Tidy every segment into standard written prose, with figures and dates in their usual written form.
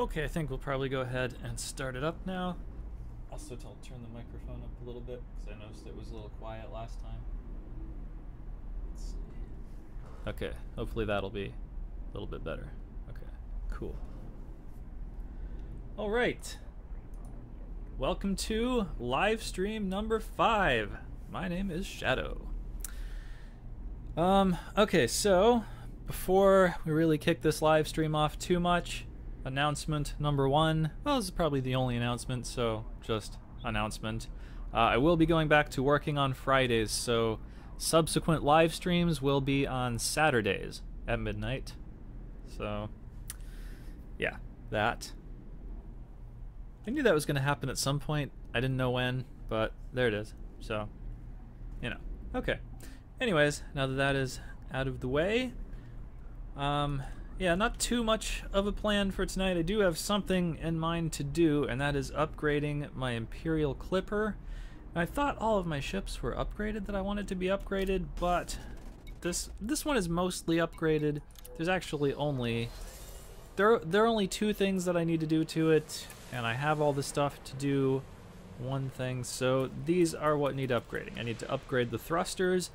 Okay, I think we'll probably go ahead and start it up now. Also, I'll turn the microphone up a little bit because I noticed it was a little quiet last time. Let's see. Okay, hopefully that'll be a little bit better. Okay, cool. All right. Welcome to live stream number 5. My name is Shadow. Okay, so before we really kick this live stream off too much, announcement number 1. Well, this is probably the only announcement, so just announcement. I will be going back to working on Fridays, so subsequent live streams will be on Saturdays at midnight. So, yeah, that. I knew that was going to happen at some point. I didn't know when, but there it is. So, you know. Okay. Anyways, now that that is out of the way, yeah, not too much of a plan for tonight. I do have something in mind to do, and that is upgrading my Imperial Clipper. I thought all of my ships were upgraded that I wanted to be upgraded, but this one is mostly upgraded. There's actually only there are only 2 things that I need to do to it, and I have all the stuff to do one thing. So these are what need upgrading. I need to upgrade the thrusters,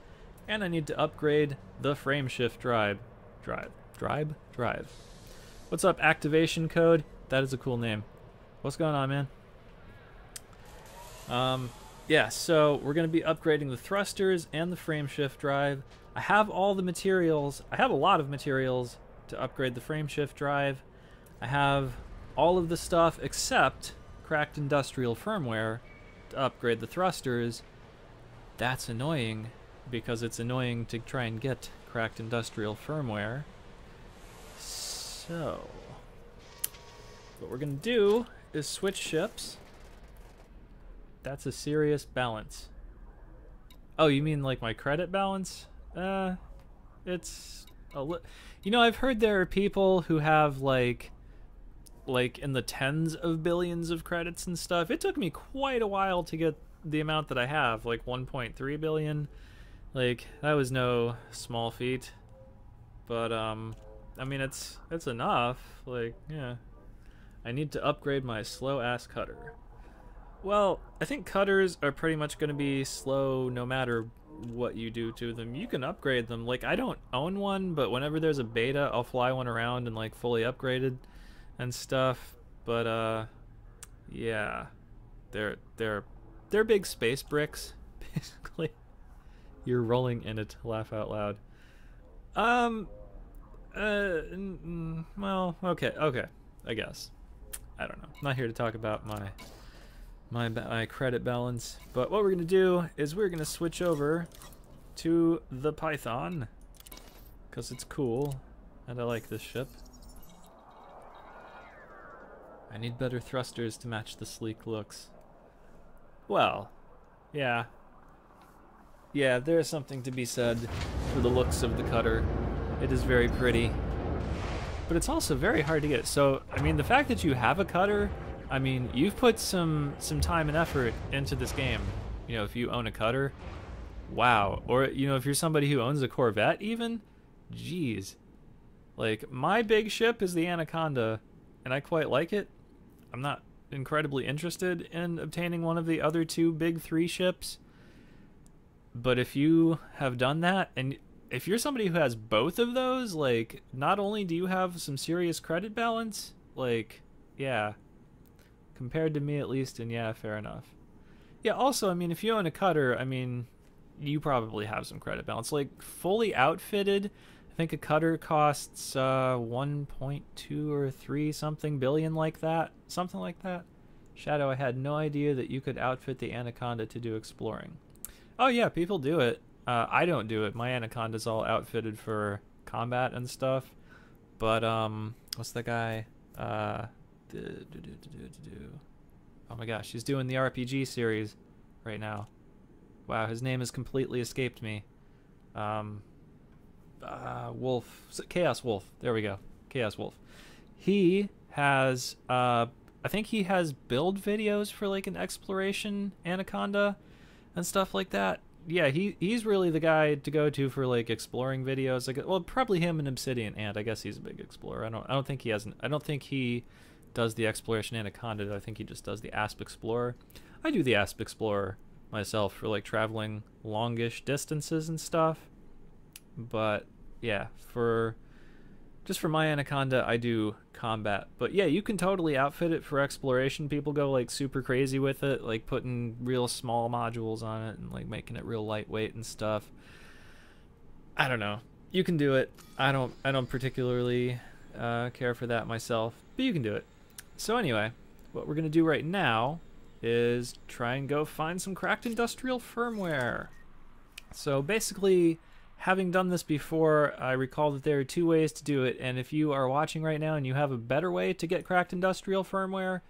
and I need to upgrade the frameshift drive. What's up, Activation Code? That is a cool name. What's going on, man? Yeah, so we're going to be upgrading the thrusters and the frameshift drive. I have all the materials. I have a lot of materials to upgrade the frameshift drive. I have all of the stuff except cracked industrial firmware to upgrade the thrusters. That's annoying, because it's annoying to try and get cracked industrial firmware. So, what we're going to do is switch ships. That's a serious balance. Oh, you mean like my credit balance? It's you know, I've heard there are people who have like in the tens of billions of credits and stuff. It took me quite a while to get the amount that I have, like 1.3 billion. Like, that was no small feat. But I mean, it's enough. Like, yeah. I need to upgrade my slow-ass cutter. Well, I think cutters are pretty much going to be slow no matter what you do to them. You can upgrade them. Like, I don't own one, but whenever there's a beta, I'll fly one around and, like, fully upgraded and stuff. But, yeah. They're big space bricks, basically. You're rolling in it. Laugh out loud. Well, okay, I guess. I don't know. I'm not here to talk about my credit balance, but what we're gonna do is we're gonna switch over to the Python, because it's cool, and I like this ship. I need better thrusters to match the sleek looks. Well, yeah. Yeah, there is something to be said for the looks of the cutter. It is very pretty, but it's also very hard to get. So, I mean, the fact that you have a cutter, I mean, you've put some time and effort into this game. You know, if you own a cutter, wow. Or, you know, if you're somebody who owns a Corvette even, geez. Like, my big ship is the Anaconda, and I quite like it. I'm not incredibly interested in obtaining one of the other 2 big 3 ships. But if you have done that, and if you're somebody who has both of those, like, not only do you have some serious credit balance, like, yeah, compared to me at least, and yeah, fair enough. Yeah, also, I mean, if you own a cutter, I mean, you probably have some credit balance. Like, fully outfitted, I think a cutter costs 1.2 or 3 something billion, like that, something like that. Shadow, I had no idea that you could outfit the Anaconda to do exploring. Oh yeah, people do it. I don't do it. My Anaconda's all outfitted for combat and stuff. But, what's the guy? Oh my gosh, he's doing the RPG series right now. Wow, his name has completely escaped me. Wolf. Chaos Wolf. There we go. Chaos Wolf. He has, I think he has build videos for, like, an exploration Anaconda and stuff like that. Yeah, he's really the guy to go to for, like, exploring videos. Like, well, probably him and Obsidian Ant. I guess he's a big explorer. I don't think he does the Exploration Anaconda. I think he just does the Asp Explorer. I do the Asp Explorer myself for like traveling longish distances and stuff. But yeah, just for my Anaconda, I do combat. But yeah, you can totally outfit it for exploration. People go like super crazy with it, like putting real small modules on it and like making it real lightweight and stuff. I don't know. You can do it. I don't particularly care for that myself, but you can do it. So anyway, what we're gonna do right now is try and go find some cracked industrial firmware. So basically, having done this before, I recall that there are 2 ways to do it, and if you are watching right now and you have a better way to get cracked industrial firmware,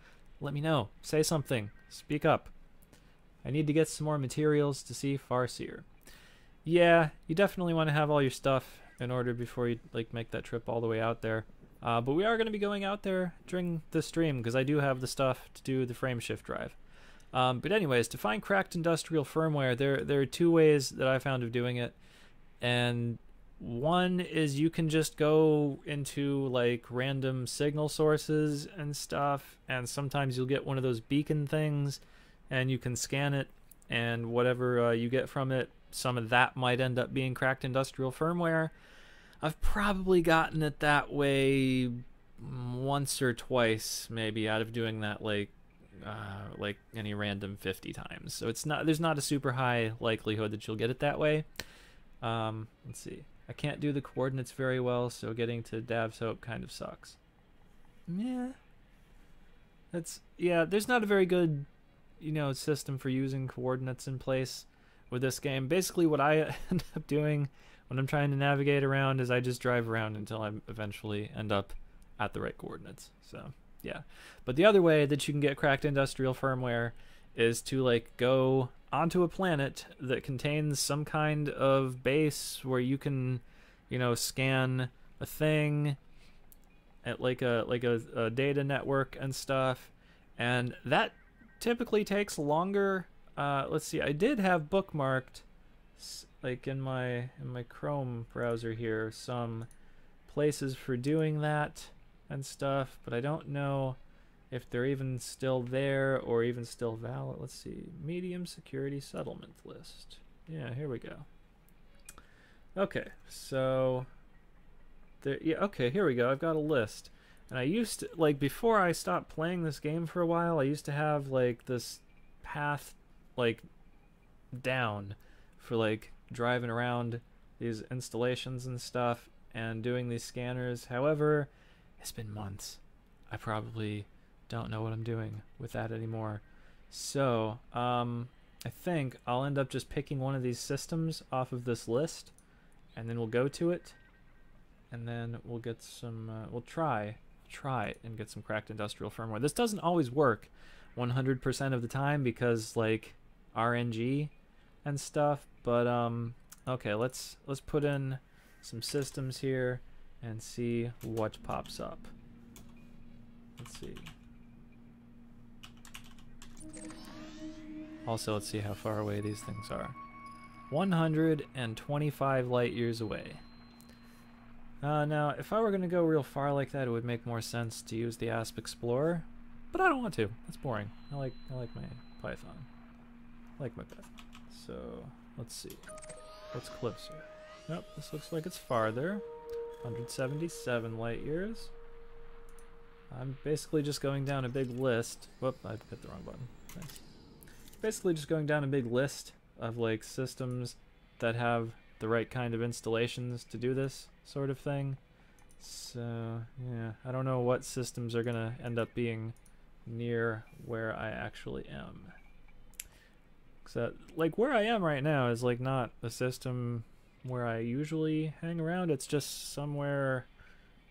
let me know. Say something. Speak up. I need to get some more materials to see Farseer. Yeah, you definitely want to have all your stuff in order before you like make that trip all the way out there. But we are going to be going out there during the stream because I do have the stuff to do the frame shift drive. But anyways, to find cracked industrial firmware, there are 2 ways that I found of doing it. And one is you can just go into like random signal sources and stuff, and sometimes you'll get one of those beacon things and you can scan it, and whatever you get from it, some of that might end up being cracked industrial firmware. I've probably gotten it that way once or twice, maybe, out of doing that like any random 50 times. So there's not a super high likelihood that you'll get it that way. Let's see. I can't do the coordinates very well, so getting to Dav's Hope kind of sucks. Yeah. There's not a very good, system for using coordinates in place with this game. Basically what I end up doing when I'm trying to navigate around is I just drive around until I eventually end up at the right coordinates. So, yeah. But the other way that you can get cracked industrial firmware is to like go onto a planet that contains some kind of base where you can, scan a thing at like a data network and stuff, and that typically takes longer. Let's see, I did have bookmarked like in my Chrome browser here some places for doing that and stuff, but I don't know if they're even still there or even still valid. Let's see. Medium security settlement list. Yeah, here we go. Okay, so okay, here we go. I've got a list. And I used to, like, before I stopped playing this game for a while, I used to have like this path like down for like driving around these installations and stuff and doing these scanners. However, it's been months. I probably don't know what I'm doing with that anymore. So, I think I'll end up just picking one of these systems off of this list, and then we'll go to it, and then we'll get some, we'll try it and get some cracked industrial firmware. This doesn't always work 100% of the time because, like, RNG and stuff, but, okay, let's put in some systems here and see what pops up. Let's see. Also, let's see how far away these things are. 125 light years away. Now, if I were going to go real far like that, it would make more sense to use the Asp Explorer, but I don't want to. That's boring. I like my Python. I like my Python. So, let's see. What's closer? Nope, this looks like it's farther. 177 light years. I'm basically just going down a big list. Whoop, I hit the wrong button. Nice. Basically just going down a big list of like systems that have the right kind of installations to do this sort of thing. So yeah, I don't know what systems are gonna end up being near where I actually am. So like where I am right now is like not a system where I usually hang around. It's just somewhere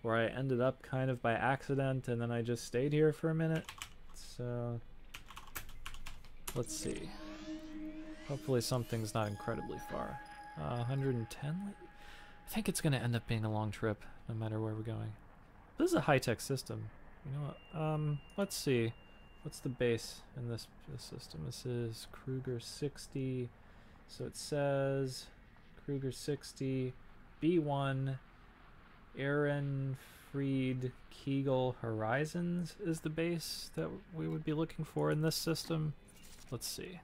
where I ended up kind of by accident, and then I just stayed here for a minute. So let's see. Hopefully something's not incredibly far. 110? I think it's going to end up being a long trip, no matter where we're going. This is a high-tech system. You know what? Let's see. What's the base in this system? This is Kruger 60. So it says Kruger 60, B1, Aaron Siegfried Kegel Horizons is the base that we would be looking for in this system. Let's see.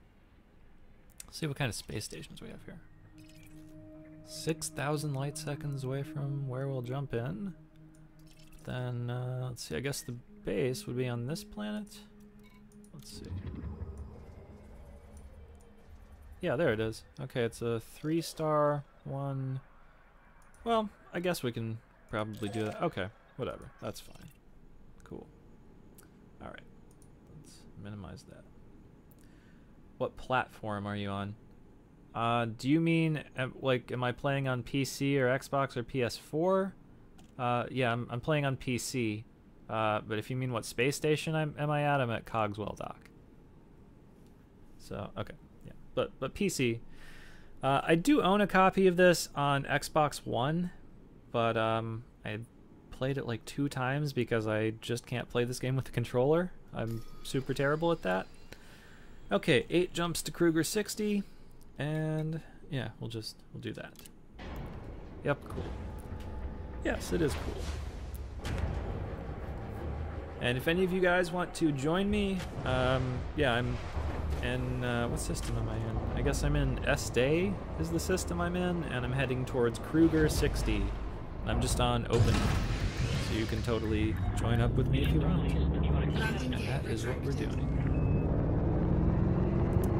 Let's see what kind of space stations we have here. 6,000 light seconds away from where we'll jump in. Then, let's see, I guess the base would be on this planet. Let's see. Yeah, there it is. Okay, it's a 3-star one. Well, I guess we can probably do that. Okay, whatever. That's fine. Cool. Alright. Let's minimize that. What platform are you on? Do you mean, like, am I playing on PC or Xbox or PS4? Yeah, I'm playing on PC. But if you mean what space station am I at, I'm at Cogswell Dock. So, okay. Yeah. But PC. I do own a copy of this on Xbox One, but I played it like 2 times because I just can't play this game with the controller. I'm super terrible at that. Okay, 8 jumps to Kruger 60, and yeah, we'll do that. Yep, cool. Yes, it is cool. And if any of you guys want to join me, yeah, I'm in, what system am I in? I guess I'm in SD is the system I'm in, and I'm heading towards Kruger 60. And I'm just on open, so you can totally join up with me if you want. And that is what we're doing.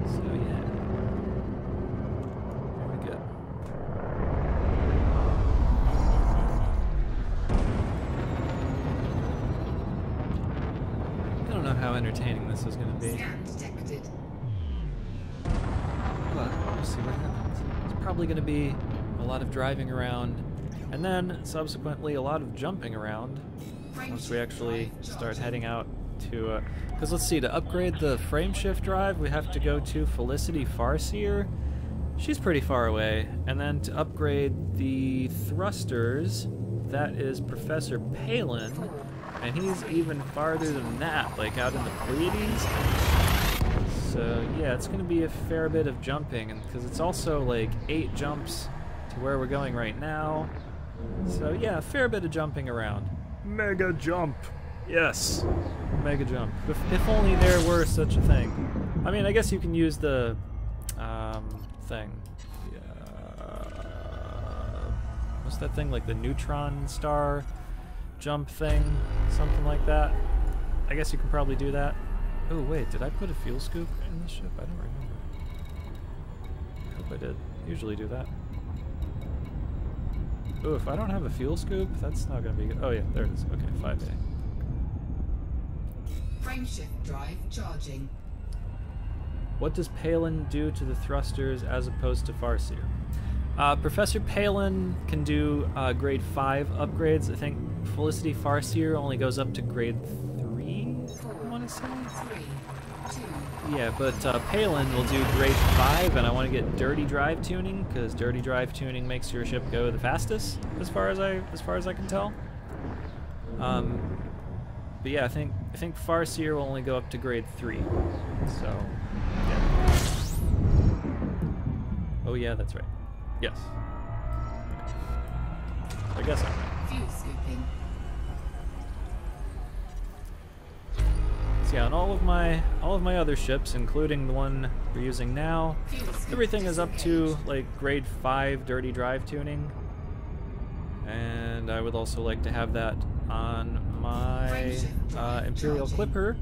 So yeah. Here we go. I don't know how entertaining this is going to be. But we'll see what happens. It's probably going to be a lot of driving around, and then subsequently a lot of jumping around once we actually start heading out to, because let's see, to upgrade the frame shift drive we have to go to Felicity Farseer. She's pretty far away. And then to upgrade the thrusters, that is Professor Palin, and he's even farther than that, like out in the Pleiades. So yeah, it's going to be a fair bit of jumping, and because it's also like 8 jumps to where we're going right now. So yeah, a fair bit of jumping around. Mega jump! Yes! Mega jump. If only there were such a thing. I mean, I guess you can use the thing. What's that thing? Like the neutron star jump thing? Something like that. I guess you can probably do that. Oh wait, did I put a fuel scoop in this ship? I don't remember. I hope I did. Usually do that. Oh, if I don't have a fuel scoop, that's not going to be good. Oh yeah, there it is. Okay, 5A. Frameshift drive charging. What does Palin do to the thrusters as opposed to Farseer? Professor Palin can do grade 5 upgrades. I think Felicity Farseer only goes up to grade 3, I want to say? 3, 2. Yeah, but Palin will do grade 5, and I want to get dirty drive tuning, because dirty drive tuning makes your ship go the fastest, as far as I can tell. But yeah, I think Farseer will only go up to grade 3. So, yeah. Oh yeah, that's right. Yes. I guess I'm right. Fuel scooping. So yeah, on all of my other ships, including the one we're using now, everything is up to like grade 5 dirty drive tuning. And I would also like to have that on my Imperial Clipper,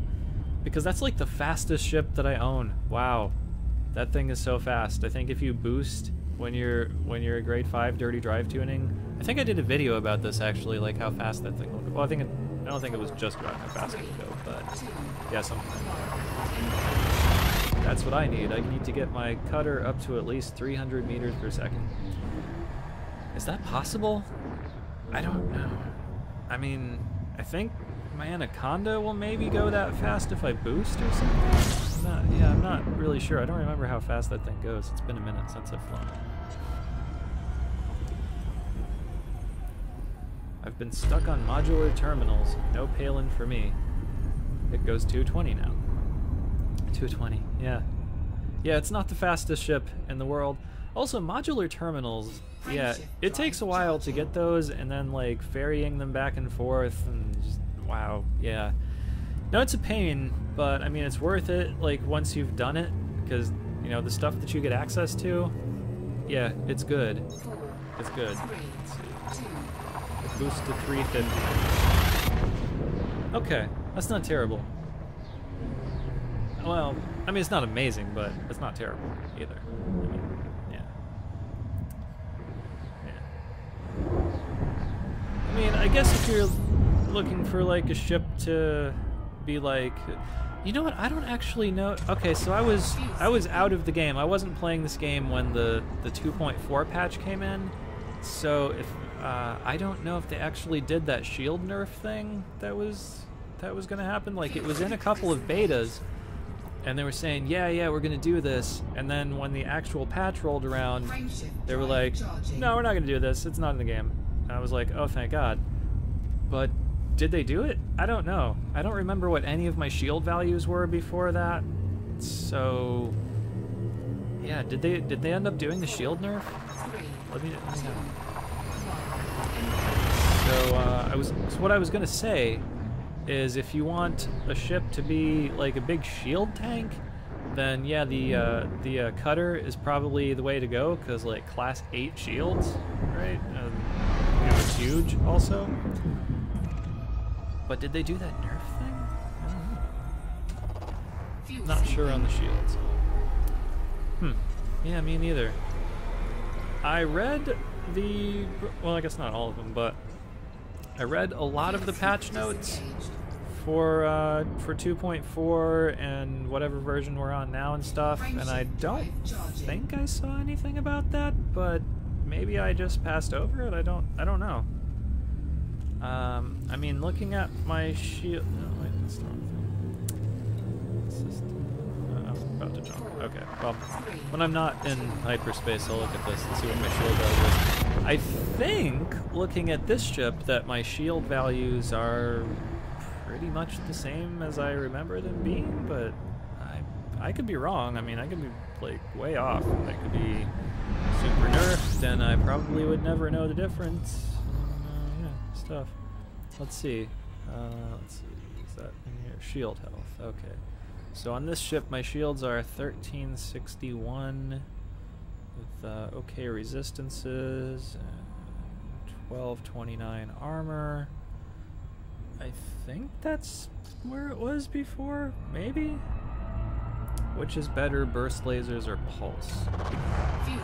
because that's like the fastest ship that I own. Wow, that thing is so fast. I think if you boost when you're a grade 5 dirty drive tuning, I think I did a video about this actually, like how fast that thing will go. Well, I don't think it was just about how fast it would go, but yeah, something like that. That's what I need. I need to get my cutter up to at least 300 meters per second. Is that possible? I don't know. I mean, I think my Anaconda will maybe go that fast if I boost or something. I'm not really sure. I don't remember how fast that thing goes. It's been a minute since I've flown it. I've been stuck on modular terminals. No Palin for me. It goes 220 now. 220, yeah. Yeah, it's not the fastest ship in the world. Also, modular terminals, yeah, it takes a while to get those, and then like ferrying them back and forth, and just, wow, yeah. No, it's a pain, but I mean, it's worth it, like, once you've done it, because, you know, the stuff that you get access to, yeah, it's good. It's good. Let's see. Boost to 350. Okay, that's not terrible. Well, I mean, it's not amazing, but it's not terrible either. I mean, yeah. I mean, I guess if you're looking for, like, a ship to be like, you know what, I don't actually know. Okay, so I was out of the game. I wasn't playing this game when the 2.4 patch came in, so if I don't know if they actually did that shield nerf thing that was gonna happen. Like, it was in a couple of betas, and they were saying, yeah, we're gonna do this, and then when the actual patch rolled around, they were like, no, we're not gonna do this, it's not in the game. And I was like, oh, thank God. But did they do it? I don't know. I don't remember what any of my shield values were before that. So yeah, did they end up doing the shield nerf? Let me know. So what I was gonna say is, if you want a ship to be like a big shield tank, then yeah, the cutter is probably the way to go, because like class 8 shields, right? You know, it's huge also. But did they do that nerf thing? I don't know. Not sure on the shields. Yeah, me neither. I read well, I guess not all of them, but I read a lot of the patch notes for 2.4 and whatever version we're on now and stuff, and I don't think I saw anything about that, but maybe I just passed over it. I don't know. I mean, looking at my shield. No, wait, that's the wrong thing. I'm about to jump. Okay, well, when I'm not in hyperspace, I'll look at this and see what my shield value is. I think, looking at this ship, that my shield values are pretty much the same as I remember them being, but I could be wrong. I mean, I could be, like, way off. I could be super nerfed, and I probably would never know the difference. Stuff. Let's see. Is that in here? Shield health. Okay. So on this ship, my shields are 1361 with okay resistances and 1229 armor. I think that's where it was before, maybe? Which is better, burst lasers or pulse?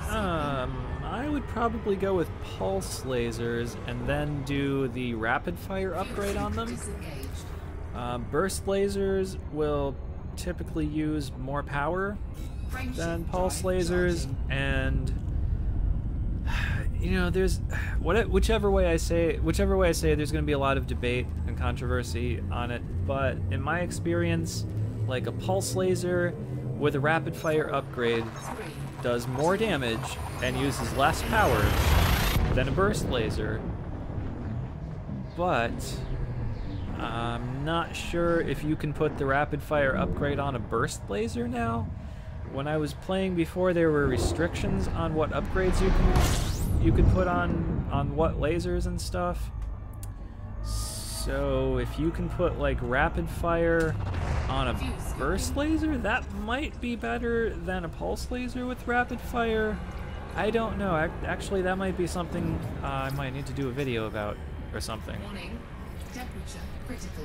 I would probably go with pulse lasers and then do the rapid fire upgrade on them. Burst lasers will typically use more power than pulse lasers, and you know, there's whichever way I say, there's going to be a lot of debate and controversy on it. But in my experience, like, a pulse laser with a rapid fire upgrade does more damage and uses less power than a burst laser, but I'm not sure if you can put the rapid fire upgrade on a burst laser now. When I was playing before, there were restrictions on what upgrades you could put on what lasers and stuff. So if you can put like rapid fire on a burst laser, that might be better than a pulse laser with rapid fire. I don't know. Actually, that might be something I might need to do a video about or something. Warning. Temperature critical.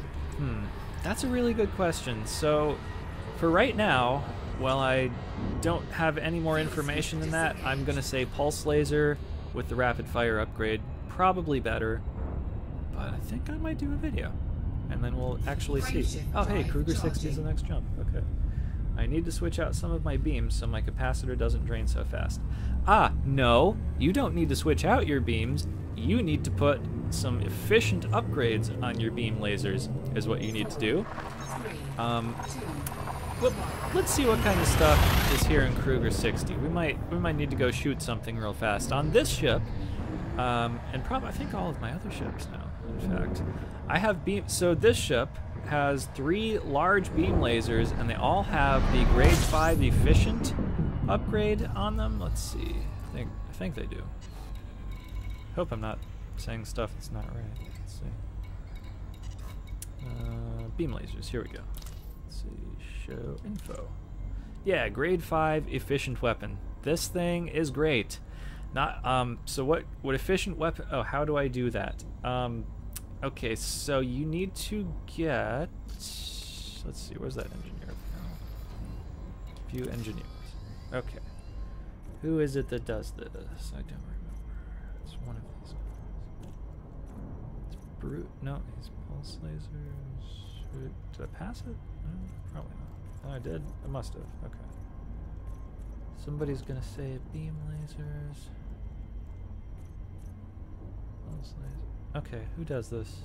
That's a really good question. So for right now, while I don't have any more information than that, I'm gonna say pulse laser with the rapid fire upgrade, probably better. But I think I might do a video, and then we'll actually see. Oh, hey, Kruger 60 is the next jump. Okay. I need to switch out some of my beams so my capacitor doesn't drain so fast. Ah, no, you don't need to switch out your beams. You need to put some efficient upgrades on your beam lasers, is what you need to do. Well, let's see what kind of stuff is here in Kruger 60. We might need to go shoot something real fast on this ship, and probably I think all of my other ships now. In fact, I have beam. So this ship has 3 large beam lasers, and they all have the grade 5 efficient upgrade on them? Let's see. I think they do. Hope I'm not saying stuff that's not right. Let's see. Beam lasers. Here we go. Let's see. Show info. Yeah, grade 5 efficient weapon. This thing is great. Not so what efficient weapon? Oh, how do I do that? Okay, so you need to get, let's see, where's that engineer? View engineers. Okay. Who is it that does this? I don't remember. It's one of these guys. It's brute. No, he's pulse lasers. Did I pass it? No, probably not. Oh, I did? I must have. Okay. Somebody's gonna say beam lasers. Pulse lasers. Okay, who does this?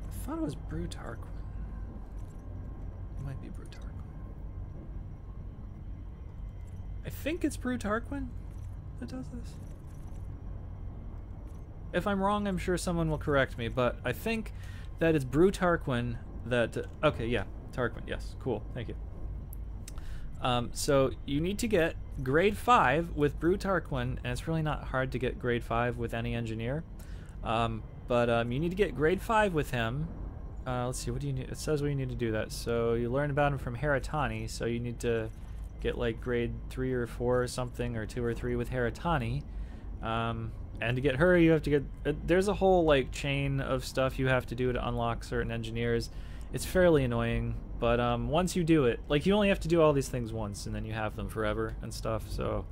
I thought it was Brute Harquin. It might be Brute Harquin. I think it's Brute Harquin that does this. If I'm wrong, I'm sure someone will correct me, but I think that it's Brute Harquin that... okay, yeah, Tarquin, yes, cool, thank you. So you need to get grade 5 with Brute Harquin, and it's really not hard to get grade 5 with any engineer. But you need to get grade 5 with him. Let's see, what do you need? It says what you need to do that. So you learn about him from Heratani, so you need to get like grade 3 or 4 or something, or 2 or 3 with Heratani. And to get her, you have to get... there's a whole like chain of stuff you have to do to unlock certain engineers. It's fairly annoying, but once you do it, like you only have to do all these things once, and then you have them forever and stuff. So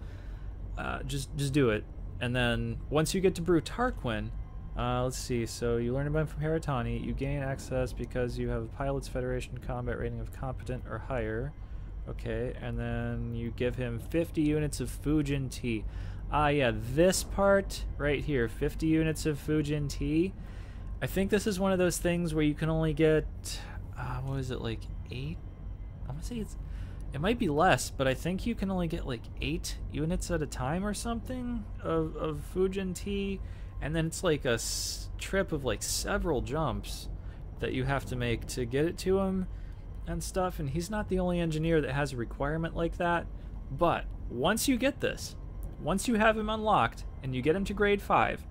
just do it. And then once you get to Brute Harquin, let's see. So you learn about him from Heratani. You gain access because you have a Pilots Federation combat rating of competent or higher. Okay, and then you give him 50 units of Fujin Tea. Yeah, this part right here, 50 units of Fujin Tea. I think this is one of those things where you can only get, what is it, like 8? I want to say it might be less, but I think you can only get like 8 units at a time or something of Fujin Tea, and then it's like a trip of like several jumps that you have to make to get it to him and stuff, and he's not the only engineer that has a requirement like that. But once you get this, once you have him unlocked and you get him to grade 5,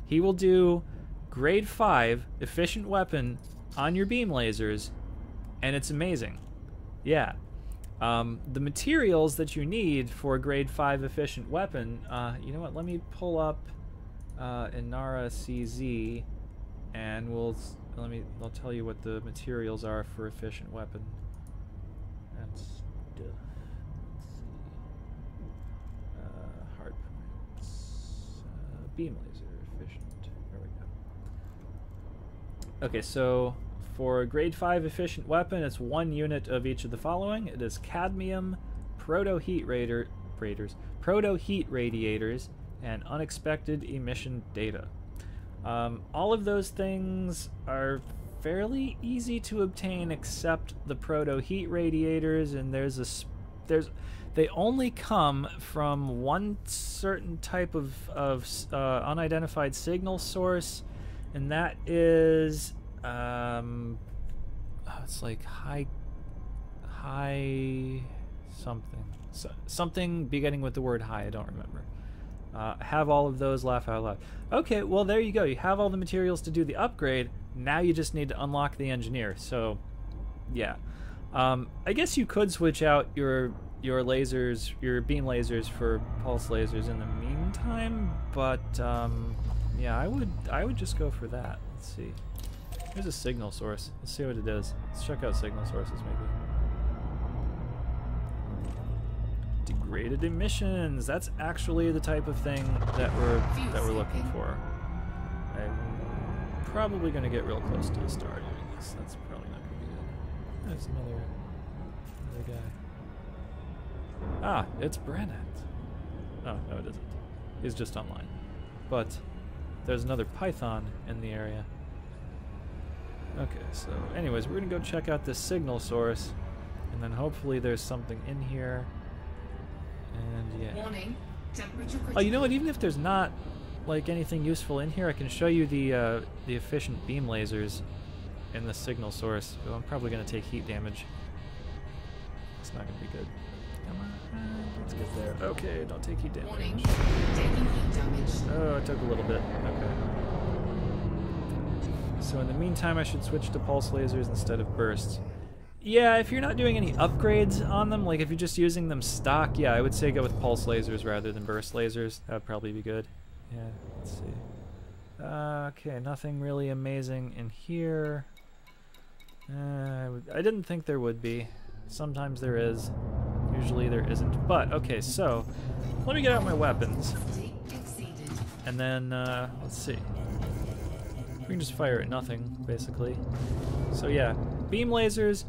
he will do grade 5 efficient weapon on your beam lasers, and it's amazing. Yeah. The materials that you need for a grade 5 efficient weapon, you know what, let me pull up Inara CZ, and I'll tell you what the materials are for efficient weapon. That's let's see. Hard points. Beam laser efficient. There we go. Okay, so for a grade 5 efficient weapon, it's 1 unit of each of the following. It is cadmium, proto-heat radiators, and unexpected emission data. All of those things are fairly easy to obtain except the proto-heat radiators, and they only come from one certain type of unidentified signal source, and that is it's like high something, something beginning with the word high. I don't remember. Have all of those, laugh out loud. Okay, well there you go. You have all the materials to do the upgrade. Now you just need to unlock the engineer. So, yeah. I guess you could switch out your lasers, your beam lasers for pulse lasers in the meantime, but yeah, I would just go for that. Let's see. Here's a signal source. Let's see what it is. Let's check out signal sources maybe. Degraded emissions. That's actually the type of thing that we're looking for. I'm probably gonna get real close to the star doing this. That's probably not gonna be good. There's another guy. Ah, it's Brennett. Oh, no it isn't. He's just online. But there's another Python in the area. Okay, so anyways, we're gonna go check out this signal source, and then hopefully there's something in here. And yeah. Warning, temperature critical. Oh, you know what? Even if there's not like anything useful in here, I can show you the efficient beam lasers in the signal source. Well, I'm probably gonna take heat damage. Let's not gonna be good. Come on, let's get there. Okay, don't take heat Warning. damage. Taking heat damage. Oh, it took a little bit. Okay. So in the meantime, I should switch to pulse lasers instead of bursts. Yeah, if you're not doing any upgrades on them, like if you're just using them stock, yeah, I would say go with pulse lasers rather than burst lasers. That would probably be good. Yeah, let's see. Okay, nothing really amazing in here. I didn't think there would be. Sometimes there is. Usually there isn't. But, okay, so let me get out my weapons. Exceeded. And then, let's see. We can just fire at nothing, basically. So yeah, beam lasers.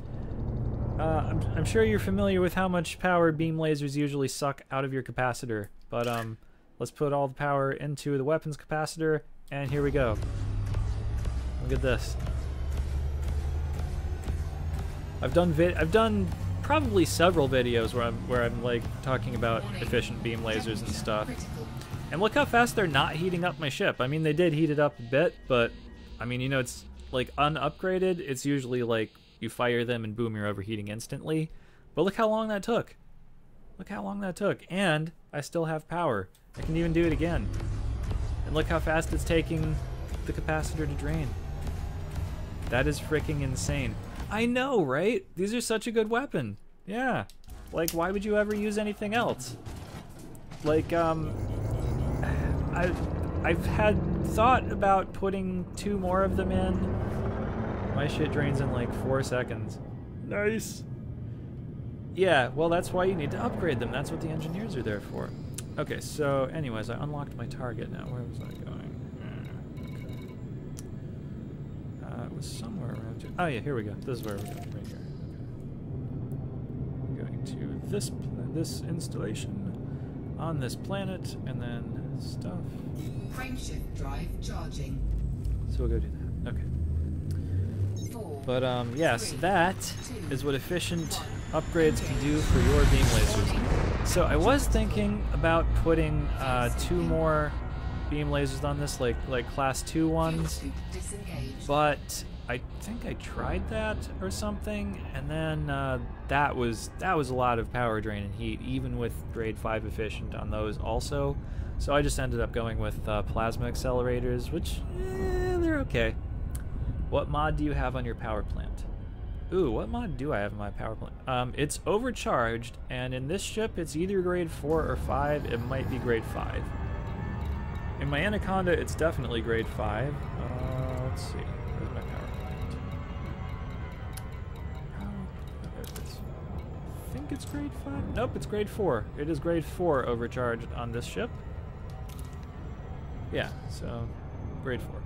I'm sure you're familiar with how much power beam lasers usually suck out of your capacitor. But let's put all the power into the weapons capacitor, and here we go. Look at this. I've done probably several videos where I'm like talking about efficient beam lasers and stuff. And look how fast they're not heating up my ship. I mean, they did heat it up a bit, but I mean, you know, it's like unupgraded. It's usually like you fire them and boom, you're overheating instantly. But look how long that took. Look how long that took. And I still have power. I can even do it again. And look how fast it's taking the capacitor to drain. That is freaking insane. I know, right? These are such a good weapon. Yeah. Like, why would you ever use anything else? Like, I've had thought about putting 2 more of them in. My shit drains in like 4 seconds. Nice. Yeah, well, that's why you need to upgrade them. That's what the engineers are there for. Okay, so anyways, I unlocked my target now. Where was I going? Okay. It was somewhere around here. Oh yeah, here we go. This is where we're going, right here. Okay. I'm going to this installation on this planet, and then stuff. Frameshift drive charging. So we'll go do that. Okay. 4, But yes, 3, that 2, is what efficient upgrades can do for your beam lasers. So I was thinking about putting 2 more beam lasers on this, like class 2 ones, disengage. but I think I tried that or something, and then that was a lot of power drain and heat, even with grade 5 efficient on those also. So I just ended up going with plasma accelerators, which they're okay. What mod do you have on your power plant? Ooh, what mod do I have in my power plant? It's overcharged, and in this ship, it's either grade 4 or 5. It might be grade 5. In my Anaconda, it's definitely grade 5. Let's see. Where's my power plant? There it is. I think it's grade 5. Nope, it's grade 4. It is grade 4 overcharged on this ship. Yeah, so grade 4.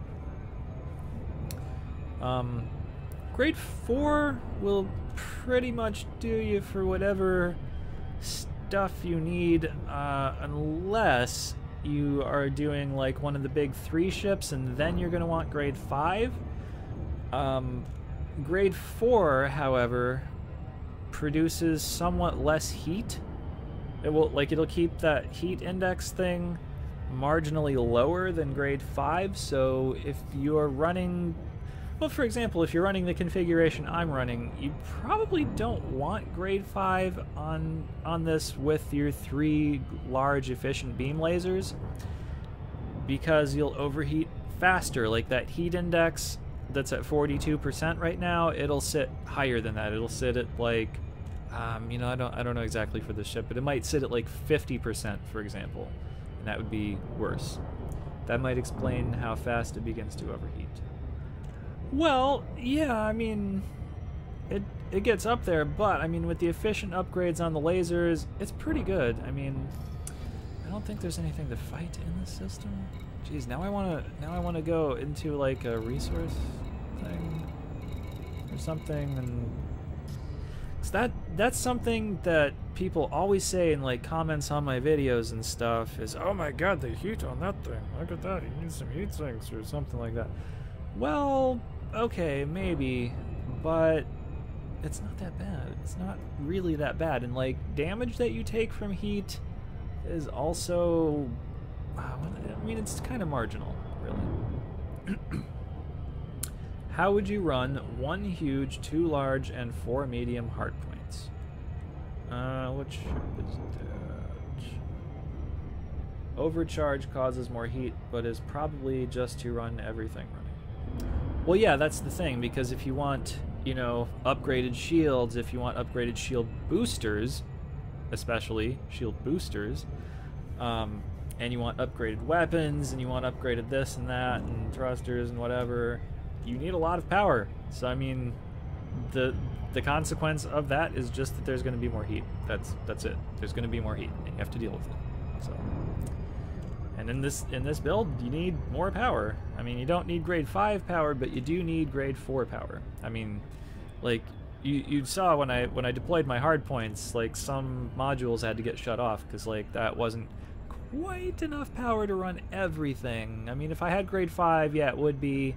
Grade 4 will pretty much do you for whatever stuff you need, unless you are doing like one of the big 3 ships, and then you're going to want grade 5. Grade 4, however, produces somewhat less heat. It'll keep that heat index thing marginally lower than grade 5, so if you're running, well, for example, if you're running the configuration I'm running, you probably don't want grade 5 on this with your 3 large efficient beam lasers, because you'll overheat faster. Like that heat index that's at 42% right now, it'll sit higher than that. It'll sit at like, you know, I don't know exactly for this ship, but it might sit at like 50%, for example, and that would be worse. That might explain how fast it begins to overheat. Well, yeah, I mean, it gets up there, but I mean, with the efficient upgrades on the lasers, it's pretty good. I mean, I don't think there's anything to fight in the system. Jeez, now I wanna go into like a resource thing or something, and that's something that people always say in like comments on my videos and stuff is, oh my god, the heat on that thing, look at that, you need some heat sinks or something like that. Well, okay, maybe, but it's not that bad. It's not really that bad, and like damage that you take from heat is also, I mean, it's kind of marginal, really. How would you run 1 huge, 2 large, and 4 medium hard points? What ship is that? Overcharge causes more heat, but is probably just to run everything running. Well, yeah, that's the thing, because if you want, you know, upgraded shields, if you want upgraded shield boosters, especially shield boosters, and you want upgraded weapons, and you want upgraded this and that, and thrusters and whatever, you need a lot of power. So, I mean, the consequence of that is just that there's going to be more heat. That's it. There's going to be more heat, and you have to deal with it. So, and in this build, you need more power. I mean, you don't need grade 5 power, but you do need grade 4 power. I mean, like you saw when I deployed my hard points, like some modules had to get shut off because like that wasn't quite enough power to run everything. I mean, if I had grade 5, yeah, it would be.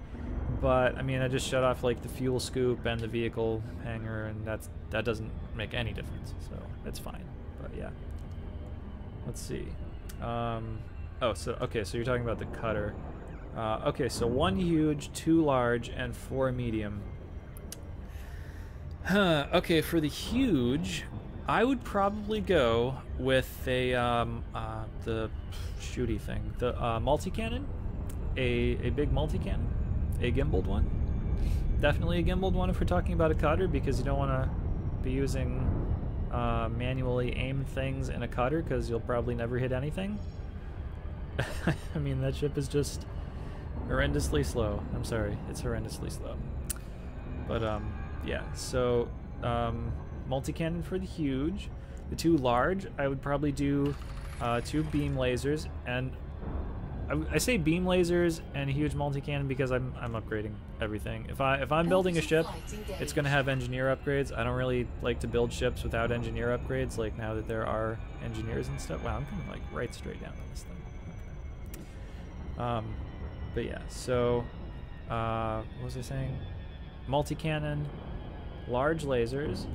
But I mean, I just shut off like the fuel scoop and the vehicle hangar, and that doesn't make any difference, so it's fine. But yeah, let's see. Oh, so okay, so you're talking about the cutter. Okay, so 1 huge, 2 large, and 4 medium. Okay, for the huge, I would probably go with a the shooty thing, the multi-cannon, a big multi-cannon. A gimbaled one. Definitely a gimbaled one if we're talking about a cutter, because you don't want to be using manually aimed things in a cutter because you'll probably never hit anything. I mean, that ship is just horrendously slow. I'm sorry, it's horrendously slow. But yeah, so multi-cannon for the huge. The 2 large, I would probably do 2 beam lasers, and I say beam lasers and huge multi-cannon because I'm upgrading everything. If I'm building a ship, it's going to have engineer upgrades. I don't really like to build ships without engineer upgrades, like now that there are engineers and stuff. Wow, I'm coming like right straight down on this thing. Okay. But yeah, so what was I saying? Multi-cannon, large lasers,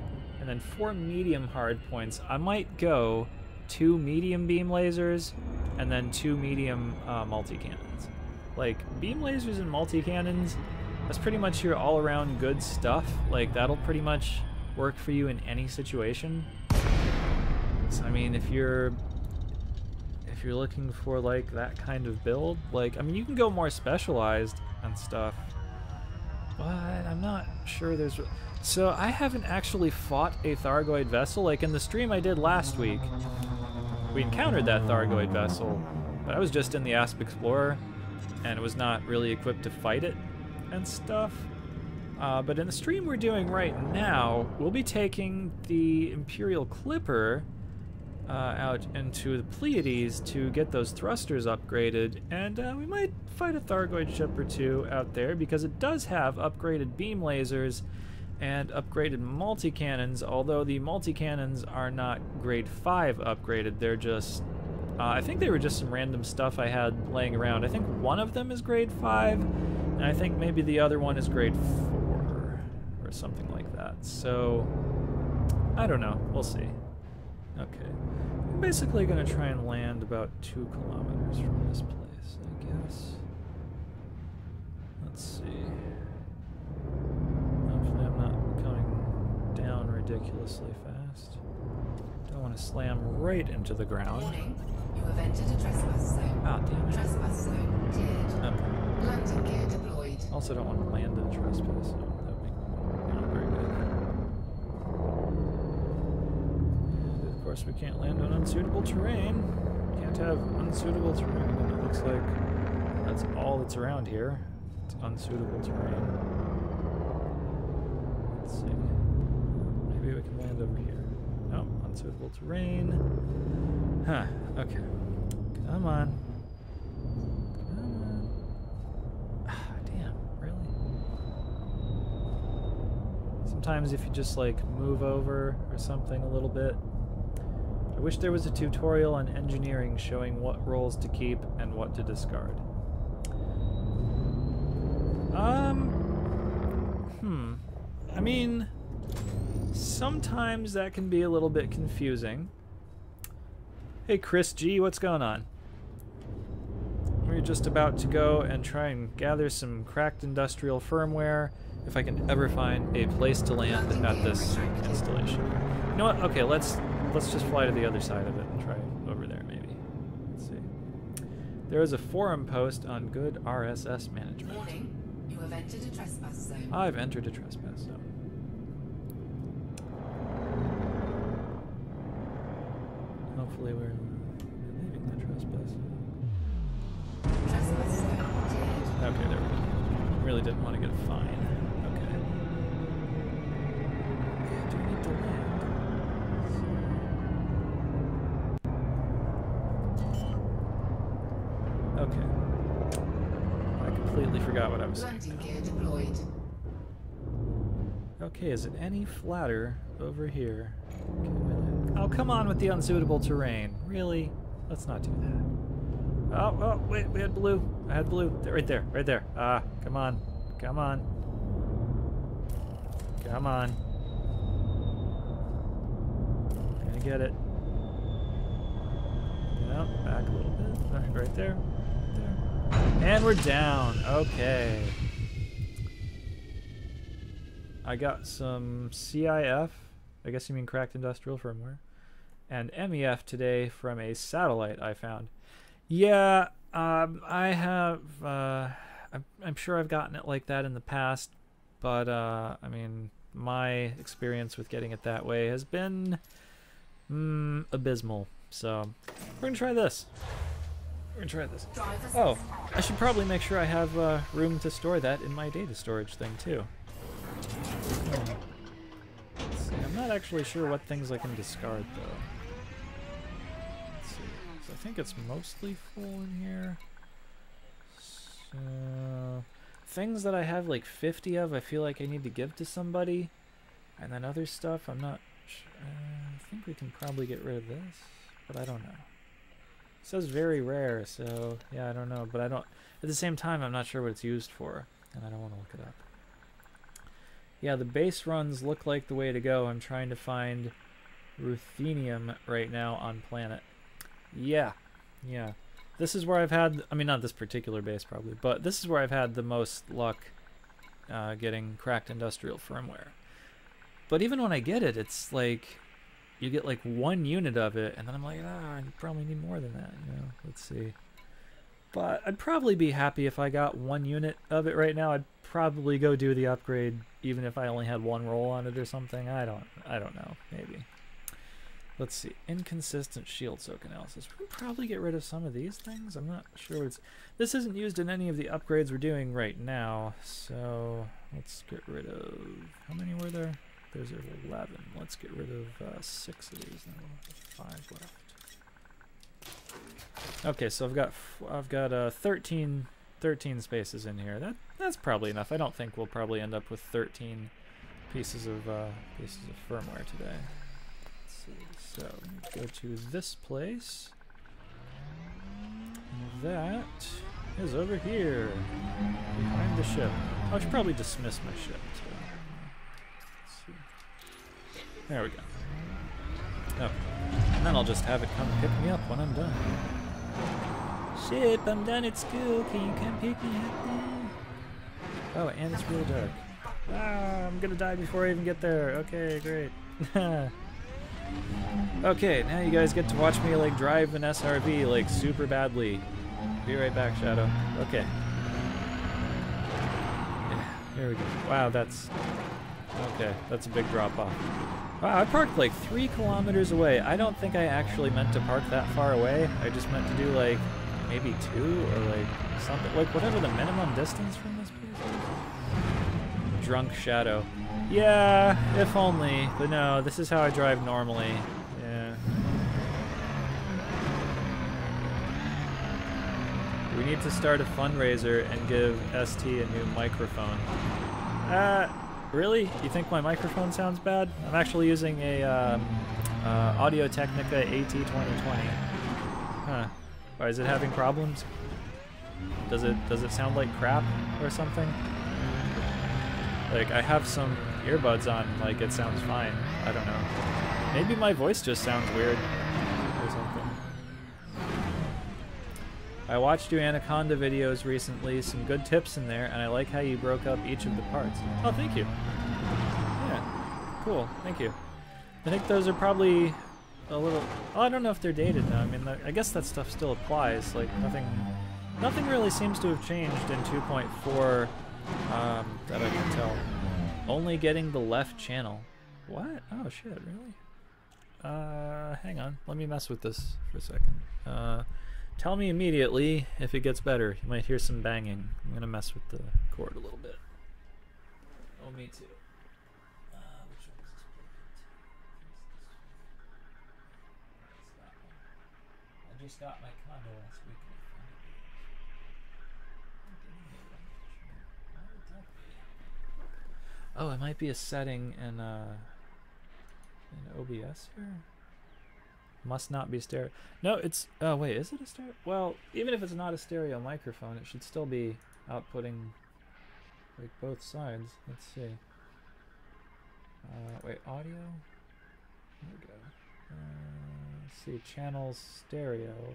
and then 4 medium hard points. I might go 2 medium beam lasers and then 2 medium multi-cannons. Like, beam lasers and multi-cannons, that's pretty much your all-around good stuff. Like, that'll pretty much work for you in any situation. So, I mean, if you're looking for, like, that kind of build, like, I mean, you can go more specialized and stuff, but I'm not sure there's... So, I haven't actually fought a Thargoid vessel. Like, in the stream I did last week, we encountered that Thargoid vessel, but I was just in the Asp Explorer, and it was not really equipped to fight it and stuff. But in the stream we're doing right now, we'll be taking the Imperial Clipper out into the Pleiades to get those thrusters upgraded, and we might fight a Thargoid ship or 2 out there, because it does have upgraded beam lasers and upgraded multi-cannons, although the multi-cannons are not grade 5 upgraded. They're just, I think they were just some random stuff I had laying around. I think one of them is grade 5, and I think maybe the other one is grade 4, or something like that. So, I don't know. We'll see. Okay. I'm basically going to try and land about 2 kilometers from this place, I guess. Let's see. Hopefully I'm not coming down ridiculously fast. Don't want to slam right into the ground. Warning, you have entered a trespass zone. Ah, damn it. Trespass zone cleared. Okay. Landing gear deployed. Also don't want to land in a trespass zone. That would be not very good. And of course we can't land on unsuitable terrain. Can't have unsuitable terrain, and it looks like that's all that's around here. It's unsuitable terrain. Let's see. Maybe we can land over here. No, unsuitable terrain. Huh, okay. Come on. Come on. Ah, damn, really? Sometimes if you just like move over or something a little bit. I wish there was a tutorial on engineering showing what rolls to keep and what to discard. I mean, sometimes that can be a little bit confusing. Hey Chris G, what's going on? We're just about to go and try and gather some cracked industrial firmware if I can ever find a place to land at this installation. You know what? Okay, let's let's just fly to the other side of it and try over there, maybe. Let's see. There is a forum post on good RSS management. Warning, you have entered a trespass zone. I've entered a trespass zone. Hopefully we're leaving the trespass zone. Trespass zone cleared. Okay, there we go. Really didn't want to get a fine. Okay. Do we need to land? Okay. I completely forgot what I was saying. Landing gear deployed. Okay, is it any flatter over here? Okay, oh, come on with the unsuitable terrain. Really? Let's not do that. Oh, wait, we had blue. I had blue. Right there, right there. Ah, come on. Come on. Come on. Gonna get it. No, back a little bit. Right there. Right there. And we're down. Okay. I got some CIF. I guess you mean cracked industrial firmware. And MEF today from a satellite I found. Yeah, I have, I'm sure I've gotten it like that in the past, but, I mean, my experience with getting it that way has been, abysmal. So, we're gonna try this. We're gonna try this. Oh, I should probably make sure I have, room to store that in my data storage thing, too. Let's see, I'm not actually sure what things I can discard, though. I think it's mostly full in here. So, things that I have like 50 of, I feel like I need to give to somebody. And then other stuff, I'm not I think we can probably get rid of this, but I don't know. It says very rare, so yeah, I don't know. But I don't, at the same time, I'm not sure what it's used for, and I don't want to look it up. Yeah, the base runs look like the way to go. I'm trying to find ruthenium right now on planet. Yeah, yeah. This is where I've had, I mean, not this particular base probably, but this is where I've had the most luck getting cracked industrial firmware. But even when I get it, it's like, you get like 1 unit of it, and then I'm like, I probably need more than that, you know, let's see. But I'd probably be happy if I got 1 unit of it right now. I'd probably go do the upgrade, even if I only had 1 roll on it or something. I don't know, maybe. Let's see, inconsistent shield soak analysis. We can probably get rid of some of these things. I'm not sure what it's... This isn't used in any of the upgrades we're doing right now, so let's get rid of... How many were there? There's 11. Let's get rid of 6 of these, then we'll have 5 left. Okay, so I've got 13 spaces in here. That's probably enough. I don't think we'll probably end up with 13 pieces of firmware today. So, go to this place. And that is over here, behind the ship. I should probably dismiss my ship, too. Let's see. There we go. Oh. And then I'll just have it come pick me up when I'm done. Ship, I'm done at school. Can you come pick me up now? Oh, and it's real dark. Ah, I'm gonna die before I even get there. Okay, great. Okay, now you guys get to watch me like drive an SRV like super badly. Be right back, Shadow. Okay. Yeah, here we go. Wow, that's... Okay, that's a big drop off. Wow, I parked like 3 kilometers away. I don't think I actually meant to park that far away. I just meant to do like maybe 2 or like something. Like whatever the minimum distance from this place is. Drunk Shadow. Yeah, if only. But no, this is how I drive normally. Yeah. We need to start a fundraiser and give ST a new microphone. Really? You think my microphone sounds bad? I'm actually using a Audio-Technica AT2020. Huh. Why, is it having problems? Does it sound like crap or something? Like, I have some earbuds on, like, it sounds fine. I don't know. Maybe my voice just sounds weird or something. I watched your Anaconda videos recently, some good tips in there, and I like how you broke up each of the parts. Oh, thank you. Yeah, cool, thank you. I think those are probably a little. Oh, I don't know if they're dated now. I mean, I guess that stuff still applies. Like nothing really seems to have changed in 2.4 that I can tell. Only getting the left channel. What? Oh shit! Really? Hang on. Let me mess with this for a second. Tell me immediately if it gets better. You might hear some banging. I'm gonna mess with the cord a little bit. Oh, me too. Which one is this? I just got my condo last week. Oh, it might be a setting in OBS here. Must not be stereo. No, it's. Oh wait, is it a stereo? Well, even if it's not a stereo microphone, it should still be outputting like both sides. Let's see. Wait, audio. There we go. Let's see, channels stereo.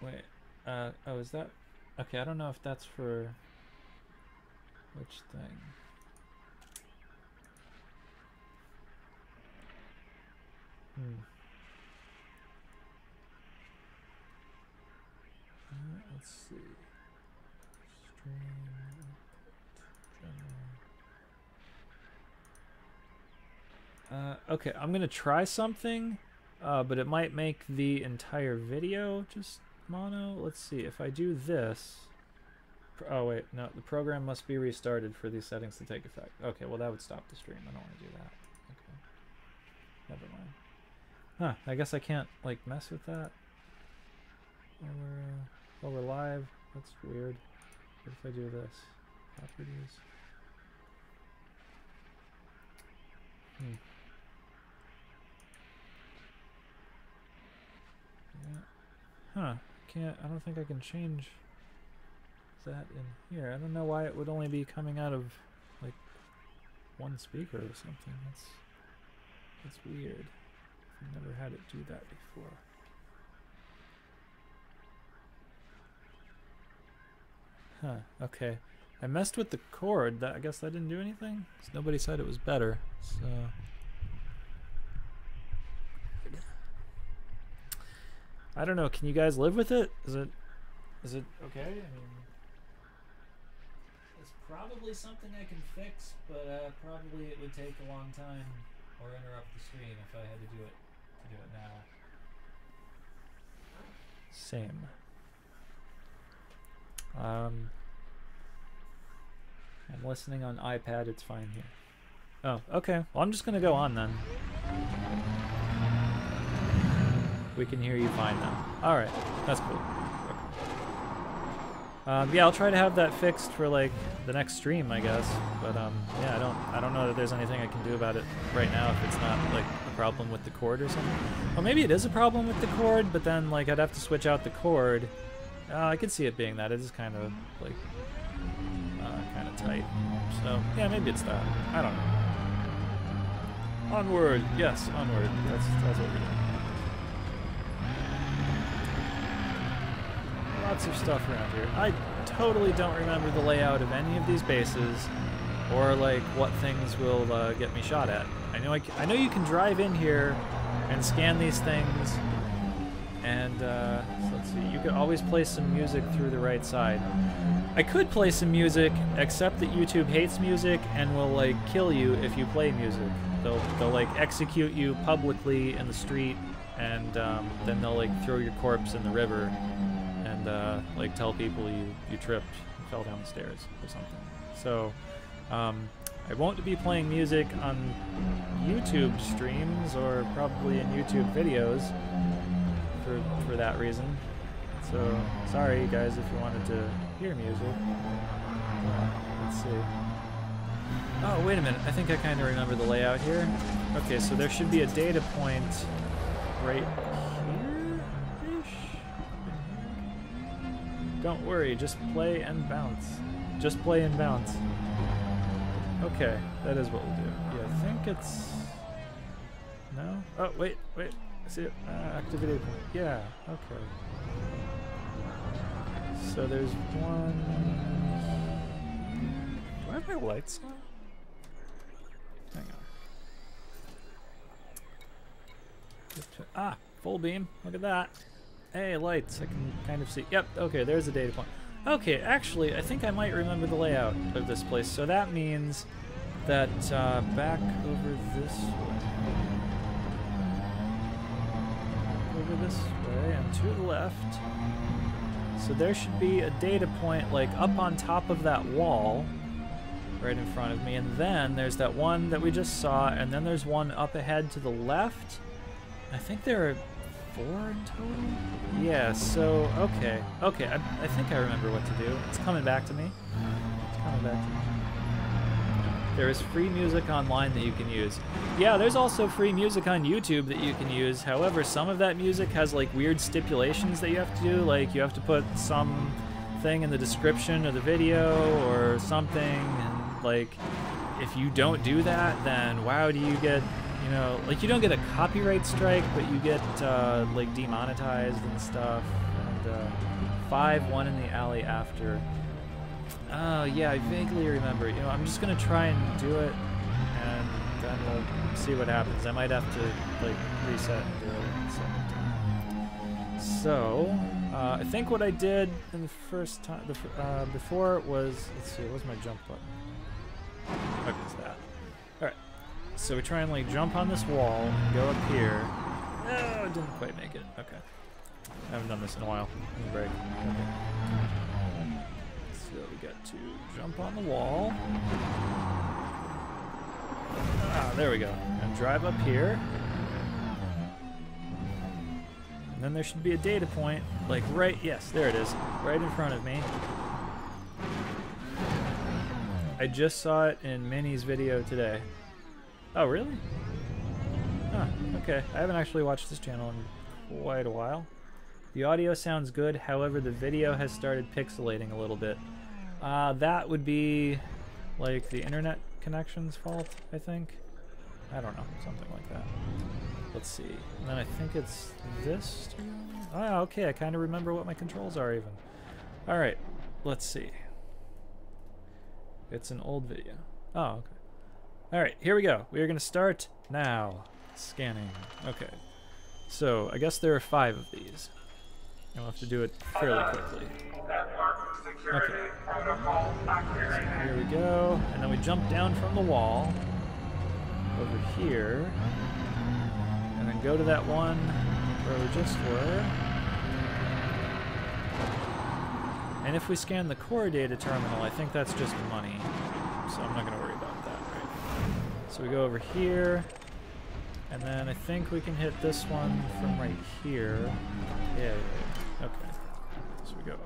Wait. Oh, is that? Okay, I don't know if that's for which thing. Let's see. Stream general. Okay, I'm gonna try something, but it might make the entire video just mono. Let's see if I do this. Oh wait, no, the program must be restarted for these settings to take effect. Okay, well that would stop the stream. I don't want to do that. Okay, never mind. Huh, I guess I can't, like, mess with that while we're live. That's weird. What if I do this? Properties. Yeah. Huh, I don't think I can change that in here. I don't know why it would only be coming out of, like, one speaker or something. That's weird. I've never had it do that before. Huh, okay. I messed with the cord. I guess that didn't do anything? 'Cause nobody said it was better, so... I don't know, can you guys live with it? Is it okay? I mean... It's probably something I can fix, but probably it would take a long time or interrupt the stream if I had to do it now. Same. I'm listening on iPad, it's fine here. Oh, okay. Well, I'm just gonna go on then. We can hear you fine now. Alright, that's cool. Okay. Yeah, I'll try to have that fixed for like the next stream, I guess. But yeah, I don't know that there's anything I can do about it right now if it's not like a problem with the cord or something. Or maybe it is a problem with the cord, but then like I'd have to switch out the cord. I could see it being that. It is kind of like kind of tight. So yeah, maybe it's that. I don't know. Onward, yes, onward. That's what we're doing. Lots of stuff around here. I totally don't remember the layout of any of these bases, or like what things will get me shot at. I know you can drive in here and scan these things, and so let's see. You could always play some music through the right side. I could play some music, except that YouTube hates music and will like kill you if you play music. They'll like execute you publicly in the street, and then they'll like throw your corpse in the river. Like tell people you tripped and fell down the stairs or something. So I won't be playing music on YouTube streams or probably in YouTube videos for that reason. So sorry guys if you wanted to hear music. Let's see. Oh wait a minute, I think I kind of remember the layout here. Okay, so there should be a data point right. Don't worry, just play and bounce. Just play and bounce. Okay, that is what we'll do. Yeah, I think it's... No? Oh, wait. I see it. Activity. Yeah, okay. So there's one... Do I have my lights on? Hang Ah, full beam. Look at that. Hey, lights. I can kind of see. Yep, okay, there's a data point. Okay, actually, I think I might remember the layout of this place. So that means that back over this way. Over this way and to the left. So there should be a data point like up on top of that wall right in front of me, and then there's that one that we just saw, and then there's one up ahead to the left. I think there are 4 in total? Yeah, so, okay. Okay, I think I remember what to do. It's coming back to me. It's coming back to me. There is free music online that you can use. Yeah, there's also free music on YouTube that you can use. However, some of that music has like weird stipulations that you have to do. Like you have to put some thing in the description of the video or something. And like, if you don't do that, then wow, do you get, you know, like you don't get a copyright strike, but you get like demonetized and stuff. And 5-1 in the alley after. Oh, yeah, I vaguely remember. You know, I'm just going to try and do it, and then we'll see what happens. I might have to, like, reset and do it. So, I think what I did in the first time, before was, let's see, where's my jump button? Okay, it's that. Alright, so we try and, like, jump on this wall and go up here. Oh, I didn't quite make it. Okay. I haven't done this in a while. Give me a break. Okay. So we got to jump on the wall. Ah, there we go. And drive up here. And then there should be a data point, like right, yes, there it is, right in front of me. I just saw it in Minnie's video today. Oh, really? Huh, okay. I haven't actually watched this channel in quite a while. The audio sounds good, however, the video has started pixelating a little bit. That would be like the internet connection's fault, I think. I don't know, something like that. Let's see. And then I think it's this. Oh, okay, I kind of remember what my controls are even. Alright, let's see. It's an old video. Oh, okay. Alright, here we go. We are going to start now. Scanning. Okay. So, I guess there are 5 of these. I'll have to do it fairly quickly. Okay. So here we go. And then we jump down from the wall over here. And then go to that one where we just were. And if we scan the core data terminal, I think that's just money. So I'm not going to worry about that, right? So we go over here. And then I think we can hit this one from right here. Yeah. Okay. So we go up.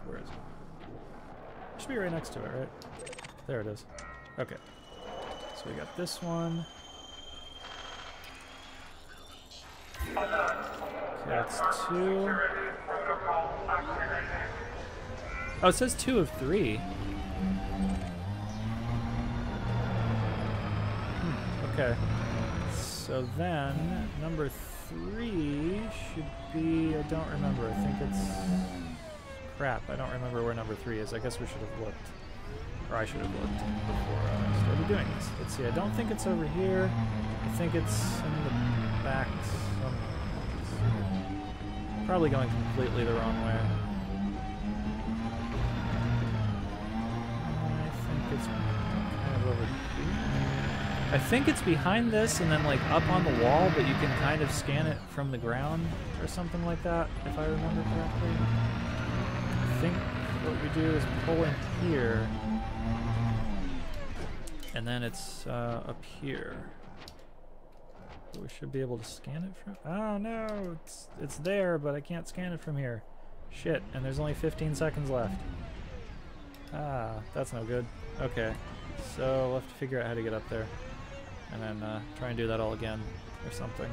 Where is it? Should be right next to it, right? There it is. Okay. So we got this one. Okay, that's 2. Oh, it says 2 of 3. Okay. So then, number 3 should be, I don't remember, I think it's, crap, I don't remember where number 3 is. I guess we should have looked, or I should have looked before I started doing this. Let's see, I don't think it's over here. I think it's in the back somewhere. Probably going completely the wrong way. I think it's kind of over here. I think it's behind this and then like up on the wall, but you can kind of scan it from the ground or something like that, if I remember correctly. I think what we do is pull in here, and then it's up here. We should be able to scan it from... Oh no, it's there, but I can't scan it from here. Shit, and there's only 15 seconds left. Ah, that's no good. Okay, so we'll have to figure out how to get up there. And then try and do that all again, or something.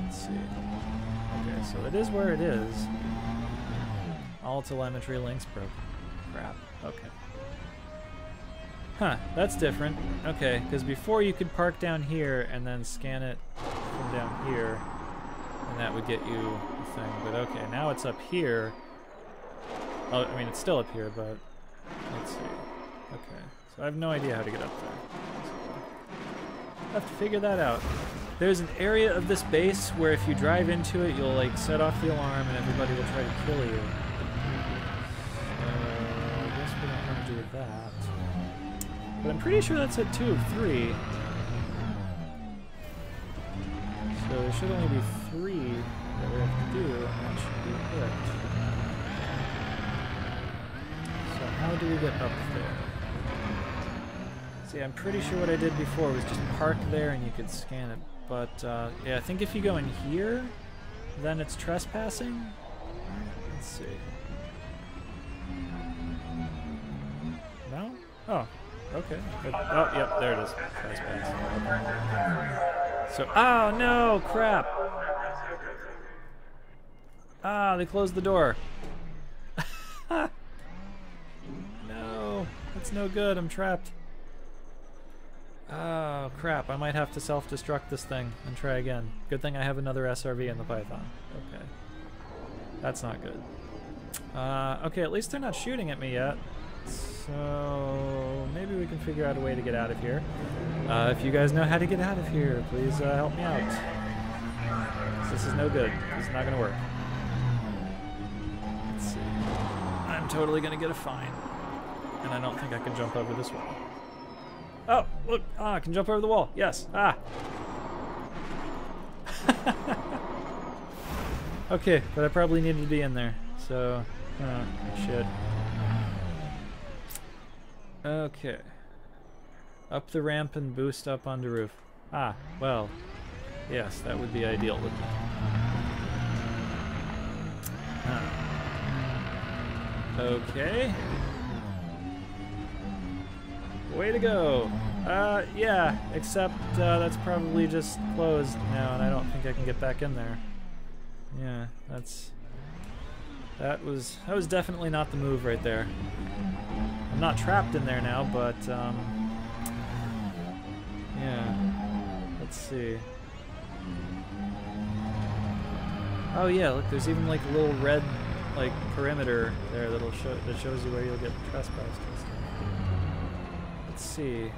Let's see. Okay, so it is where it is. All telemetry links broken. Crap. Okay. Huh, that's different. Okay, because before you could park down here and then scan it from down here, and that would get you the thing. But okay, now it's up here. Oh, I mean, it's still up here, but let's see. Okay, so I have no idea how to get up there. I have to figure that out. There's an area of this base where if you drive into it, you'll like set off the alarm and everybody will try to kill you. So I guess we don't want to do that. But I'm pretty sure that's at 2 of 3. So there should only be 3 that we have to do, and that should be it. So how do we get up there? See, I'm pretty sure what I did before was just park there and you could scan it. But, yeah, I think if you go in here, then it's trespassing. Let's see. No? Oh, okay. But, oh, yep, there it is. Trespassing. So, oh no, crap! Ah, they closed the door. No, that's no good, I'm trapped. Oh, crap, I might have to self-destruct this thing and try again. Good thing I have another SRV in the Python. Okay. That's not good. Okay, at least they're not shooting at me yet. So maybe we can figure out a way to get out of here. If you guys know how to get out of here, please help me out. This is no good. This is not going to work. Let's see. I'm totally going to get a fine. And I don't think I can jump over this wall. Oh, look. Ah, I can jump over the wall. Yes. Ah. Okay, but I probably needed to be in there. So, shit. Okay. Up the ramp and boost up on the roof. Ah, well. Yes, that would be ideal, wouldn't it? Okay. Way to go. Yeah, except that's probably just closed now, and I don't think I can get back in there. Yeah, that was definitely not the move right there. I'm not trapped in there now, but yeah. Let's see. Oh yeah, look, there's even like a little red like perimeter there that shows you where you'll get trespassed and stuff. Let's see.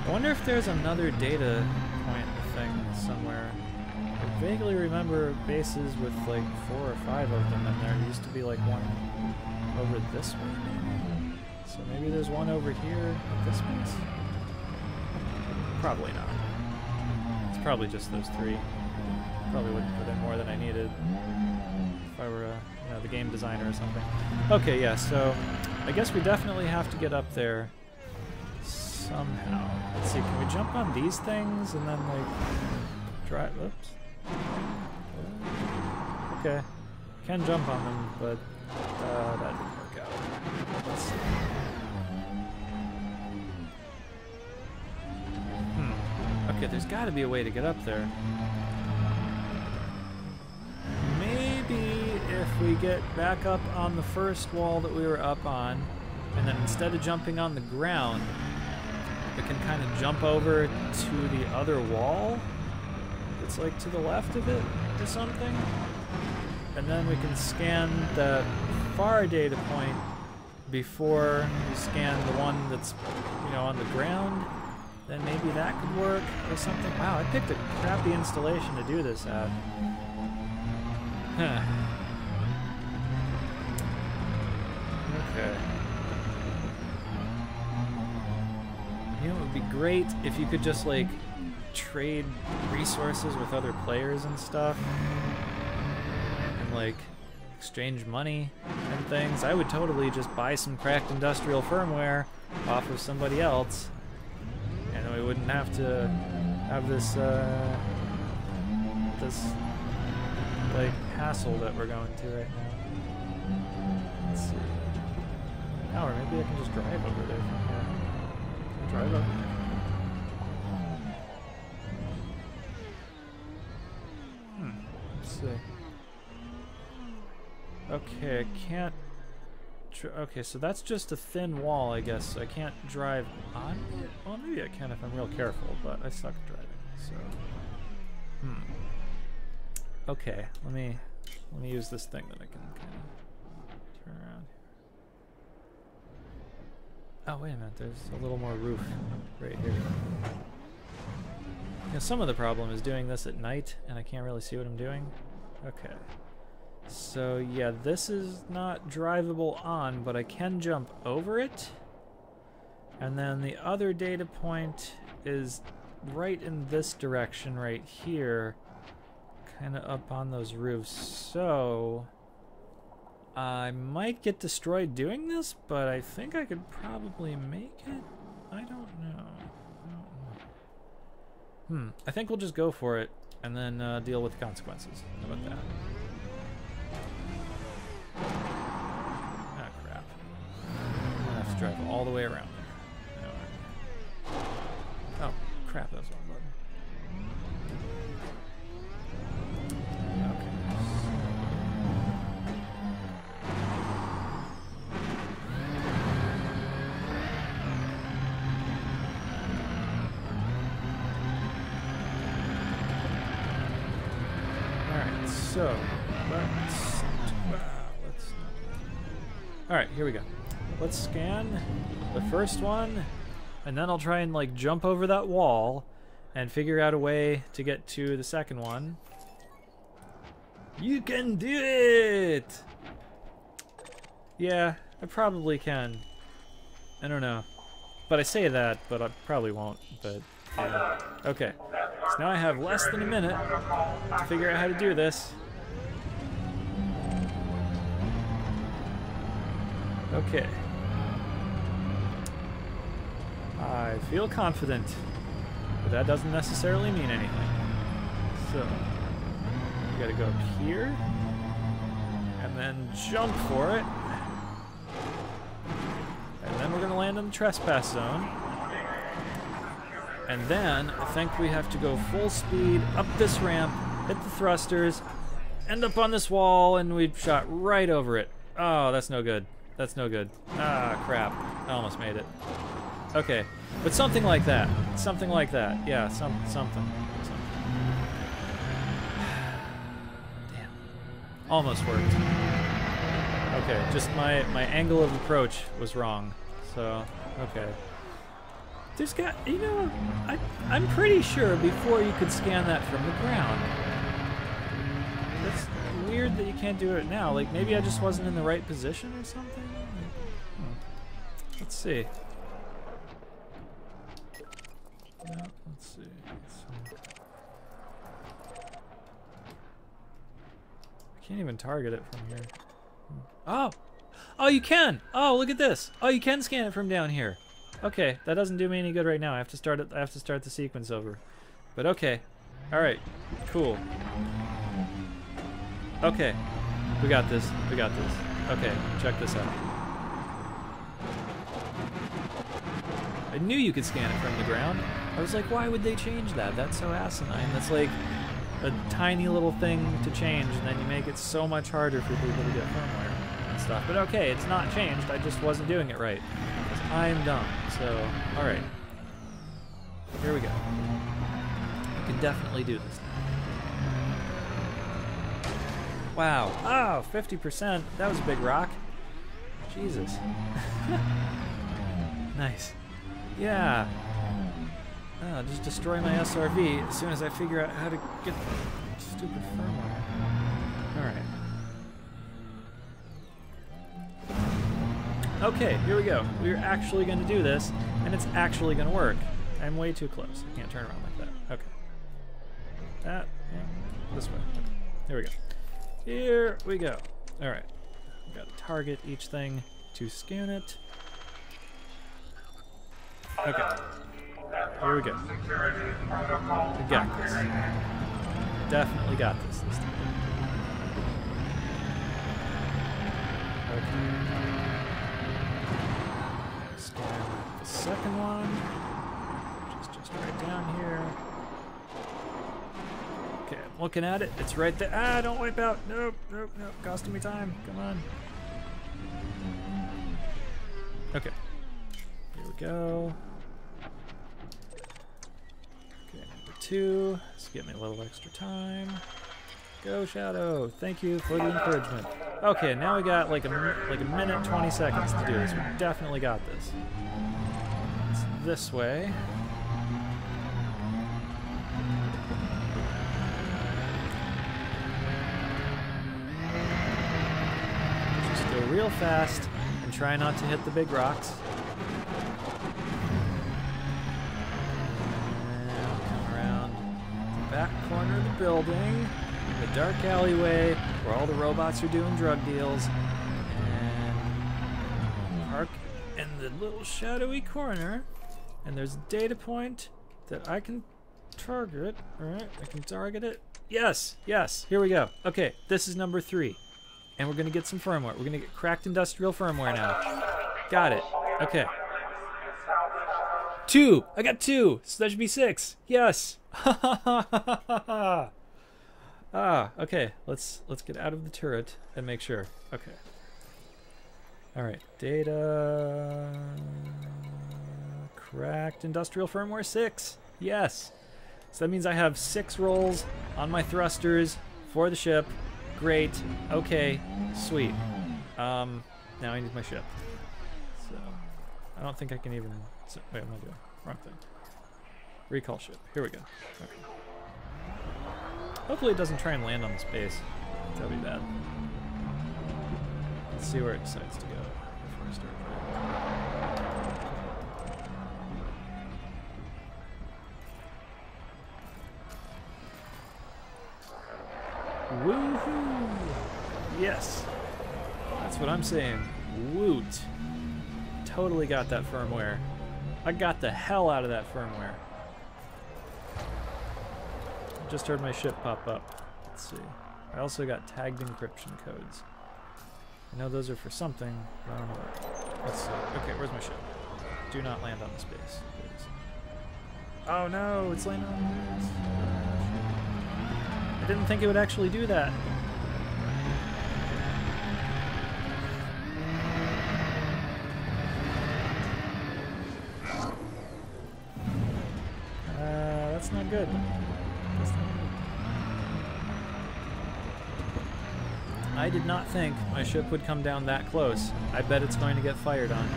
I wonder if there's another data point thing somewhere. I vaguely remember bases with like 4 or 5 of them in there. There used to be like one over this way. So maybe there's one over here at this base? Probably not. It's probably just those 3. Probably wouldn't put in more than I needed if I were you know, the game designer or something. Okay, yeah, so I guess we definitely have to get up there somehow. Let's see, can we jump on these things and then like drive? Oops. Okay, can jump on them, but that didn't work out. Let's see. Okay, there's got to be a way to get up there. Maybe if we get back up on the first wall that we were up on, and then instead of jumping on the ground, we can kind of jump over to the other wall. It's like to the left of it or something. And then we can scan the far data point before we scan the one that's, you know, on the ground. Then maybe that could work or something. Wow, I picked a crappy installation to do this at. Huh. Okay. You know, it would be great if you could just, like, trade resources with other players and stuff. And, like, exchange money and things. I would totally just buy some cracked industrial firmware off of somebody else. And we wouldn't have to have this, like, hassle that we're going to right now. Let's see. Oh, or maybe I can just drive over there from here. Drive over there. Let's see. Okay, I can't... Okay, so that's just a thin wall, I guess. So I can't drive on it? Well, maybe I can if I'm real careful, but I suck at driving, so... Okay, let me use this thing that I can kind of turn around here. Oh, wait a minute, there's a little more roof right here. Yeah, some of the problem is doing this at night, and I can't really see what I'm doing. Okay. So yeah, this is not drivable on, but I can jump over it. And then the other data point is right in this direction right here, kind of up on those roofs. So I might get destroyed doing this, but I think I could probably make it. I don't know. I think we'll just go for it and then deal with the consequences. How about that? Ah, crap. I'm gonna have to drive all the way around there. Oh, crap, that was one button. Okay. Alright, so let's alright, here we go. Let's scan the first one, and then I'll try and like jump over that wall and figure out a way to get to the second one. You can do it! Yeah, I probably can. I don't know. But I say that, but I probably won't. But yeah. Okay. So now I have less than a minute to figure out how to do this. Okay. I feel confident, but that doesn't necessarily mean anything. So, we gotta go up here, and then jump for it. And then we're gonna land in the trespass zone. And then, I think we have to go full speed up this ramp, hit the thrusters, end up on this wall, and we shot right over it. Oh, that's no good. That's no good. Ah, crap. I almost made it. Okay, but something like that. Something like that. Yeah, something. Damn. Almost worked. Okay, just my angle of approach was wrong. So, okay. There's got, you know, I'm pretty sure before you could scan that from the ground. That's weird that you can't do it now. Like, maybe I just wasn't in the right position or something? Let's see. No, let's see. I can't even target it from here. Oh! Oh, you can! Oh, look at this! Oh, you can scan it from down here. Okay, that doesn't do me any good right now. I have to start it. I have to start the sequence over. But okay. All right. Cool. Okay. We got this. We got this. Okay, check this out. I knew you could scan it from the ground. I was like, why would they change that? That's so asinine. That's like a tiny little thing to change, and then you make it so much harder for people to get firmware and stuff. But okay, it's not changed. I just wasn't doing it right. I'm dumb. So, alright. Here we go. I can definitely do this now. Wow. Oh, 50%. That was a big rock. Jesus. Nice. Yeah. Oh, just destroy my SRV as soon as I figure out how to get the stupid firmware. Alright. Okay, here we go. We're actually going to do this, and it's actually going to work. I'm way too close. I can't turn around like that. Okay. That, yeah, this way. Okay. Here we go. Here we go. Alright. We've got to target each thing to scan it. Okay. Here we go. We got this. Definitely got this time. Okay. Scan the second one, which is just right down here. Okay, I'm looking at it. It's right there. Ah, don't wipe out. Nope, nope, nope. Costing me time. Come on. Okay. Here we go. Okay, number 2. Let's get me a little extra time. Go, Shadow. Thank you for the encouragement. Okay, now we got like a minute 20 seconds to do this. We definitely got this. It's this way. real fast and try not to hit the big rocks. And come around the back corner of the building, the dark alleyway where all the robots are doing drug deals, and park in the little shadowy corner, and there's a data point that I can target. Alright, I can target it. Yes, yes, here we go. Okay, this is number 3. And we're gonna get some firmware. We're gonna get cracked industrial firmware now. Got it. Okay. 2! I got 2! So that should be 6. Yes! Okay. Let's get out of the turret and make sure. Okay. Alright. Data. Cracked industrial firmware 6. Yes. So that means I have 6 rolls on my thrusters for the ship. Great. Okay. Sweet. Now I need my ship. So I don't think I can even. Wait, I'm not doing wrong thing. Recall ship. Here we go. Okay. Hopefully it doesn't try and land on the space. That'd be bad. Let's see where it decides to go before I start. Woohoo! Yes. That's what I'm saying. Woot. Totally got that firmware. I got the hell out of that firmware. Just heard my ship pop up. Let's see. I also got tagged encryption codes. I know those are for something, but I don't know what. Let's see. Okay, where's my ship? Do not land on the space, please. Oh no, it's landing on the space. I didn't think it would actually do that. That's not good. That's not good. I did not think my ship would come down that close. I bet it's going to get fired on.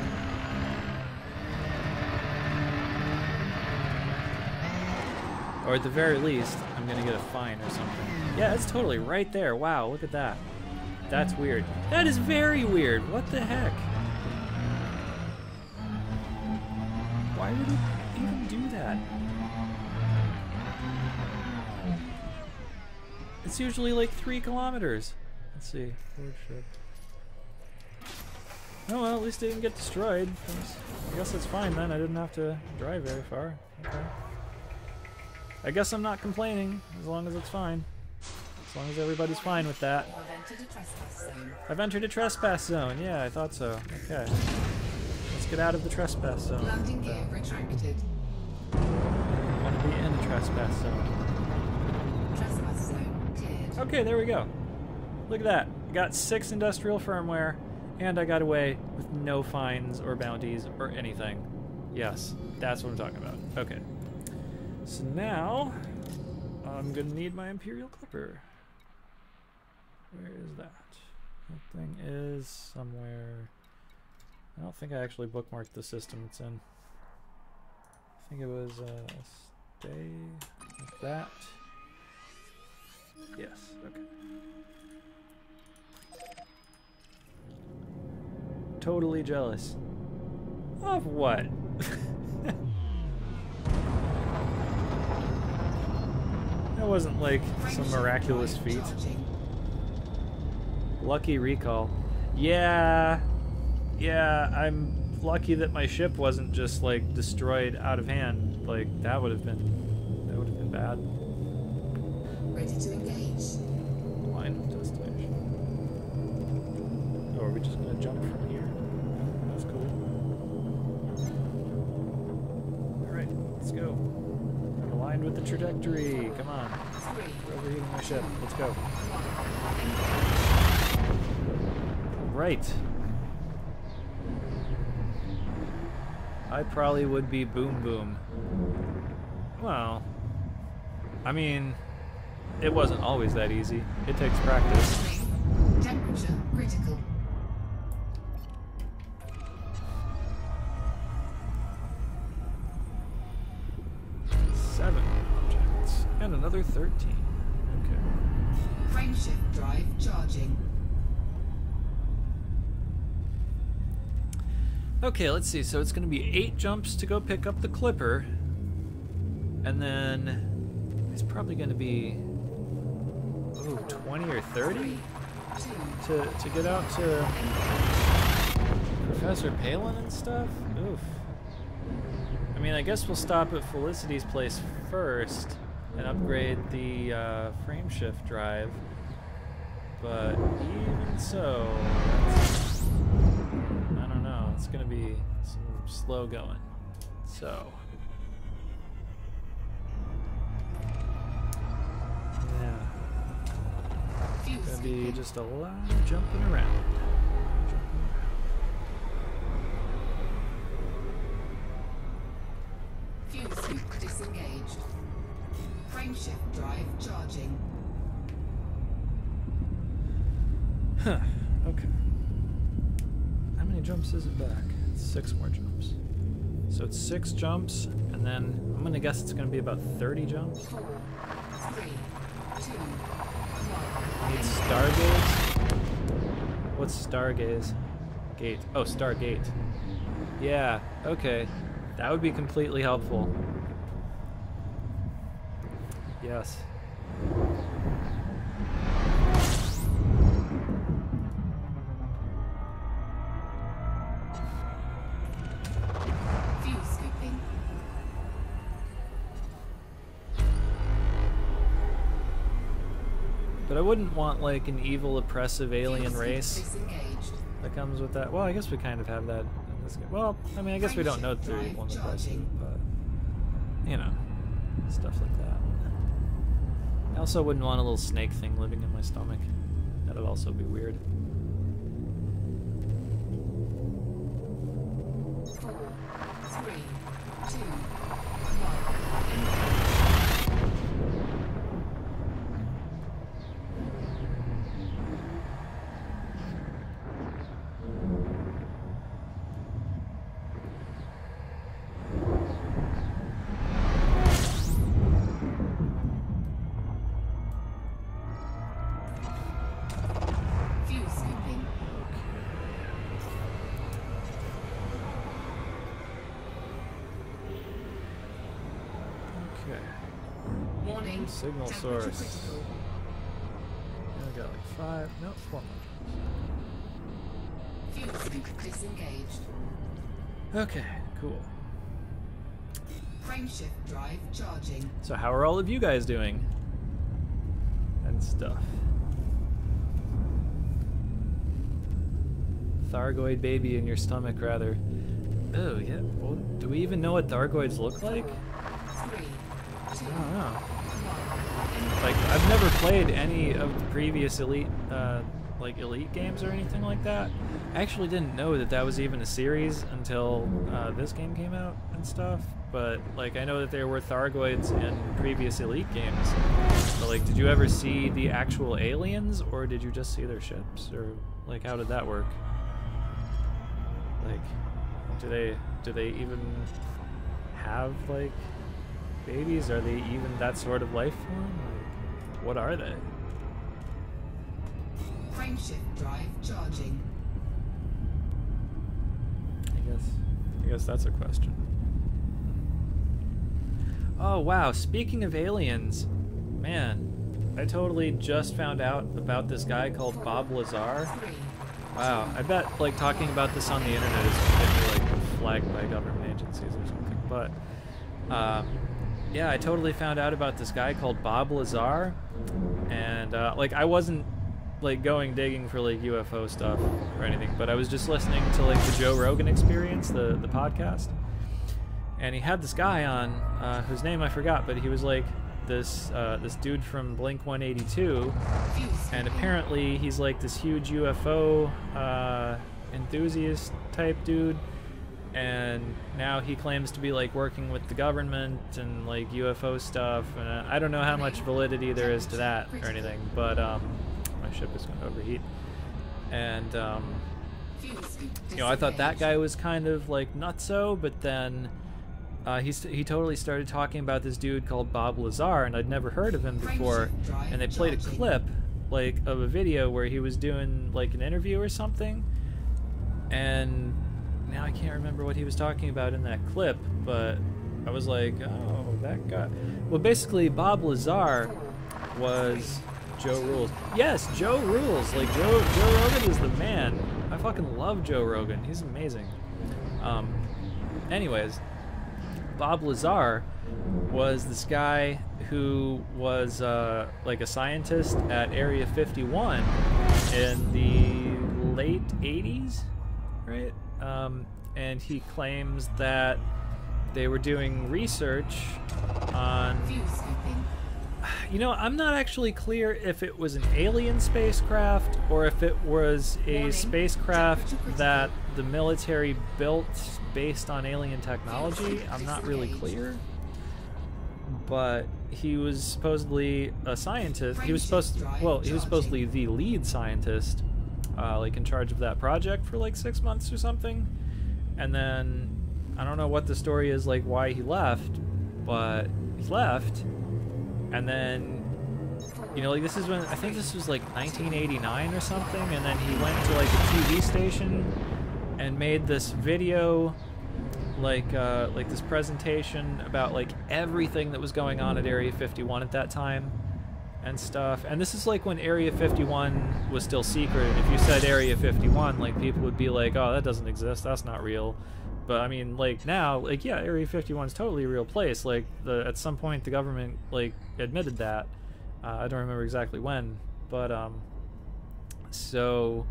Or at the very least, I'm gonna get a fine or something. Yeah, it's totally right there. Wow, look at that. That's weird. That is very weird. What the heck? Why would it even do that? It's usually like 3 kilometers. Let's see. Forward ship. Oh well, at least it didn't get destroyed. I guess that's fine then. I didn't have to drive very far. Okay. I guess I'm not complaining, as long as it's fine. As long as everybody's fine with that. I've entered a trespass zone. Yeah, I thought so. Okay. Let's get out of the trespass zone. Landing gear retracted. I want to be in a trespass zone. Trespass zone cleared. Okay, there we go. Look at that. I got 6 industrial firmware, and I got away with no fines or bounties or anything. Yes, that's what I'm talking about. Okay. So now, I'm gonna need my Imperial Clipper. Where is that? That thing is somewhere. I don't think I actually bookmarked the system it's in. I think it was stay like that. Yes, okay. Totally jealous. Of what? That wasn't like some miraculous feat. Lucky recall. Yeah, I'm lucky that my ship wasn't just like destroyed out of hand. Like that would have been bad. Ready to engage. Line of destination. Oh, are we just gonna jump from here? That's cool. Alright, let's go. I'm aligned with the trajectory. Come on. We're overheating my ship. Let's go. Right. I probably would be boom boom. Well, I mean, it wasn't always that easy. It takes practice. Temperature critical. Seven objects. And another 13. Okay. Frameshift drive charging. Okay, let's see. So it's going to be 8 jumps to go pick up the clipper. And then it's probably going to be 20 or 30 to get out to Professor Palin and stuff. Oof. I mean, I guess we'll stop at Felicity's place first and upgrade the frame shift drive. But even so, I don't know. It's going to be some slow going. So. It's gonna be just a lot of jumping around. Fuse scoop disengaged. Frame shift drive charging. Huh, okay. How many jumps is it back? It's 6 more jumps. So it's 6 jumps, and then I'm gonna guess it's gonna be about 30 jumps. 4, 3, 2, 1. Need Stargaze? What's Stargaze? Gate. Oh, Stargate. Yeah, okay. That would be completely helpful. Yes. Fuse scooping. But I wouldn't want like an evil, oppressive alien Fuse race disengaged. that comes with that. Well, I guess we kind of have that in this game. Well, I mean, I guess we don't know they're evil and oppressive, but you know, stuff like that. I also wouldn't want a little snake thing living in my stomach. That'd also be weird. 4, 3, 2, 1. Fuse scooping. Okay. Warning. Signal Temperature source. critical. I got like 5, no, 4 more. Fuse scoop disengaged. Okay, cool. Frame shift drive charging. So how are all of you guys doing? And stuff. Thargoid baby in your stomach, rather. Oh, yeah. Well, do we even know what Thargoids look like? 3, 2, I don't know. 1. Like, I've never played any of the previous Elite games or anything like that. I actually didn't know that that was even a series until this game came out and stuff. But, like, I know that there were Thargoids in previous Elite games. But, like, did you ever see the actual aliens, or did you just see their ships? Or, like, how did that work? Like, do they even have, like, babies? Are they even that sort of life form? Like, what are they? Frame shift drive charging. I guess that's a question. Oh wow, speaking of aliens, man, I totally just found out about this guy called Bob Lazar. 3, Wow, I bet like talking about this on the internet is gonna get me like flagged by government agencies or something. But yeah, I totally found out about this guy called Bob Lazar, and like I wasn't like going digging for like UFO stuff or anything, but I was just listening to like the Joe Rogan Experience, the podcast, and he had this guy on whose name I forgot, but he was like this dude from Blink 182, and apparently he's like this huge UFO enthusiast type dude, and now he claims to be like working with the government and like UFO stuff, and I don't know how much validity there is to that or anything, but my ship is going to overheat, and you know, I thought that guy was kind of like nutso, but then he totally started talking about this dude called Bob Lazar, and I'd never heard of him before, and they played a clip like of a video where he was doing like an interview or something, and now I can't remember what he was talking about in that clip, but I was like, oh, that guy. Well, basically, Bob Lazar was Joe Rules. Yes, Joe Rules. Like, Joe Rogan is the man. I fucking love Joe Rogan. He's amazing. Anyways, Bob Lazar was this guy who was like a scientist at Area 51 in the late 80s, right? And he claims that they were doing research on... You know, I'm not actually clear if it was an alien spacecraft or if it was a spacecraft that the military built based on alien technology. I'm not really clear. But he was supposedly a scientist. He was supposedly the lead scientist, like in charge of that project for like 6 months or something. And then I don't know what the story is, like why he left, but he left. And then, you know, like this is when, I think this was like 1989 or something, and then he went to like a TV station and made this video, like this presentation about like everything that was going on at Area 51 at that time and stuff. And this is like when Area 51 was still secret. If you said Area 51, like people would be like, oh, that doesn't exist, that's not real. But I mean, like now, like yeah, Area 51 is totally a real place. Like at some point the government like admitted that. I don't remember exactly when, but so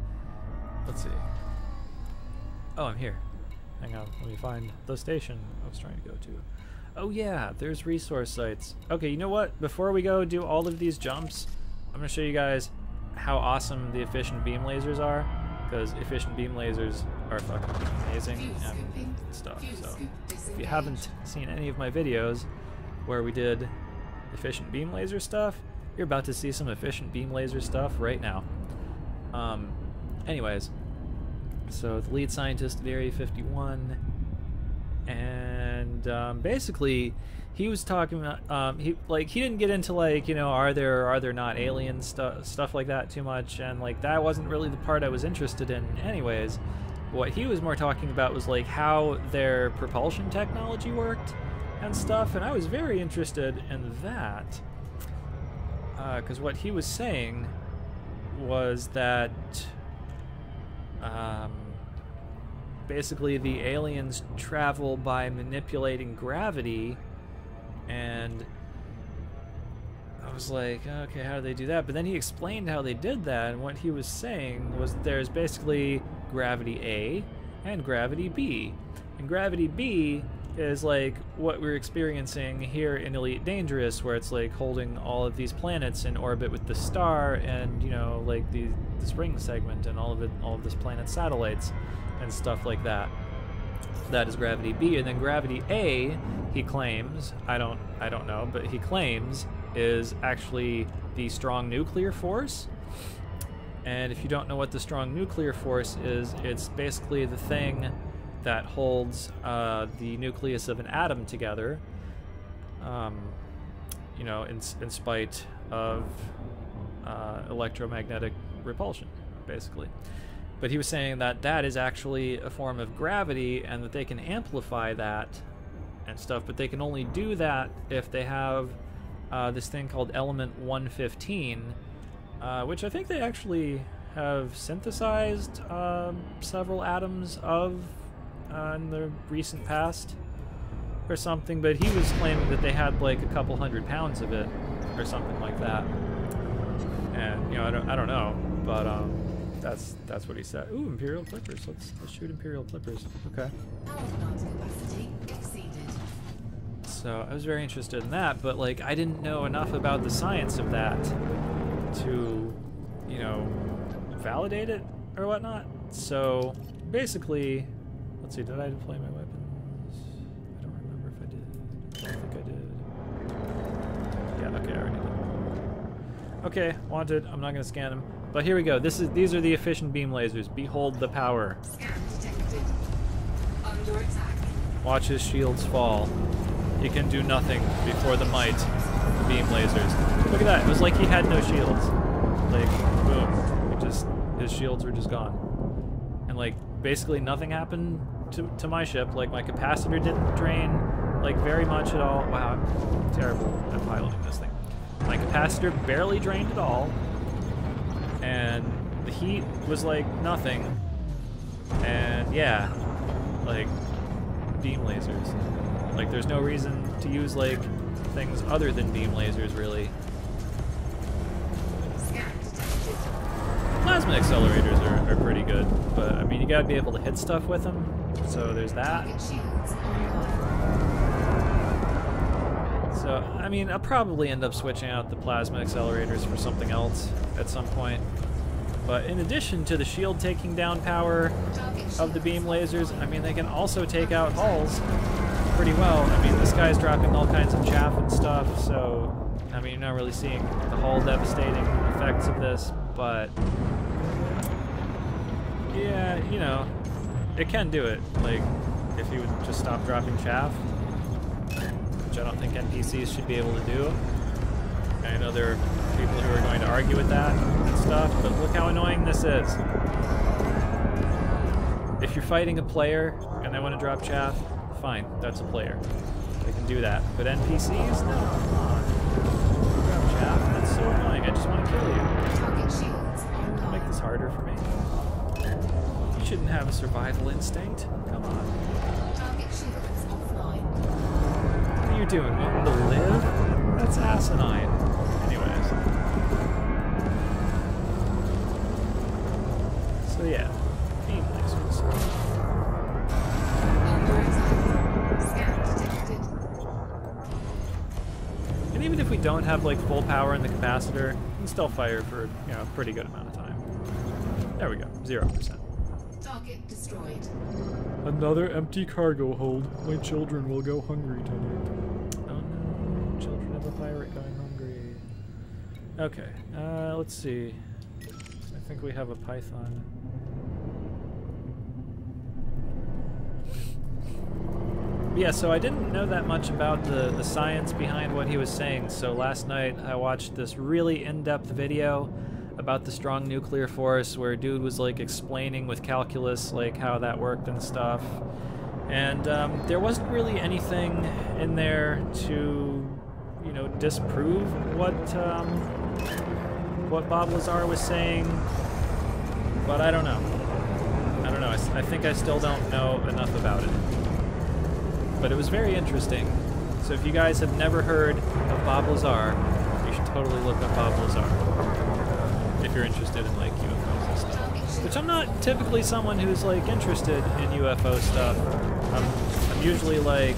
let's see. Oh, I'm here. Hang on, let me find the station I was trying to go to. Oh yeah, there's resource sites. Okay, you know what? Before we go do all of these jumps, I'm gonna show you guys how awesome the efficient beam lasers are. Because efficient beam lasers are fucking amazing and stuff. So if you haven't seen any of my videos where we did efficient beam laser stuff, you're about to see some efficient beam laser stuff right now. Anyways, so the lead scientist at Area 51, and basically he was talking about he didn't get into like, you know, are there not alien stuff like that too much, and like that wasn't really the part I was interested in anyways. What he was more talking about was like how their propulsion technology worked and stuff, and I was very interested in that because what he was saying was that basically the aliens travel by manipulating gravity. And I was like, okay, how do they do that? But then he explained how they did that, and what he was saying was that there's basically gravity A and gravity B. And gravity B is like what we're experiencing here in Elite Dangerous, where it's like holding all of these planets in orbit with the star and, you know, like the ring segment and all of this planet's satellites and stuff like that. That is gravity B. And then gravity A, he claims, I don't know, but he claims is actually the strong nuclear force. And if you don't know what the strong nuclear force is, it's basically the thing that holds the nucleus of an atom together, you know, in spite of electromagnetic repulsion, basically. But he was saying that that is actually a form of gravity and that they can amplify that and stuff, but they can only do that if they have this thing called element 115, which I think they actually have synthesized several atoms of in the recent past or something, but he was claiming that they had like a couple 100 pounds of it or something like that. And, you know, I don't know, but that's what he said. Ooh, Imperial Clippers. Let's shoot Imperial Clippers. Okay. So I was very interested in that, but like I didn't know enough about the science of that to, you know, validate it or whatnot. So basically, let's see, did I deploy my weapons? I don't remember if I did. I don't think I did. Yeah, okay, I already did. Okay, wanted. I'm not gonna scan him. But here we go. These are the efficient beam lasers. Behold the power. Scan detected. Under attack. Watch his shields fall. He can do nothing before the might of the beam lasers. Look at that. It was like he had no shields. Like, boom. His shields were just gone. And like, basically nothing happened to my ship. Like, my capacitor didn't drain, like, very much at all. Wow, I'm terrible at piloting this thing. My capacitor barely drained at all, and the heat was, like, nothing. And, yeah, like, beam lasers. Like, there's no reason to use, like, things other than beam lasers, really. Plasma accelerators are pretty good, but I mean, you gotta be able to hit stuff with them, so there's that. So, I mean, I'll probably end up switching out the plasma accelerators for something else at some point. But in addition to the shield taking down power of the beam lasers, I mean, they can also take out hulls pretty well. I mean, this guy's dropping all kinds of chaff and stuff, so, I mean, you're not really seeing the hull devastating effects of this, but yeah, you know, it can do it. Like, if you would just stop dropping chaff, which I don't think NPCs should be able to do. I know there are people who are going to argue with that and stuff, but look how annoying this is. If you're fighting a player and they want to drop chaff, fine, that's a player. They can do that. But NPCs, no, come on. Drop chaff, that's so annoying. I just want to kill you. Don't make this harder for me. You shouldn't have a survival instinct. Come on. What are you doing? Wanting to live? That's asinine. Anyways. So yeah, beam lasers. And even if we don't have like full power in the capacitor, we can still fire for, you know, a pretty good amount of time. There we go, 0%. Target destroyed. Another empty cargo hold. My children will go hungry tonight. Oh no, children of a pirate going hungry. Okay, let's see. I think we have a python. Yeah, so I didn't know that much about the science behind what he was saying, so last night I watched this really in-depth video about the strong nuclear force where a dude was like explaining with calculus like how that worked and stuff. And there wasn't really anything in there to, you know, disprove what Bob Lazar was saying, but I don't know. I don't know. I think I still don't know enough about it. But it was very interesting. So if you guys have never heard of Bob Lazar, you should totally look up Bob Lazar if you're interested in like UFOs and stuff. Which I'm not typically someone who's like interested in UFO stuff. I'm usually like,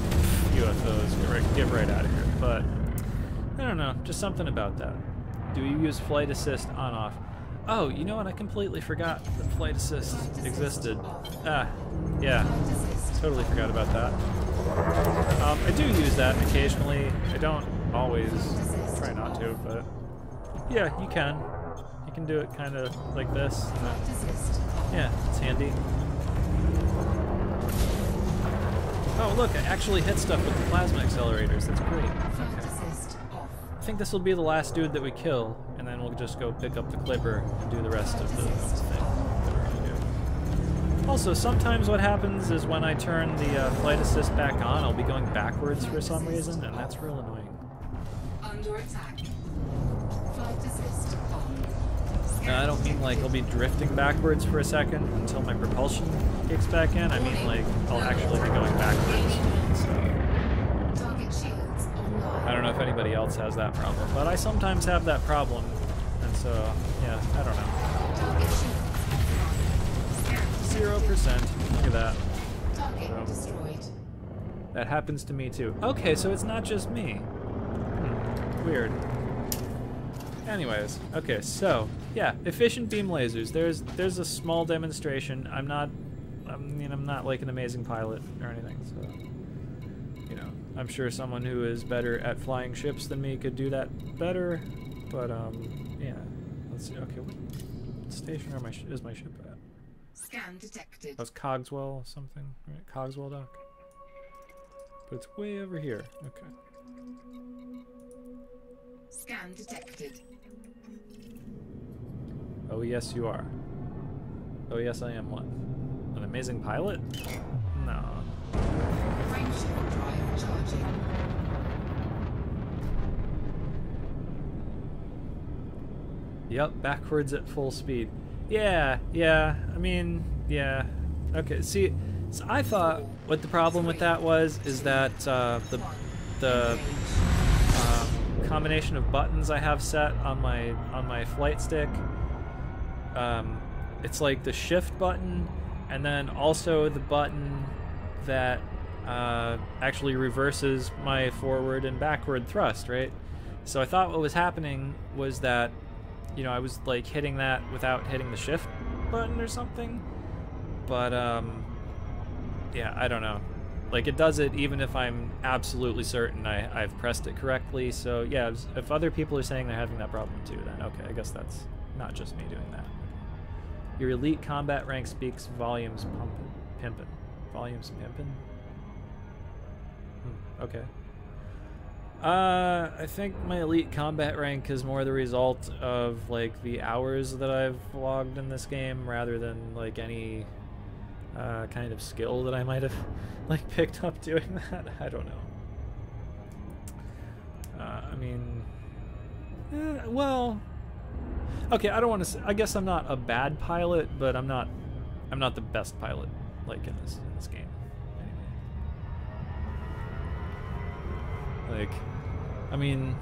UFOs, get right out of here. But I don't know, just something about that. Do you use flight assist on off? Oh, you know what? I completely forgot that flight assist existed. Ah, yeah, totally forgot about that. I do use that occasionally. I don't always, try not to, but yeah, you can. You can do it kind of like this. Yeah, it's handy. Oh, look, I actually hit stuff with the plasma accelerators. That's great. Okay. I think this will be the last dude that we kill, and then we'll just go pick up the clipper and do the rest of the thing that we're going to do. Also, sometimes what happens is when I turn the flight assist back on, I'll be going backwards for some reason, and that's real annoying. Under attack. Flight assist on. No, I don't mean like I'll be drifting backwards for a second until my propulsion kicks back in. I mean like I'll actually be going backwards. So, I don't know if anybody else has that problem, but I sometimes have that problem, and so yeah, I don't know. 0%. Look at that. So, that happens to me too. Okay, so it's not just me. Weird. Anyways, okay, so yeah, efficient beam lasers. There's a small demonstration. I'm not like an amazing pilot or anything, so you know, I'm sure someone who is better at flying ships than me could do that better. But yeah, let's see. Okay, what station is my ship at? Scan detected. That's Cogswell something, right? Cogswell Dock. But it's way over here. Okay. Scan detected. Oh yes, you are. Oh yes, I am one. An amazing pilot? Approaching. Yep, backwards at full speed. Yeah, yeah, I mean, yeah. Okay, see, so I thought what the problem with that is that the combination of buttons I have set on my flight stick, it's like the shift button and then also the button that actually reverses my forward and backward thrust, right? So I thought what was happening was that, you know, I was like hitting that without hitting the shift button or something. But yeah, I don't know. Like, it does it even if I'm absolutely certain I've pressed it correctly. So yeah, if other people are saying they're having that problem too, then okay, I guess that's not just me doing that. Your elite combat rank speaks volumes pimpin'. Volumes pimpin'? Okay. I think my elite combat rank is more the result of like the hours that I've logged in this game rather than like any kind of skill that I might have like picked up doing that. I don't know. I mean, well, okay. I don't want to. I guess I'm not a bad pilot, but I'm not the best pilot like in this game. Anyway. Like, I mean,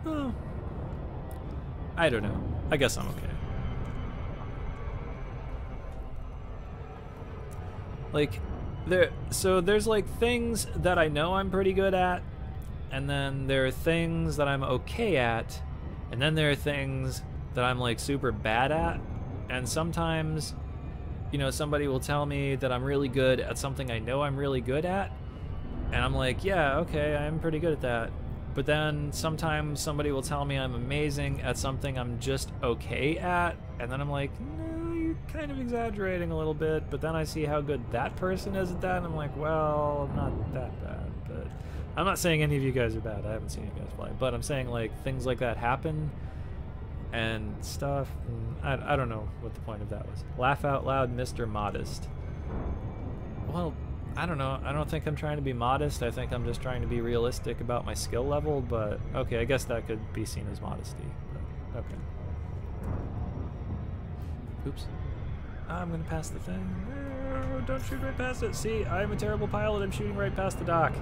well, I don't know. I guess I'm okay. Like, there's like things that I know I'm pretty good at, and then there are things that I'm okay at, and then there are things that I'm like super bad at, and sometimes, you know, somebody will tell me that I'm really good at something I know I'm really good at, and I'm like, yeah, okay, I'm pretty good at that. But then sometimes somebody will tell me I'm amazing at something I'm just okay at, and then I'm like, no, you're kind of exaggerating a little bit. But then I see how good that person is at that, and I'm like, well, I'm not that bad. But I'm not saying any of you guys are bad. I haven't seen you guys play. But I'm saying, like, things like that happen and stuff. And I don't know what the point of that was. Laugh out loud, Mr. Modest. Well, I don't know. I don't think I'm trying to be modest. I think I'm just trying to be realistic about my skill level, but okay, I guess that could be seen as modesty. But okay. Oops. I'm gonna pass the thing. No, don't shoot right past it. See, I'm a terrible pilot. I'm shooting right past the dock.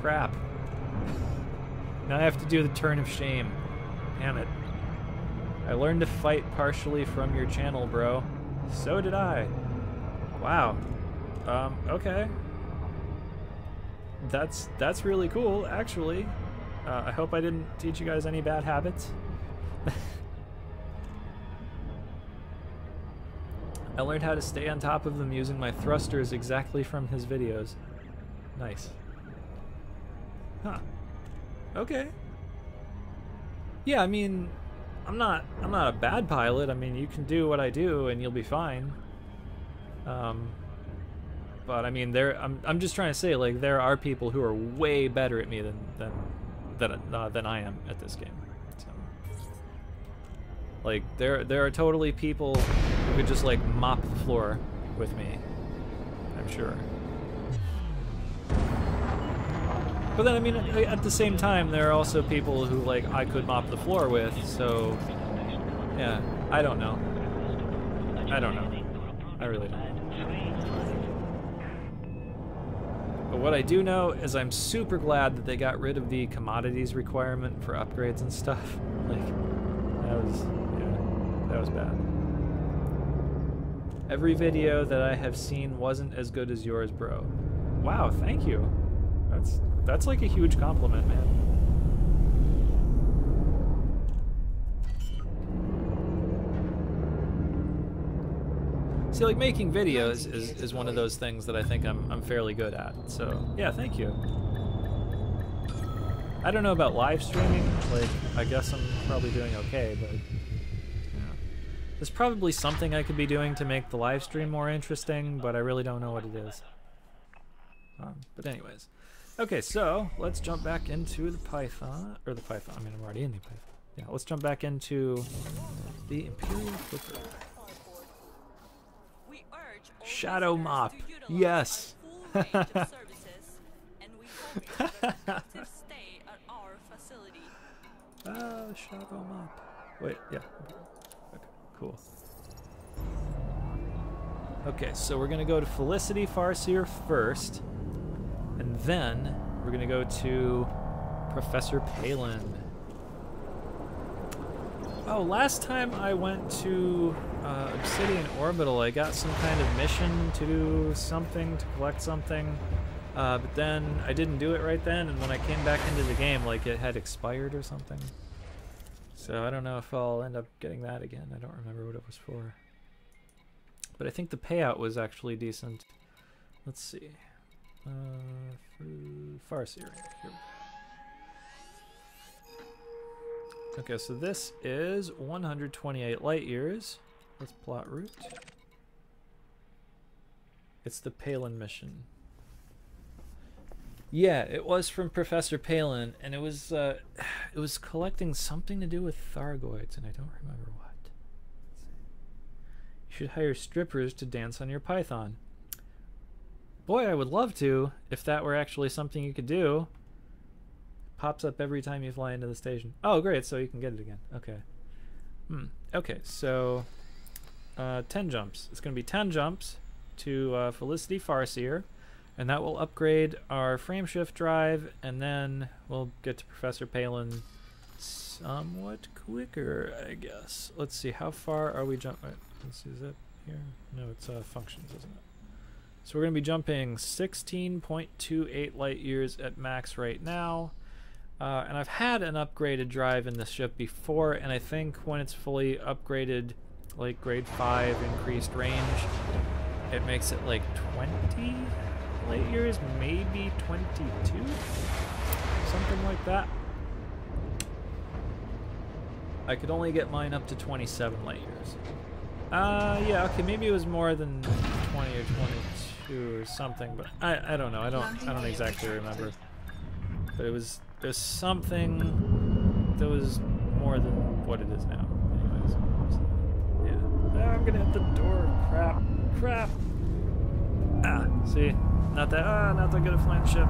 Crap. Now I have to do the turn of shame. Damn it. I learned to fight partially from your channel, bro. So did I. Wow. Okay. That's really cool, actually. I hope I didn't teach you guys any bad habits. I learned how to stay on top of them using my thrusters exactly from his videos. Nice. Huh. Okay. Yeah, I mean, I'm not a bad pilot. I mean, you can do what I do and you'll be fine. But I mean, I'm just trying to say, like, there are people who are way better at me than I am at this game. So, like, there are totally people who could just like mop the floor with me, I'm sure. But then, I mean, at the same time, there are also people who, like, I could mop the floor with. So, yeah, I don't know. I don't know. I really don't know. But what I do know is I'm super glad that they got rid of the commodities requirement for upgrades and stuff. Like, that was bad. Every video that I have seen wasn't as good as yours, bro. Wow, thank you. That's like a huge compliment, man. See, like, making videos is one of those things that I think I'm fairly good at. So, yeah, thank you. I don't know about live streaming. Like, I guess I'm probably doing okay, but yeah. There's probably something I could be doing to make the live stream more interesting, but I really don't know what it is. But anyways. Okay, so let's jump back into the Python, or the Python. I mean, I'm already in the Python. Yeah, let's jump back into the Imperial Flipper. Shadow Mop, yes. range of services, and we hope you have a productive stay at our facility. Shut them up. Wait, yeah. Okay, cool. Okay, so we're gonna go to Felicity Farseer first, and then we're gonna go to Professor Palin. Oh, last time I went to Obsidian Orbital, I got some kind of mission to do something, to collect something, but then I didn't do it right then, and when I came back into the game, like, it had expired or something. So I don't know if I'll end up getting that again. I don't remember what it was for. But I think the payout was actually decent. Let's see. Farseer. Here we go. Okay, so this is 128 light years. Let's plot route. It's the Palin mission. Yeah, it was from Professor Palin, and it was collecting something to do with Thargoids, and I don't remember what. You should hire strippers to dance on your Python. Boy, I would love to, if that were actually something you could do. Pops up every time you fly into the station. Oh, great, so you can get it again. Okay. Okay, so 10 jumps. It's going to be 10 jumps to Felicity Farseer, and that will upgrade our frameshift drive, and then we'll get to Professor Palin somewhat quicker, I guess. Let's see, how far are we jumping? Let's see, is that here? No, it's functions, isn't it? So we're going to be jumping 16.28 light years at max right now. And I've had an upgraded drive in this ship before, and I think when it's fully upgraded, like grade 5 increased range, it makes it like 20 light years, maybe 22? Something like that. I could only get mine up to 27 light years. Yeah, okay, maybe it was more than 20 or 22 or something, but I don't know. I don't exactly remember. But it was there's something that was more than what it is now. Anyways, so, yeah. I'm gonna hit the door. Crap. See, not that good a flying ship.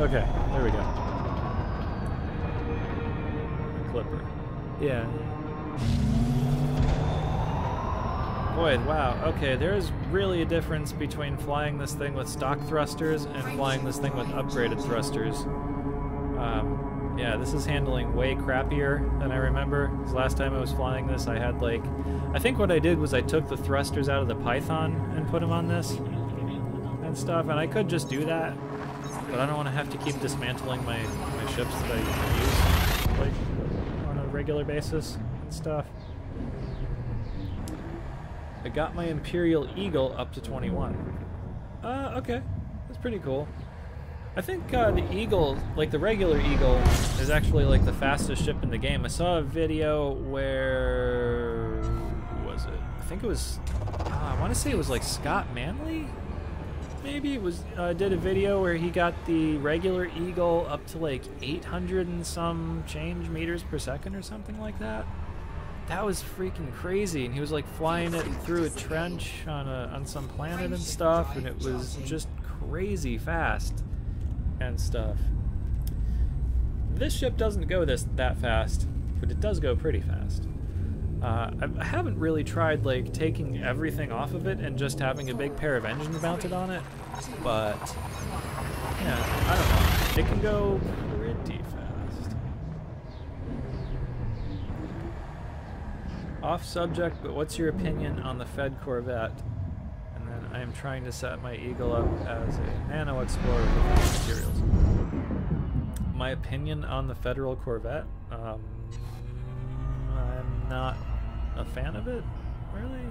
Okay, there we go. Clipper. Yeah. Boy, wow. Okay, there's really a difference between flying this thing with stock thrusters and flying this thing with upgraded thrusters. Yeah, this is handling way crappier than I remember. 'Cause last time I was flying this, I had like... I think what I did was I took the thrusters out of the Python and put them on this and stuff, and I could just do that, but I don't want to have to keep dismantling my ships that I use like on a regular basis and stuff. I got my Imperial Eagle up to 21. Okay. That's pretty cool. I think the Eagle, like the regular Eagle, is actually like the fastest ship in the game. I saw a video where... who was it? I think it was... I want to say it was like Scott Manley? Maybe it was... did a video where he got the regular Eagle up to like 800 and some change meters per second or something like that. That was freaking crazy, and he was like flying it through a trench on some planet and stuff, and it was just crazy fast and stuff. This ship doesn't go that fast, but it does go pretty fast. I haven't really tried like taking everything off of it and just having a big pair of engines mounted on it, but yeah, I don't know. It can go pretty fast. Off subject, but what's your opinion on the Fed Corvette? And then I am trying to set my Eagle up as a nano explorer with materials. My opinion on the Federal Corvette? I'm not a fan of it, really.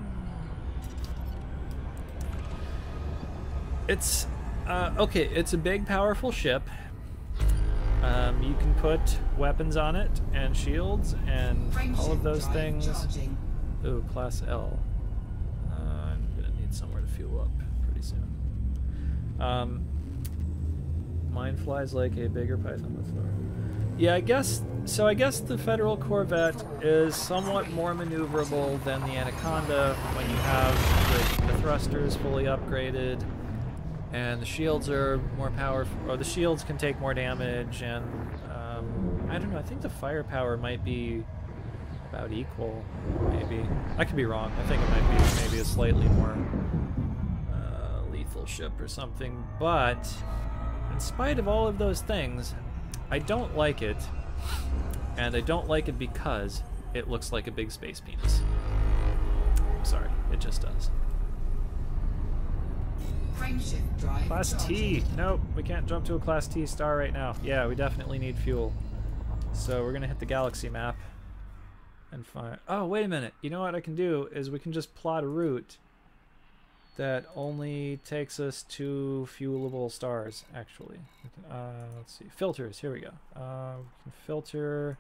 It's okay. It's a big, powerful ship. You can put weapons on it and shields and all of those things. Ooh, Class L. I'm gonna need somewhere to fuel up pretty soon. Mine flies like a bigger Python with Thor. Yeah, I guess so. I guess the Federal Corvette is somewhat more maneuverable than the Anaconda when you have the thrusters fully upgraded, and the shields are more powerful, or the shields can take more damage, and I don't know. I think the firepower might be about equal, maybe. I could be wrong. I think it might be maybe a slightly more lethal ship or something. But in spite of all of those things, I don't like it, and I don't like it because it looks like a big space penis. I'm sorry, it just does. Frameshift drive Class T! Nope, we can't jump to a Class T star right now. Yeah, we definitely need fuel. So we're gonna hit the galaxy map and find... Oh, wait a minute. You know what I can do is we can just plot a route that only takes us to fuelable stars, actually. Let's see. Filters. Here we go. We can filter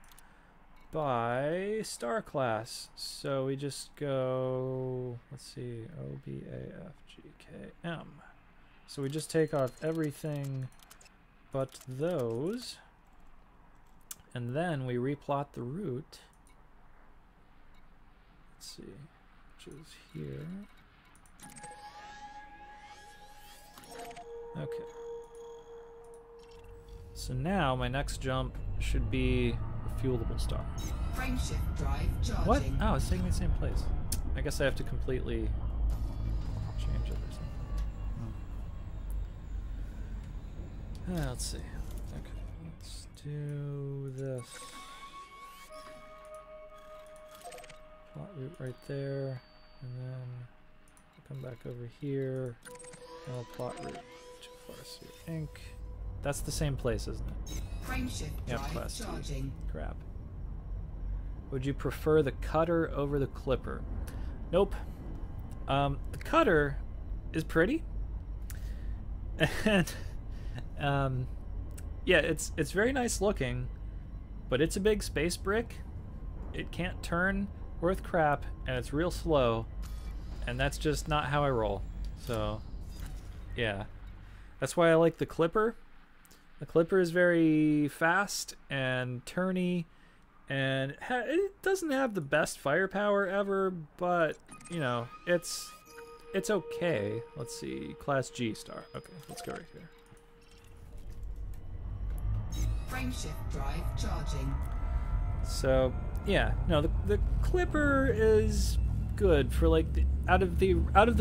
by star class. So we just go... Let's see. O, B, A, F, G, K, M. So we just take off everything but those. And then we replot the route. Let's see. Which is here. Okay. So now my next jump should be a fuelable star. Frameshift drive charging. What? Oh, it's taking me the same place. I guess I have to completely change it or something. Let's see. Okay, let's do this. Plot route right there, and then we'll come back over here, and we'll plot route to Farseer Inc. That's the same place, isn't it? Frameshift Yep, drive Class T. charging. Crap. Would you prefer the Cutter over the Clipper? Nope. The Cutter is pretty, and yeah, it's very nice looking, but it's a big space brick. It can't turn worth crap, and it's real slow, and that's just not how I roll. So yeah, that's why I like the Clipper. The Clipper is very fast and turny, and it doesn't have the best firepower ever, but you know, it's okay. Let's see, Class G star. Okay, let's go right here. Frameshift drive charging. So yeah, no, the Clipper is good for like out of the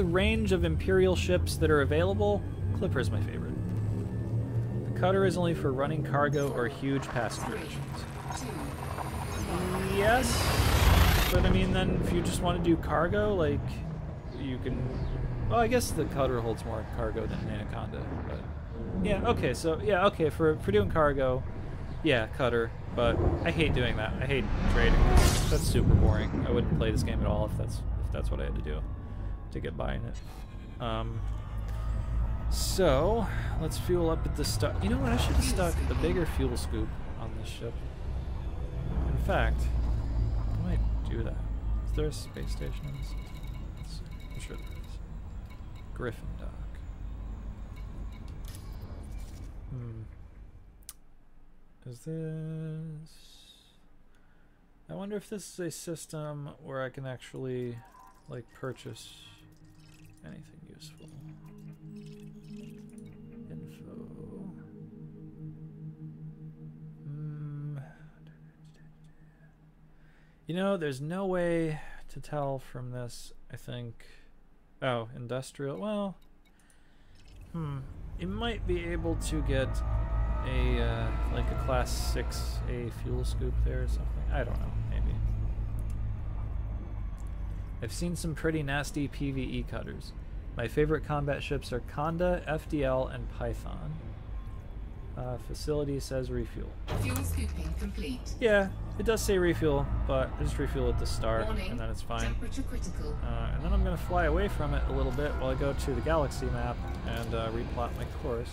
range of Imperial ships that are available. Clipper is my favorite. The Cutter is only for running cargo or huge passenger missions. Yes, but I mean, then if you just want to do cargo, like you can. Well, I guess the Cutter holds more cargo than an Anaconda, but yeah, okay. So yeah, okay, for doing cargo. Yeah, Cutter, but I hate doing that. I hate trading. That's super boring. I wouldn't play this game at all if that's what I had to do to get by in it. So let's fuel up at the star. You know what? I should have stuck the bigger fuel scoop on this ship. In fact, I might do that. Is there a space station in this? Let's see. I'm sure there is. Griffin Dock. Is this... I wonder if this is a system where I can actually, like, purchase anything useful. Info. You know, there's no way to tell from this, I think. Oh, industrial. Well, you might be able to get like a Class 6A fuel scoop there or something. I don't know, maybe. I've seen some pretty nasty PvE cutters. My favorite combat ships are Conda, FDL, and Python. Facility says refuel. Fuel scooping complete. Yeah, it does say refuel, but I just refuel at the start, Warning, and then it's fine. temperature critical. And then I'm going to fly away from it a little bit while I go to the galaxy map and replot my course.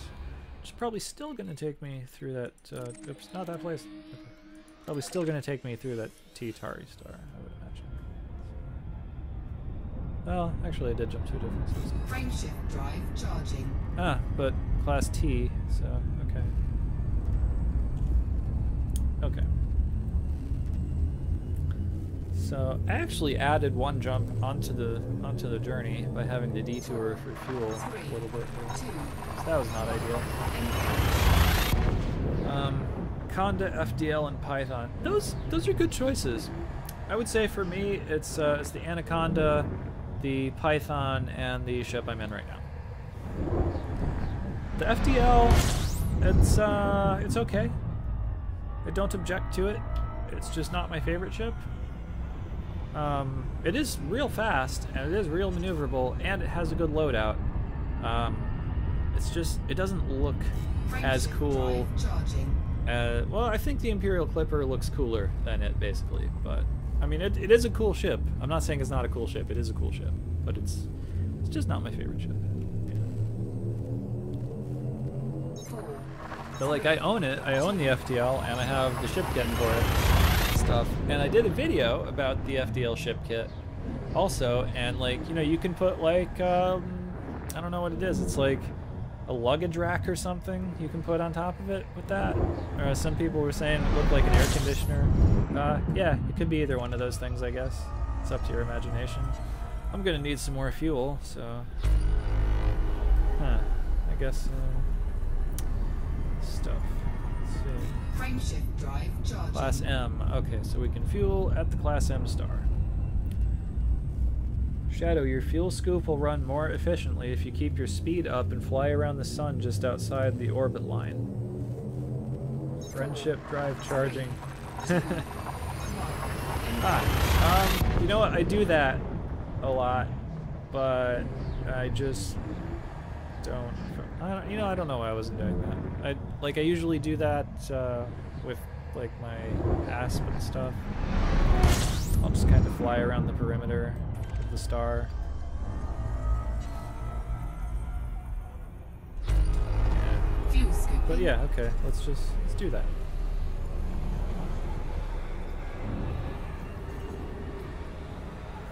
Which is probably still going to take me through that... oops, not that place. Okay. Probably still going to take me through that T-Tari star, I would imagine. Well, actually I did jump to a different system. Frameshift drive charging. Ah, but Class T, so, okay. So I actually added one jump onto the journey by having to detour for fuel a little bit. So that was not ideal. Conda, FDL, and Python. Those are good choices. I would say for me, it's the Anaconda, the Python, and the ship I'm in right now. The FDL, it's okay. I don't object to it. It's just not my favorite ship. It is real fast, and it is real maneuverable, and it has a good loadout. It's just, it doesn't look as cool. Well, I think the Imperial Clipper looks cooler than it, basically. But, I mean, it is a cool ship. I'm not saying it's not a cool ship. It is a cool ship. But it's just not my favorite ship. But like, I own it. I own the FDL, and I have the ship kit for it and stuff. And I did a video about the FDL ship kit also, and like, you know, you can put like, I don't know what it is. It's like a luggage rack or something you can put on top of it with that. Or some people were saying it looked like an air conditioner. Yeah, it could be either one of those things, I guess. It's up to your imagination. I'm gonna need some more fuel, so... I guess, stuff. Let's see. Frameshift drive charging. Class M. Okay, so we can fuel at the Class M star. Shadow, your fuel scoop will run more efficiently if you keep your speed up and fly around the sun just outside the orbit line. Friendship drive charging. You know what? I do that a lot, but I just don't. You know, I don't know why I wasn't doing that. I usually do that with like my ASP and stuff. I'll just kind of fly around the perimeter of the star. Fuel scooping. But yeah, okay. Let's do that.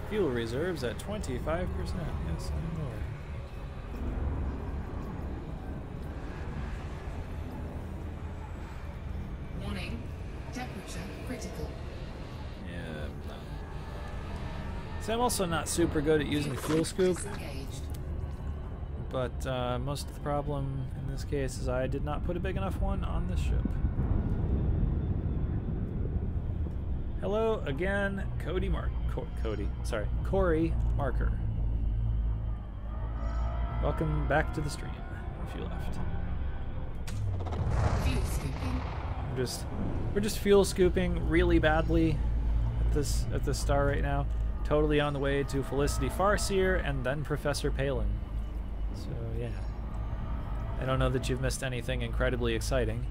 Fuel reserves at 25%. Yes, I'm aware. Warning. Temperature critical. Yeah, no. See, I'm also not super good at using the fuel scoop, Disengaged. but most of the problem in this case is I did not put a big enough one on this ship. Hello again, Corey Marker. Welcome back to the stream, if you left. Fuel scooping. We're just fuel scooping really badly at this star right now. Totally on the way to Felicity Farseer and then Professor Palin. So yeah. I don't know that you've missed anything incredibly exciting.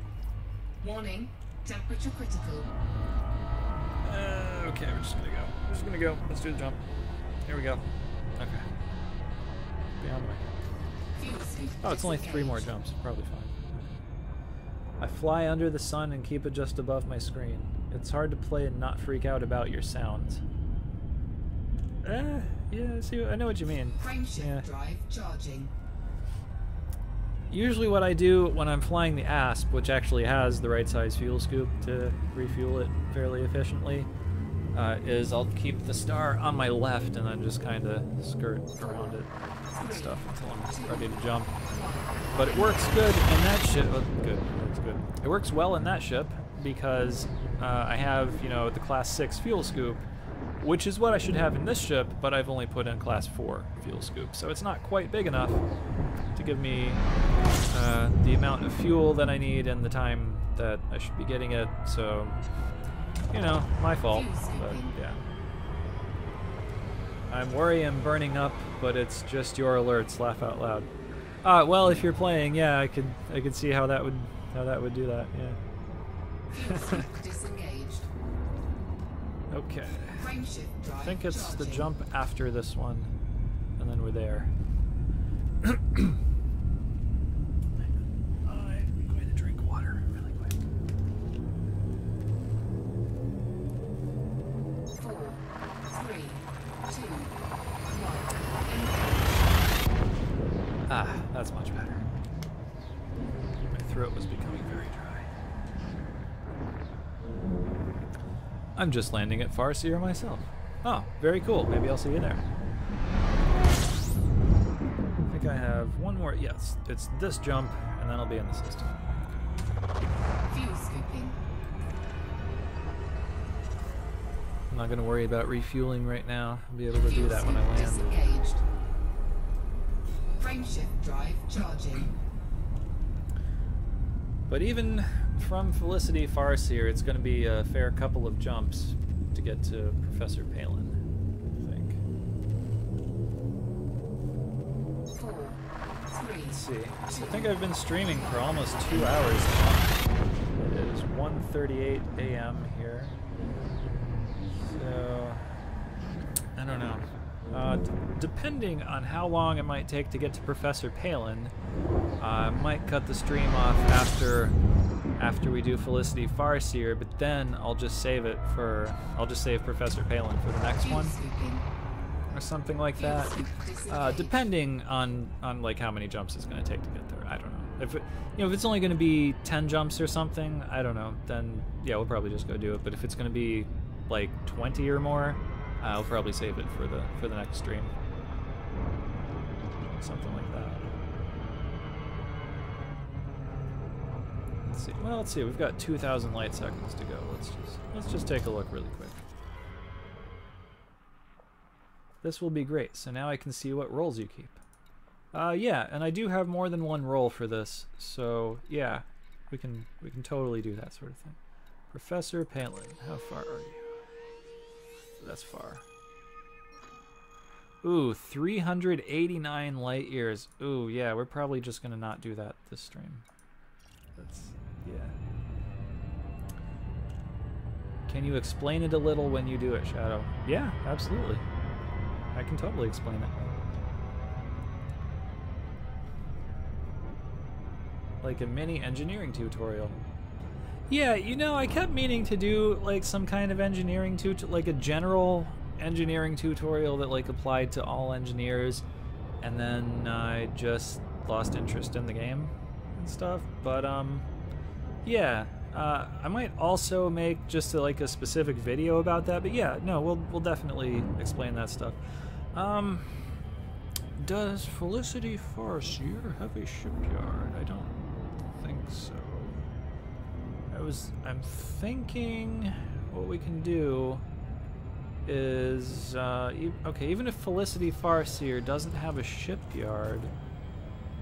Warning. Temperature critical. Okay, we're just gonna go. Let's do the jump. Here we go. Okay. Beyond the way. Fuel scoop. Oh, it's only 3 more jumps. Probably fine. I fly under the sun and keep it just above my screen. It's hard to play and not freak out about your sounds. Yeah, see, I know what you mean. Frameshift drive charging. Usually what I do when I'm flying the ASP, which actually has the right size fuel scoop to refuel it fairly efficiently, is I'll keep the star on my left and then just kind of skirt around it and stuff until I'm ready to jump. But it works good in that ship. Oh, good. It's good. It works well in that ship because I have, you know, the Class 6 fuel scoop, which is what I should have in this ship, but I've only put in Class 4 fuel scoop. So it's not quite big enough to give me the amount of fuel that I need and the time that I should be getting it. So, you know, my fault, but yeah. I'm worried I'm burning up, but it's just your alerts. Laugh out loud. Well, if you're playing, yeah, I could see how that would do that. Yeah. Disengaged. Okay. Frameshift I drive think it's the charging. jump after this one, and then we're there. I'm going to drink water really quick. 4, 3, 2, 1. Ah, that's much better. My throat was becoming very dry. I'm just landing at Farseer myself. Oh, very cool. Maybe I'll see you there. I think I have one more. Yes, it's this jump, and then I'll be in the system. Fuel scooping. I'm not going to worry about refueling right now. I'll be able to do Fuel that when I scoop land. disengaged. Frameshift drive charging. But even from Felicity Farseer, it's going to be a fair couple of jumps to get to Professor Palin, I think. 4, 3, Let's see. I think I've been streaming for almost 2 hours now. It is 1:38 a.m. here. So, I don't know. Depending on how long it might take to get to Professor Palin, I might cut the stream off after we do Felicity Farseer, but then I'll just save Professor Palin for the next fuel one scooping. or something like Fuel that. scoop disengaged. Depending on like how many jumps it's going to take to get there. I don't know. If it's only going to be 10 jumps or something, I don't know. Then yeah, we'll probably just go do it. But if it's going to be like 20 or more, I'll probably save it for the next stream. Something like that. Let's see. Well, let's see. We've got 2,000 light seconds to go. Let's just take a look really quick. This will be great. So now I can see what rolls you keep. Yeah, and I do have more than one roll for this. So yeah, we can totally do that sort of thing. Professor Palin, how far are you? That's far. Ooh, 389 light years. Ooh, yeah, we're probably just gonna not do that this stream. That's, yeah. Can you explain it a little when you do it, Shadow? Yeah, absolutely. I can totally explain it. Like a mini engineering tutorial. Yeah, I kept meaning to do like some kind of engineering like a general engineering tutorial that like applied to all engineers, and then I just lost interest in the game and stuff. But yeah, I might also make just like a specific video about that. But yeah, no, we'll definitely explain that stuff. Does Felicity Farseer have a shipyard? I don't think so. I'm thinking what we can do is, okay, even if Felicity Farseer doesn't have a shipyard,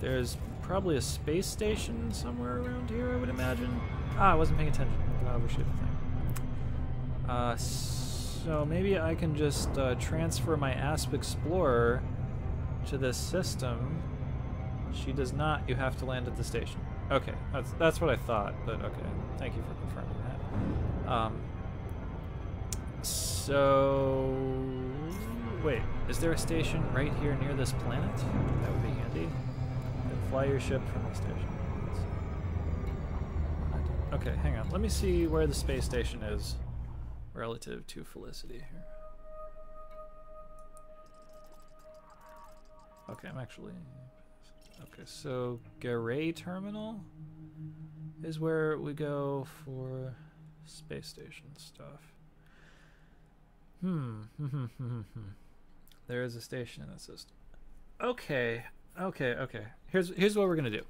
there's probably a space station somewhere around here, I would imagine. I wasn't paying attention. I'm gonna overshoot the thing. So maybe I can just transfer my Asp Explorer to this system. She does not. You have to land at the station. Okay, that's what I thought, but okay. Thank you for confirming that. So wait, is there a station right here near this planet? That would be handy. Then fly your ship from the station. Okay, hang on. Let me see where the space station is relative to Felicity here. Okay, I'm actually... Okay, so Garay Terminal is where we go for space station stuff. There is a station in the system. Okay. Here's what we're gonna do.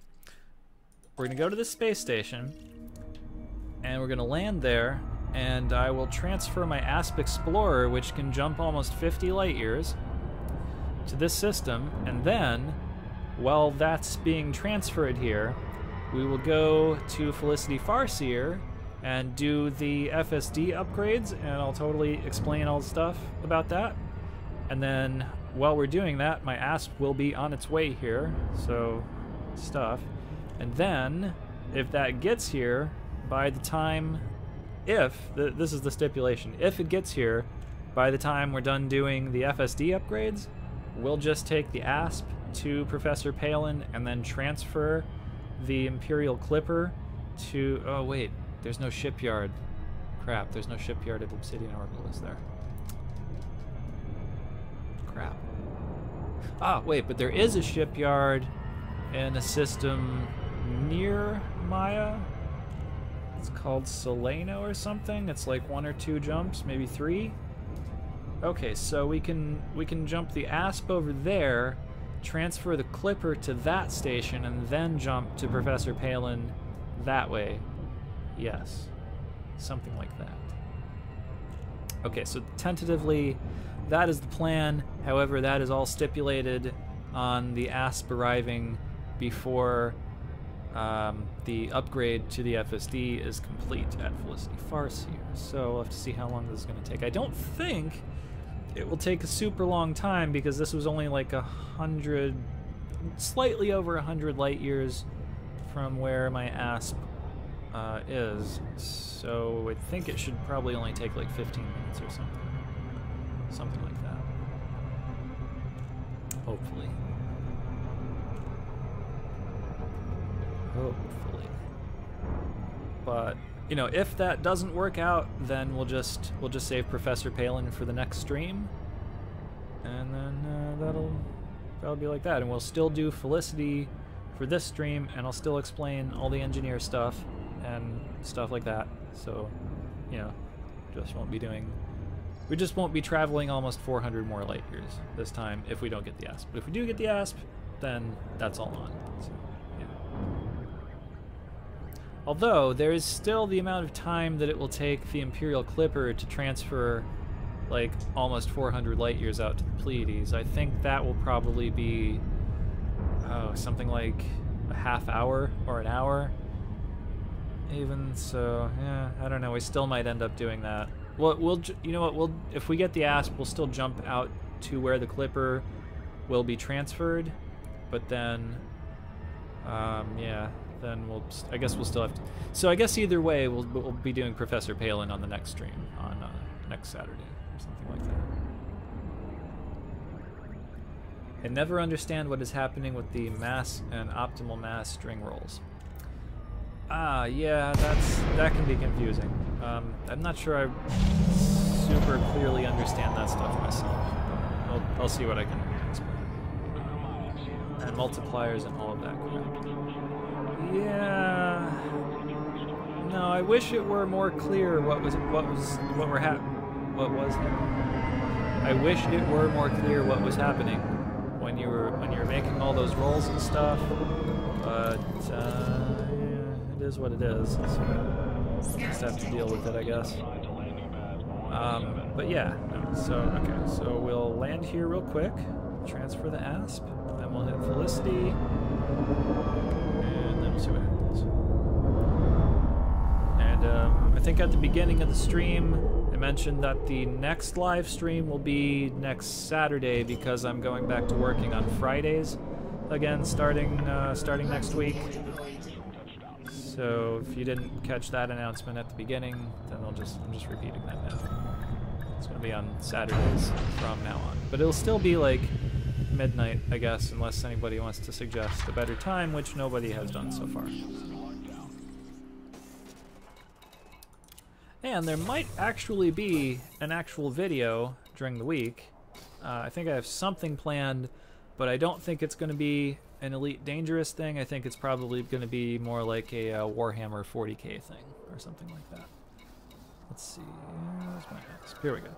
We're gonna go to the space station, and we're gonna land there, and I will transfer my Asp Explorer, which can jump almost 50 light years, to this system, and then, while that's being transferred here, we will go to Felicity Farseer and do the FSD upgrades, and I'll totally explain all the stuff about that. And then, while we're doing that, my Asp will be on its way here, so stuff. And then, if that gets here, by the time, this is the stipulation, if it gets here, by the time we're done doing the FSD upgrades, we'll just take the Asp to Professor Palin and then transfer the Imperial Clipper to... Oh, wait. There's no shipyard. Crap, there's no shipyard at Obsidian Orbital, is there? Crap. Ah, wait, but there is a shipyard in a system near Maya. It's called Solano or something. It's like 1 or 2 jumps, maybe 3. Okay, so we can jump the ASP over there, transfer the Clipper to that station, and then jump to Professor Palin that way. Yes. Something like that. Okay, so tentatively, that is the plan. However, that is all stipulated on the ASP arriving before the upgrade to the FSD is complete at Felicity Farseer. So we'll have to see how long this is going to take. I don't think it will take a super long time because this was only like 100, slightly over 100 light years from where my ASP is. So I think it should probably only take like 15 minutes or something. Something like that. Hopefully. Hopefully. But, you know, if that doesn't work out, then we'll just save Professor Palin for the next stream. And then that'll probably be like that. And we'll still do Felicity for this stream, and I'll still explain all the engineer stuff and stuff like that. So, you know, we just won't be traveling almost 400 more light years this time if we don't get the ASP. But if we do get the ASP, then that's all on. So, yeah. Although, there is still the amount of time that it will take the Imperial Clipper to transfer like almost 400 light years out to the Pleiades. I think that will probably be something like a half hour or an hour. Even so, yeah, I don't know. We still might end up doing that. Well, you know what? If we get the ASP, we'll still jump out to where the Clipper will be transferred. But then, yeah, then I guess we'll still have to. So I guess either way, we'll be doing Professor Palin on the next stream on next Saturday or something like that. I never understand what is happening with the mass and optimal mass string rolls. Ah, yeah, that can be confusing. I'm not sure I super clearly understand that stuff myself. I'll see what I can explain. And multipliers and all of that crap. Yeah. No, I wish it were more clear what was happening. I wish it were more clear what was happening when you were making all those rolls and stuff. But yeah, it is what it is. So just have to deal with it, I guess. But yeah, no, so okay, so we'll land here real quick, transfer the ASP, then we'll hit Felicity, and then we'll see what happens. And I think at the beginning of the stream, I mentioned that the next live stream will be next Saturday because I'm going back to working on Fridays again, starting next week. So if you didn't catch that announcement at the beginning, then I'm just repeating that now. It's going to be on Saturdays from now on. But it'll still be like midnight, I guess, unless anybody wants to suggest a better time, which nobody has done so far. And there might actually be an actual video during the week. I think I have something planned, but I don't think it's going to be an Elite Dangerous thing. I think it's probably going to be more like a Warhammer 40k thing or something like that. Let's see. Where's my ASP? Here we go.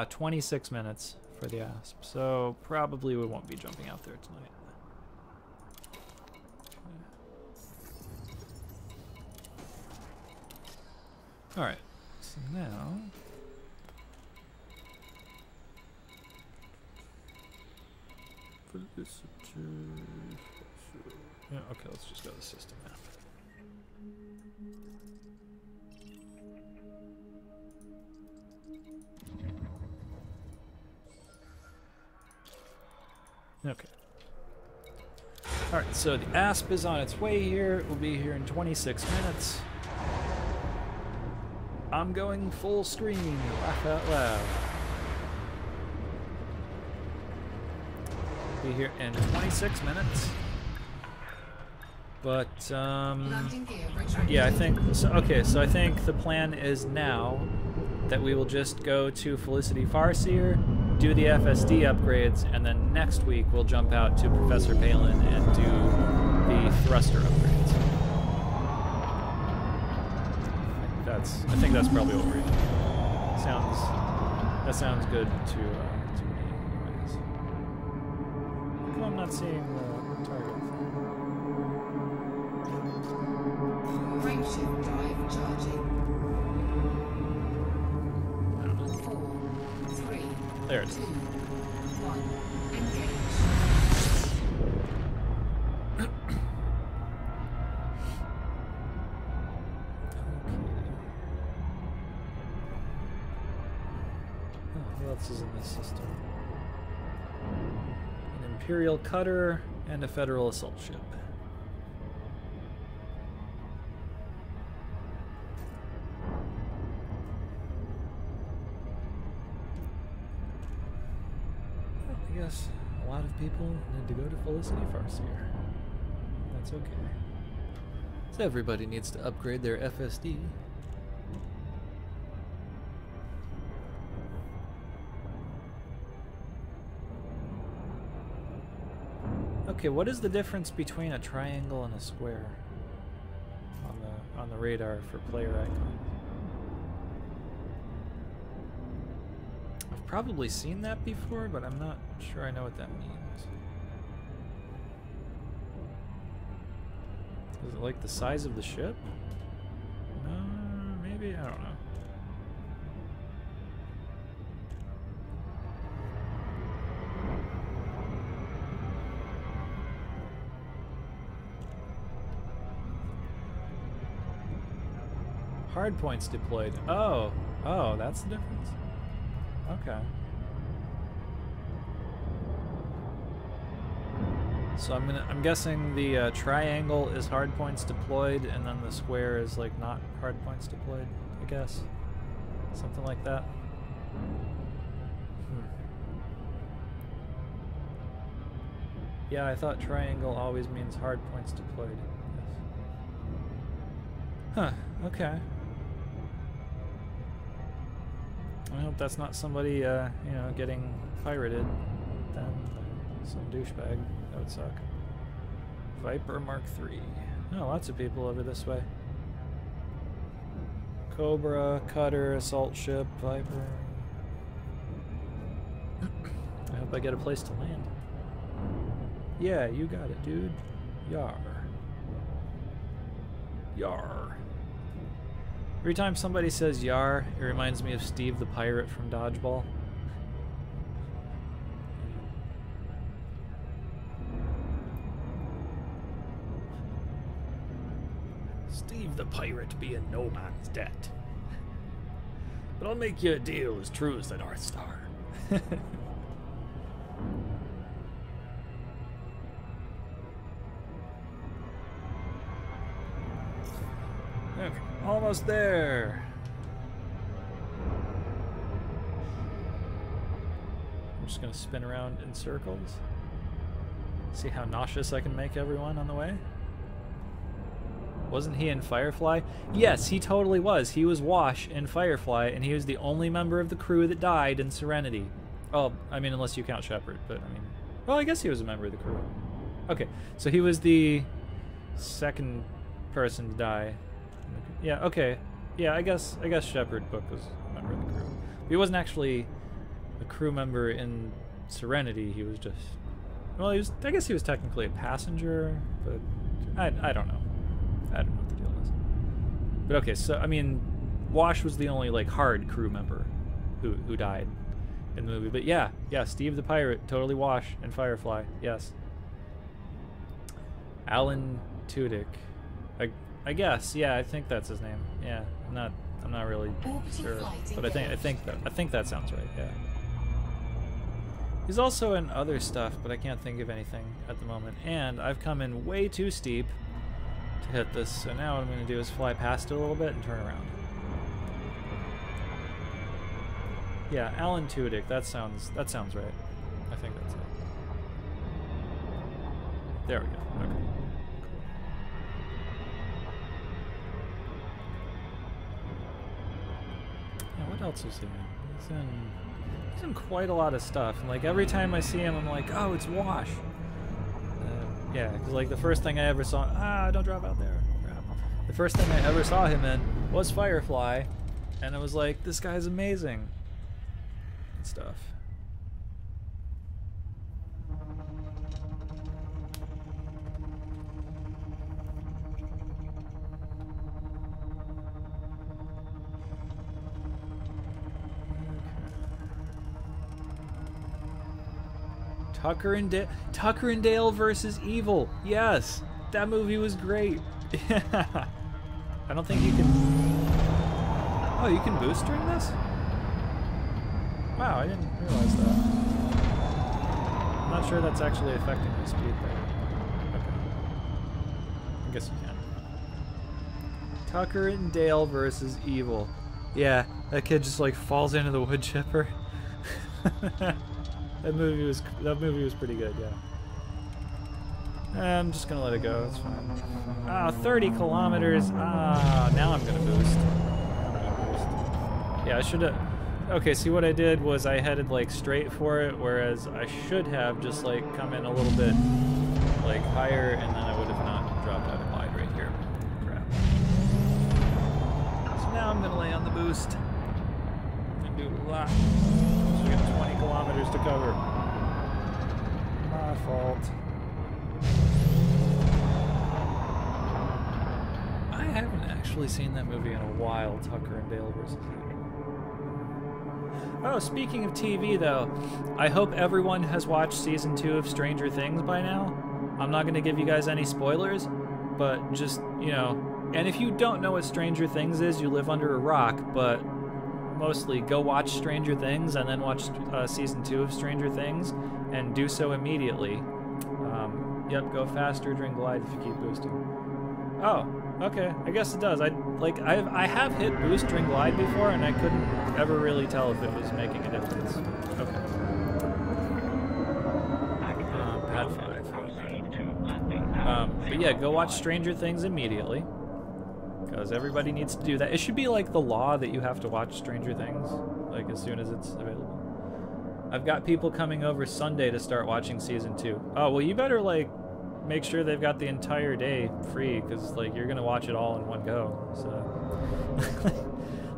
26 minutes for the ASP. So probably we won't be jumping out there tonight. All right. So now. Put this to. Yeah, okay, let's just go to the system map. Okay. Alright, so the ASP is on its way here. It will be here in 26 minutes. I'm going full screen, laugh out loud. Be here in 26 minutes. But, yeah, I think, so, okay, so I think the plan is now that we will just go to Felicity Farseer, do the FSD upgrades, and then next week we'll jump out to Professor Palin and do the thruster upgrades. I think that's probably what we're doing. That sounds good to me, anyways. How come I'm not seeing the target thing? Frameshift drive charging. I don't know. 4, 3, There it is. 2, 1. Engage. What else is in this system? An Imperial cutter and a Federal assault ship. Well, I guess a lot of people need to go to Felicity Farseer. That's okay. So everybody needs to upgrade their FSD. Okay, what is the difference between a triangle and a square on the radar for player icons? I've probably seen that before, but I'm not sure I know what that means. Is it like the size of the ship? Maybe, I don't know. Hard points deployed. Oh, that's the difference. Okay. So I'm guessing the triangle is hard points deployed, and then the square is like not hard points deployed. I guess something like that. Yeah, I thought triangle always means hard points deployed. Yes. Huh. Okay. I hope that's not somebody, you know, getting pirated then by some douchebag. That would suck. Viper Mark III. Oh, lots of people over this way. Cobra, cutter, assault ship, Viper. I hope I get a place to land. Yeah, you got it, dude. Yar. Yar. Every time somebody says Yar, it reminds me of Steve the Pirate from Dodgeball. Steve the Pirate be in no man's debt. But I'll make you a deal as true as the North Star. Okay, almost there. I'm just gonna spin around in circles. See how nauseous I can make everyone on the way. Wasn't he in Firefly? Yes, he totally was. He was Wash in Firefly, and he was the only member of the crew that died in Serenity. Oh, I mean, unless you count Shepard, but I mean, well, I guess he was a member of the crew. Okay, so he was the second person to die. Yeah, okay. Yeah, I guess Shepard Book was a member of the crew. But he wasn't actually a crew member in Serenity. He was just, well, I guess he was technically a passenger, but I don't know. I don't know what the deal is. But okay, so I mean, Wash was the only like hard crew member who died in the movie. But yeah, Steve the Pirate, totally Wash in Firefly. Yes. Alan Tudyk. I guess, yeah, I think that's his name. Yeah, I'm not really sure, but I think that sounds right. Yeah. He's also in other stuff, but I can't think of anything at the moment. And I've come in way too steep to hit this, so now what I'm going to do is fly past it a little bit and turn around. Yeah, Alan Tudyk. That sounds right. I think that's it. There we go. Okay. What else is he in? He's in quite a lot of stuff, and like every time I see him, I'm like, oh, it's Wash. Yeah, because like the first thing I ever saw, don't drop out there. Crap. The first thing I ever saw him in was Firefly, and I was like, this guy's amazing. and stuff. Tucker and Dale versus Evil. Yes, that movie was great. Yeah. I don't think you can. Oh, you can boost during this? Wow, I didn't realize that. I'm not sure that's actually affecting the speed there. Okay. I guess you can. Tucker and Dale versus Evil. Yeah, that kid just like falls into the wood chipper. That movie was pretty good, yeah. I'm just gonna let it go, it's fine. Ah, 30 kilometers. Ah, now I'm gonna boost. Yeah, I should have. Okay, see what I did was I headed like straight for it, whereas I should have just like come in a little bit like higher, and then I would have not dropped out of glide right here. Crap. So now I'm gonna lay on the boost and do a lot. So we got 20 kilometers to cover. My fault. I haven't actually seen that movie in a while, Tucker and Dale versus Evil. Oh, speaking of TV though, I hope everyone has watched season 2 of Stranger Things by now. I'm not going to give you guys any spoilers, but just, you know, and if you don't know what Stranger Things is, you live under a rock, but mostly go watch Stranger Things and then watch season 2 of Stranger Things and do so immediately. Yep, go faster during glide if you keep boosting. Oh, okay, I guess it does. I have hit boost during glide before and I couldn't ever really tell if it was making a difference. Okay. Pad 5. But yeah, go watch Stranger Things immediately. Because everybody needs to do that. It should be like the law that you have to watch Stranger Things, like as soon as it's available. I've got people coming over Sunday to start watching season 2. Oh, well you better like make sure they've got the entire day free, because like you're gonna watch it all in one go, so.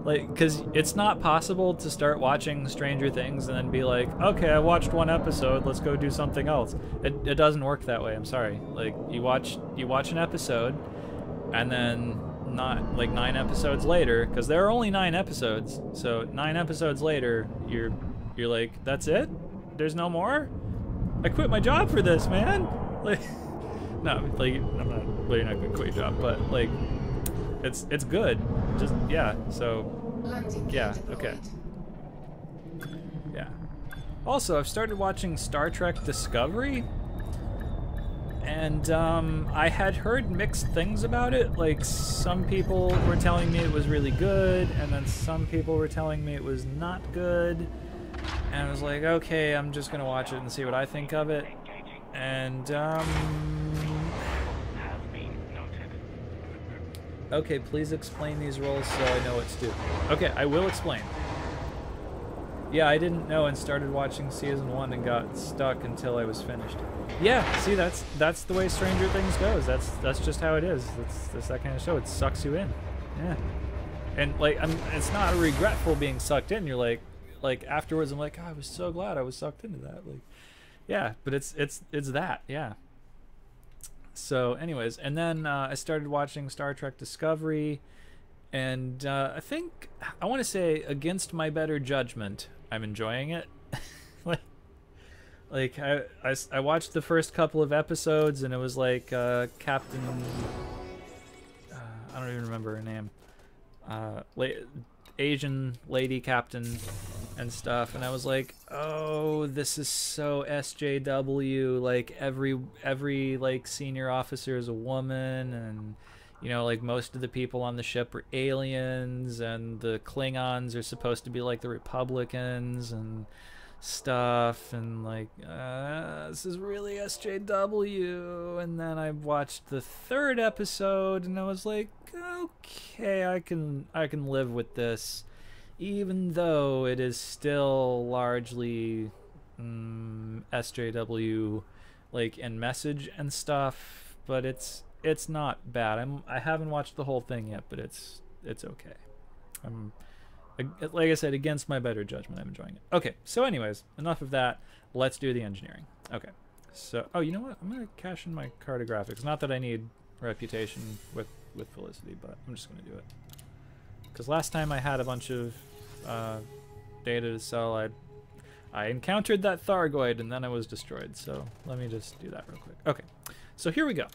Like, because it's not possible to start watching Stranger Things and then be like, okay, I watched one episode, let's go do something else. It doesn't work that way, I'm sorry. Like, you watch an episode, and then not like 9 episodes later, because there are only 9 episodes, so 9 episodes later, you're like, that's it? There's no more? I quit my job for this, man. Like, no, like, I'm not, well, you're not gonna quit your job, but like, it's good. Just, yeah, so, yeah, okay. Yeah. Also, I've started watching Star Trek Discovery, and I had heard mixed things about it. Like, some people were telling me it was really good, and then some people were telling me it was not good. And I was like, okay, I'm just gonna watch it and see what I think of it. And, okay, please explain these roles so I know what to do. Okay, I will explain. Yeah, I didn't know and started watching season 1 and got stuck until I was finished. Yeah, see, that's the way Stranger Things goes. That's just how it is. That's that kind of show. It sucks you in. Yeah. And like, it's not regretful being sucked in. You're like afterwards, I'm like, oh, I was so glad I was sucked into that. Like, yeah, but it's that, yeah. So anyways, and then I started watching Star Trek Discovery, and I think, I want to say, against my better judgment, I'm enjoying it. like I watched the first couple of episodes, and it was like Captain, I don't even remember her name, Asian lady captain and stuff, and I was like, oh, this is so SJW. Like, every like senior officer is a woman, and you know, like, most of the people on the ship are aliens, and the Klingons are supposed to be like the Republicans and stuff, and like, this is really SJW. And then I watched the 3rd episode, and I was like, okay, I can live with this, even though it is still largely SJW, like, in message and stuff, but it's not bad. I haven't watched the whole thing yet, but it's okay. Like I said, against my better judgment, I'm enjoying it. Okay, so anyways, enough of that. Let's do the engineering. Okay, so, oh, you know what? I'm going to cash in my card of graphics. Not that I need reputation with Felicity, but I'm just going to do it. Because last time I had a bunch of data to sell, I encountered that Thargoid, and then I was destroyed. So let me just do that real quick. Okay, so here we go.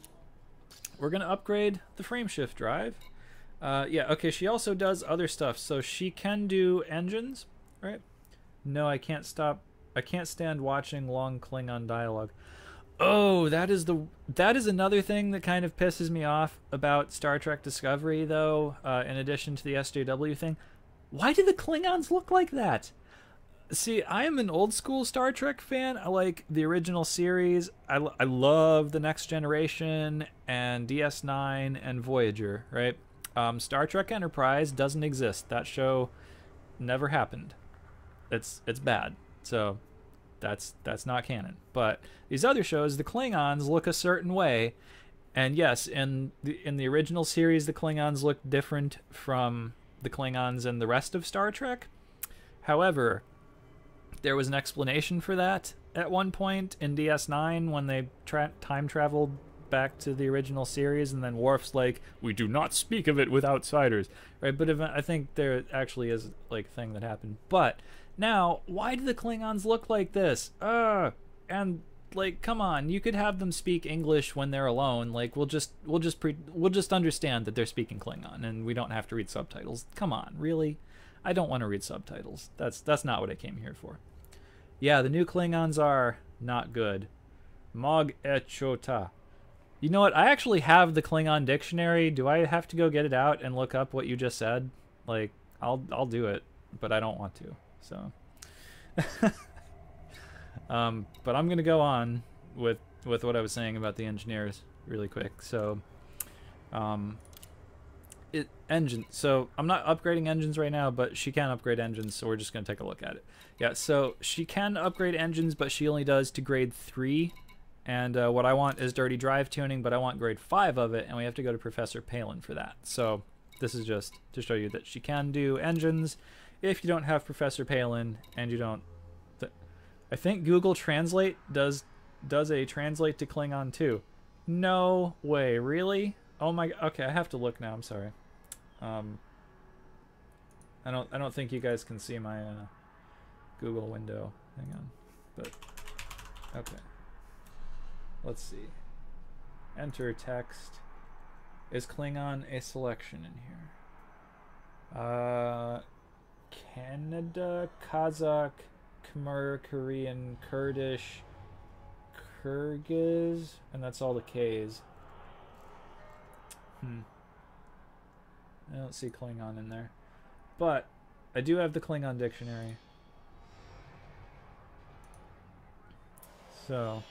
We're going to upgrade the frameshift drive. Yeah, okay, she also does other stuff. So she can do engines, right? No, I can't stand watching long Klingon dialogue. Oh, that is another thing that kind of pisses me off about Star Trek Discovery, though, in addition to the SJW thing. Why do the Klingons look like that? See, I am an old school Star Trek fan. I like the original series. I love The Next Generation and DS9 and Voyager, right? Star Trek Enterprise doesn't exist. That show never happened. It's bad. So that's not canon. But these other shows, the Klingons look a certain way. And yes, in the original series, the Klingons look different from the Klingons in the rest of Star Trek. However, there was an explanation for that at one point in DS9 when they time traveled back to the original series, and then Worf's like, we do not speak of it with outsiders, right? But I think there actually is like a thing that happened. But now, why do the Klingons look like this? And like, come on, you could have them speak English when they're alone. Like, we'll just understand that they're speaking Klingon, and we don't have to read subtitles. Come on, really? I don't want to read subtitles. That's not what I came here for. Yeah, the new Klingons are not good. Mog echota. You know what? I actually have the Klingon dictionary. Do I have to go get it out and look up what you just said? Like, I'll do it, but I don't want to. So, but I'm gonna go on with what I was saying about the engineers really quick. So, engine. So I'm not upgrading engines right now, but she can upgrade engines. So we're just gonna take a look at it. Yeah. So she can upgrade engines, but she only does to grade 3. And what I want is dirty drive tuning, but I want grade 5 of it, and we have to go to Professor Palin for that. So this is just to show you that she can do engines if you don't have Professor Palin and you don't... I think Google Translate does a translate to Klingon too. No way, really? Oh my... Okay, I have to look now, I'm sorry. I don't think you guys can see my Google window. Hang on. But... Okay. Let's see. Enter text. Is Klingon a selection in here? Canada, Kazakh, Khmer, Korean, Kurdish, Kyrgyz, and that's all the K's. I don't see Klingon in there. But I do have the Klingon dictionary. So...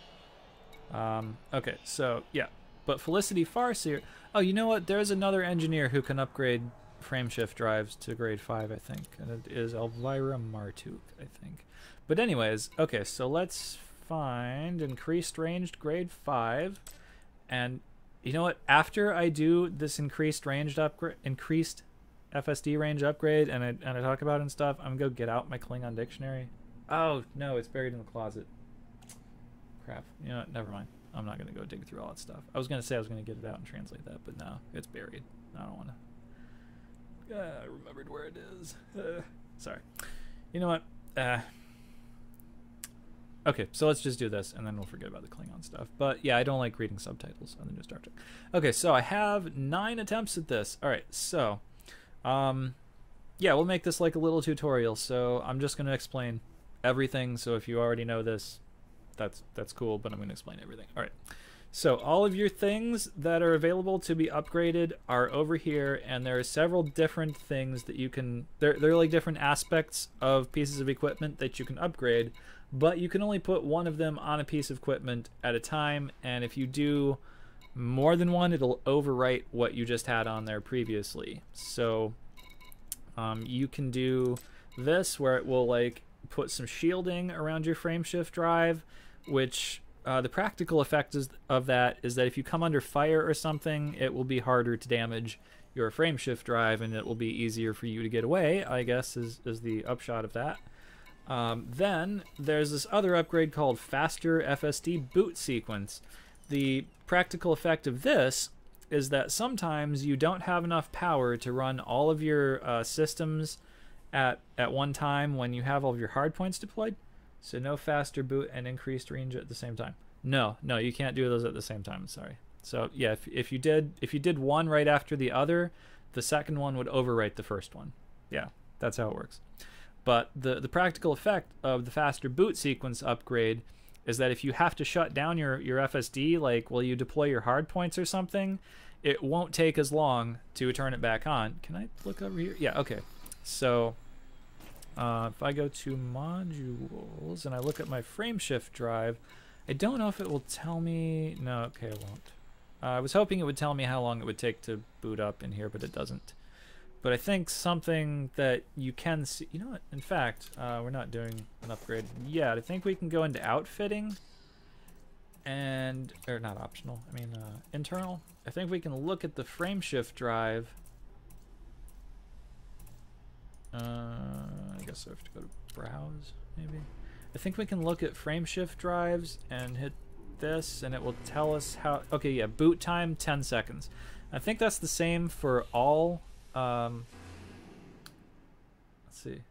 okay, so, yeah. But Felicity Farseer... Oh, you know what? There's another engineer who can upgrade frameshift drives to grade 5, I think. And it is Elvira Martuk, I think. But anyways, okay, so let's find increased ranged grade 5. And you know what? After I do this increased FSD range upgrade and I talk about it and stuff, I'm going to go get out my Klingon dictionary. Oh, no, it's buried in the closet. Crap. You know what? Never mind. I'm not going to go dig through all that stuff. I was going to say I was going to get it out and translate that, but no, it's buried. I don't want to. I remembered where it is. Sorry. You know what? Okay, so let's just do this, and then we'll forget about the Klingon stuff. But yeah, I don't like reading subtitles on the new Star Trek. Okay, so I have 9 attempts at this. All right, so yeah, we'll make this like a little tutorial. So I'm just going to explain everything. So if you already know this, that's cool, but I'm going to explain everything. All right. So all of your things that are available to be upgraded are over here, and there are several different things that you can... They're like different aspects of pieces of equipment that you can upgrade, but you can only put one of them on a piece of equipment at a time, and if you do more than one, it'll overwrite what you just had on there previously. So you can do this, where it will like put some shielding around your frameshift drive, which the practical effect of that is that if you come under fire or something, it will be harder to damage your frameshift drive, and it will be easier for you to get away, I guess, is the upshot of that. Then there's this other upgrade called Faster FSD Boot Sequence. The practical effect of this is that sometimes you don't have enough power to run all of your systems at one time when you have all of your hardpoints deployed. So no faster boot and increased range at the same time. No, you can't do those at the same time. Sorry. So yeah, if you did one right after the other, the second one would overwrite the first one. Yeah, that's how it works. But the practical effect of the faster boot sequence upgrade is that if you have to shut down your FSD, like while you deploy your hardpoints or something, it won't take as long to turn it back on. Can I look over here? Yeah, okay. So if I go to modules and I look at my frameshift drive, I don't know if it will tell me. No, okay, it won't. I was hoping it would tell me how long it would take to boot up in here, but it doesn't. But I think something that you can see, you know what, in fact, we're not doing an upgrade yet. I think we can go into outfitting and, or not optional, I mean internal. I think we can look at the frameshift drive. I guess I have to go to browse, maybe. I think we can look at frameshift drives and hit this, and it will tell us how, okay, yeah, boot time, 10 seconds. I think that's the same for all, let's see.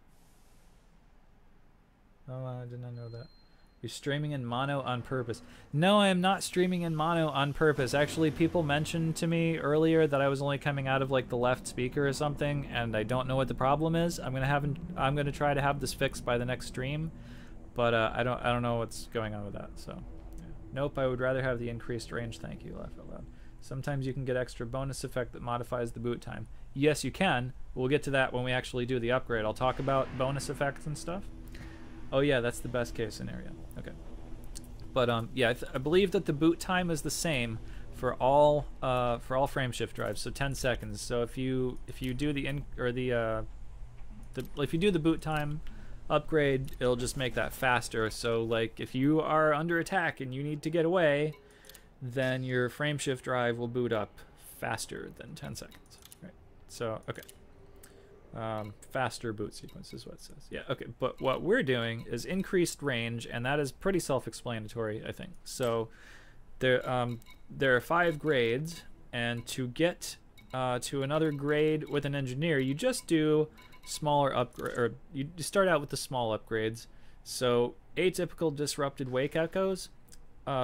Oh, I did not know that. You're streaming in mono on purpose. No, I am not streaming in mono on purpose. Actually, people mentioned to me earlier that I was only coming out of like the left speaker or something, and I don't know what the problem is. I'm gonna try to have this fixed by the next stream, but I don't know what's going on with that. So, yeah. Nope. I would rather have the increased range. Thank you. Laugh out loud. Sometimes you can get extra bonus effect that modifies the boot time. Yes, you can. We'll get to that when we actually do the upgrade. I'll talk about bonus effects and stuff. Oh yeah, that's the best case scenario. Okay. But yeah, I believe that the boot time is the same for all frameshift drives, so 10 seconds. So if you do if you do the boot time upgrade, it'll just make that faster. So like if you are under attack and you need to get away, then your frameshift drive will boot up faster than 10 seconds. Right. So okay. Faster boot sequence is what it says. Yeah, okay, but what we're doing is increased range, and that is pretty self-explanatory, I think. So there are 5 grades, and to get to another grade with an engineer, you just do smaller upgrade, or you start out with the small upgrades. So atypical disrupted wake echoes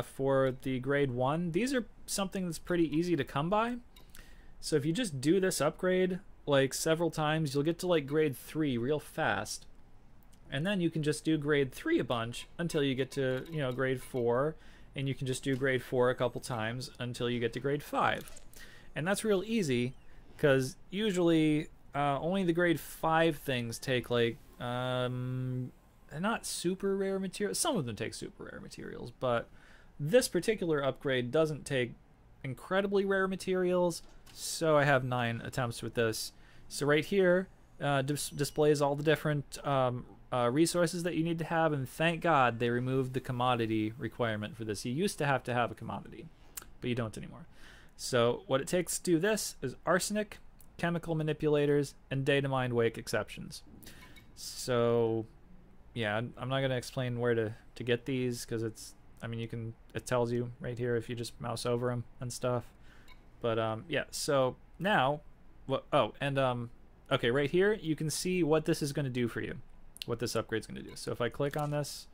for the grade 1. These are something that's pretty easy to come by. So if you just do this upgrade like several times, you'll get to like grade 3 real fast, and then you can just do grade 3 a bunch until you get to, you know, grade 4, and you can just do grade 4 a couple times until you get to grade 5. And that's real easy because usually only the grade 5 things take like not super rare materials. Some of them take super rare materials, but this particular upgrade doesn't take incredibly rare materials. So I have 9 attempts with this. So right here displays all the different resources that you need to have, and thank God they removed the commodity requirement for this. You used to have a commodity, but you don't anymore. So what it takes to do this is arsenic, chemical manipulators, and data mined wake exceptions. So yeah, I'm not going to explain where to get these because it's, I mean, it tells you right here if you just mouse over them and stuff. But yeah, so now, okay, right here you can see what this is going to do for you, what this upgrade's going to do. So if I click on this,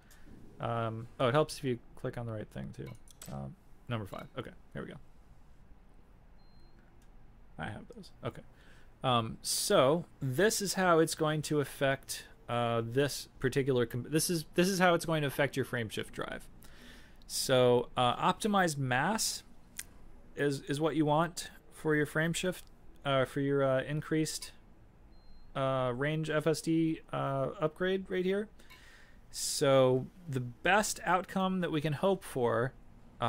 oh, it helps if you click on the right thing too. Number 5. Okay, here we go. I have those. Okay. So this is how it's going to affect this particular. This is how it's going to affect your frameshift drive. So optimized mass is what you want for your frameshift, for your increased range FSD upgrade right here. So the best outcome that we can hope for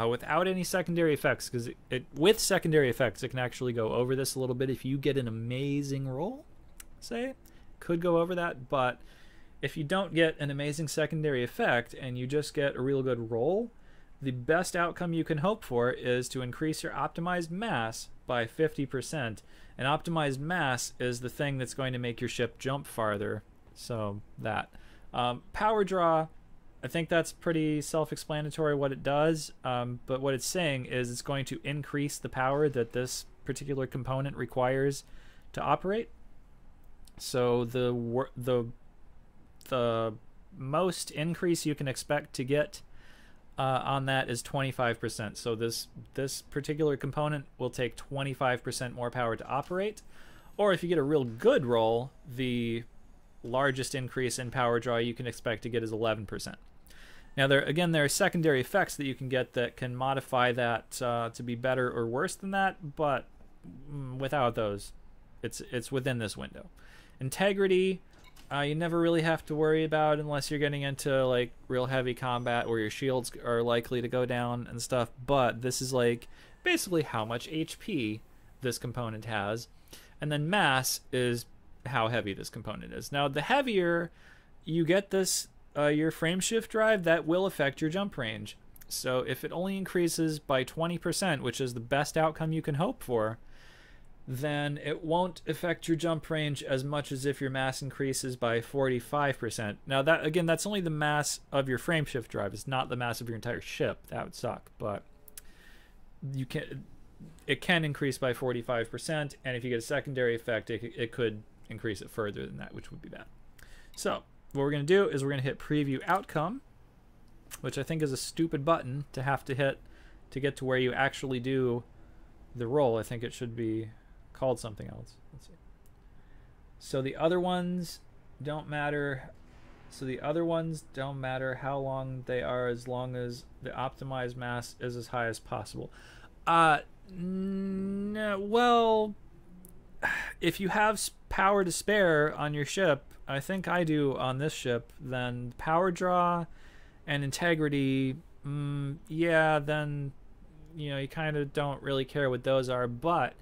without any secondary effects, because with secondary effects it can actually go over this a little bit if you get an amazing roll, say, could go over that. But if you don't get an amazing secondary effect and you just get a real good roll, the best outcome you can hope for is to increase your optimized mass by 50%. And optimized mass is the thing that's going to make your ship jump farther. So that. Power draw, I think that's pretty self-explanatory what it does. But what it's saying is it's going to increase the power that this particular component requires to operate. So the most increase you can expect to get on that is 25%. So this particular component will take 25% more power to operate. Or if you get a real good roll, the largest increase in power draw you can expect to get is 11%. Now there are secondary effects that you can get that can modify that to be better or worse than that, but without those, it's within this window. Integrity, you never really have to worry about unless you're getting into like real heavy combat where your shields are likely to go down and stuff, but this is like basically how much HP this component has. And then mass is how heavy this component is. Now the heavier you get this your frameshift drive, that will affect your jump range. So if it only increases by 20%, which is the best outcome you can hope for, then it won't affect your jump range as much as if your mass increases by 45%. Now that, again, that's only the mass of your frameshift drive. It's not the mass of your entire ship. That would suck, but it can increase by 45%, and if you get a secondary effect, it could increase it further than that, which would be bad. So what we're going to do is we're going to hit preview outcome, which I think is a stupid button to have to hit to get to where you actually do the roll. I think it should be called something else. Let's see. So the other ones don't matter. So the other ones don't matter how long they are, as long as the optimized mass is as high as possible. No, well, if you have power to spare on your ship, I think I do on this ship, then power draw and integrity, yeah, then, you know, you kind of don't really care what those are, but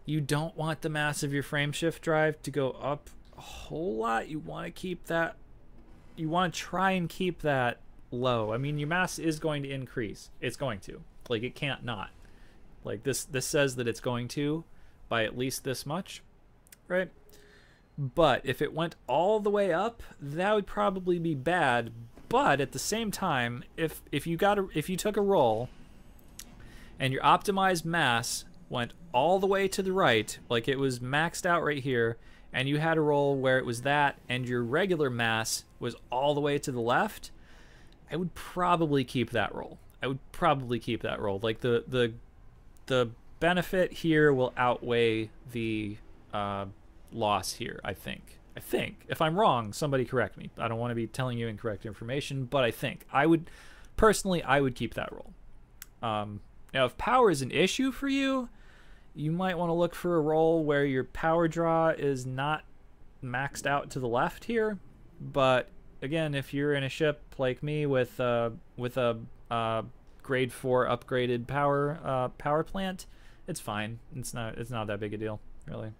you don't want the mass of your frameshift drive to go up a whole lot. You want to keep that, you want to try and keep that low. I mean, your mass is going to increase. It's going to. Like, it can't not. Like, this says that it's going to by at least this much, right? But if it went all the way up, that would probably be bad. But at the same time, if you took a roll and your optimized mass went all the way to the right, like it was maxed out right here, and you had a roll where it was that, and your regular mass was all the way to the left, I would probably keep that roll. Like the benefit here will outweigh the loss here, I think. If I'm wrong, somebody correct me. I don't want to be telling you incorrect information, but I think I would keep that roll. Now, if power is an issue for you, you might want to look for a roll where your power draw is not maxed out to the left here. But again, if you're in a ship like me with a grade 4 upgraded power plant, it's fine. It's not that big a deal, really.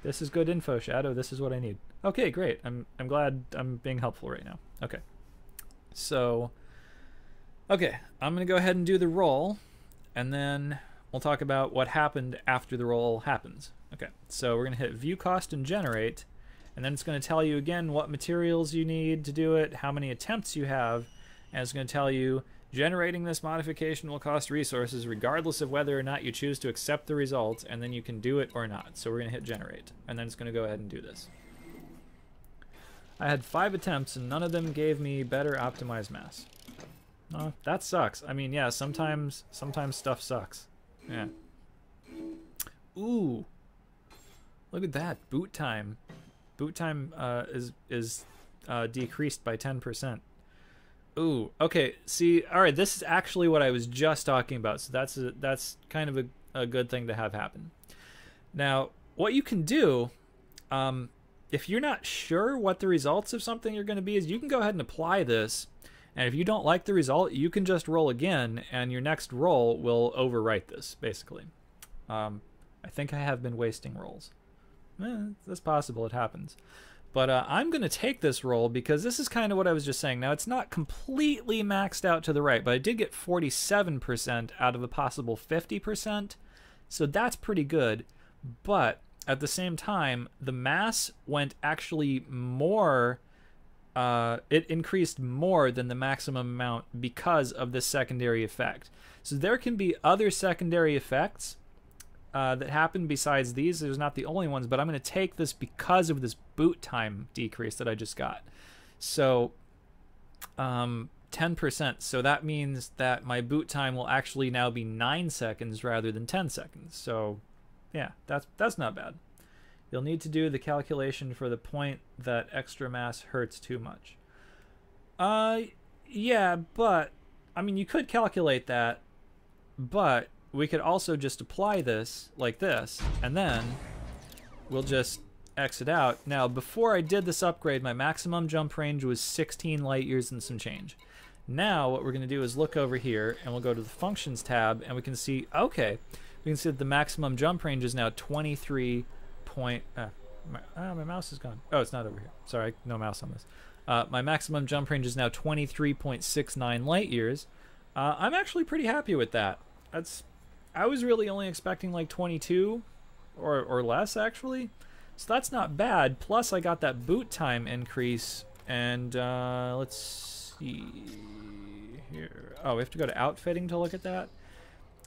This is good info, Shadow. This is what I need. Okay, great. I'm glad I'm being helpful right now. Okay. So, okay, I'm going to go ahead and do the roll, and then we'll talk about what happened after the roll happens. Okay, so we're going to hit view cost and generate, and then it's going to tell you again what materials you need to do it, how many attempts you have, and it's going to tell you generating this modification will cost resources regardless of whether or not you choose to accept the results, and then you can do it or not. So we're going to hit generate, and then it's going to go ahead and do this. I had 5 attempts, and none of them gave me better optimized mass. Oh, that sucks. I mean, yeah, sometimes stuff sucks. Yeah. Ooh. Look at that. Boot time. Boot time is decreased by 10%. Ooh, okay, see, alright, this is actually what I was just talking about, so that's kind of a good thing to have happen. Now, what you can do, if you're not sure what the results of something are going to be, is you can go ahead and apply this, and if you don't like the result, you can just roll again, and your next roll will overwrite this, basically. I think I have been wasting rolls. That's possible, it happens. But I'm going to take this roll because this is kind of what I was just saying. Now, it's not completely maxed out to the right, but I did get 47% out of a possible 50%. So that's pretty good. But at the same time, the mass went actually more, it increased more than the maximum amount because of this secondary effect. So there can be other secondary effects that happen besides these. There's not the only ones, but I'm going to take this because of this boot time decrease that I just got. So 10%. So that means that my boot time will actually now be 9 seconds rather than 10 seconds. So yeah, that's not bad. You'll need to do the calculation for the point that extra mass hurts too much. Yeah, but I mean, you could calculate that, but we could also just apply this like this, and then we'll just exit out. Now, before I did this upgrade, my maximum jump range was 16 light years and some change. Now, what we're going to do is look over here, and we'll go to the Functions tab, and we can see, okay, we can see that the maximum jump range is now 23 point... my mouse is gone. Oh, it's not over here. Sorry, no mouse on this. My maximum jump range is now 23.69 light years. I'm actually pretty happy with that. I was really only expecting like 22 or less, actually. So that's not bad. Plus, I got that boot time increase. And let's see here. Oh, we have to go to outfitting to look at that.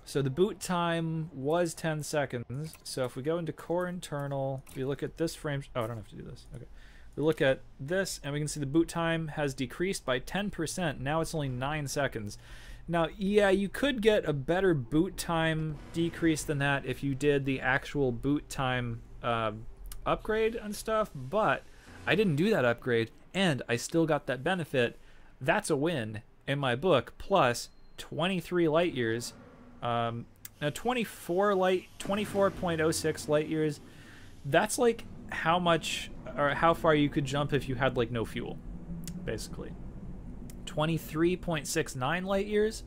So the boot time was 10 seconds. So if we go into core internal, we look at this frame. Oh, I don't have to do this. Okay. We look at this, and we can see the boot time has decreased by 10%. Now it's only 9 seconds. Now, yeah, you could get a better boot time decrease than that if you did the actual boot time upgrade and stuff, but I didn't do that upgrade, and I still got that benefit. That's a win in my book, plus 23 light years. Now 24.06 light years, that's like how much or how far you could jump if you had like no fuel, basically. 23.69 light years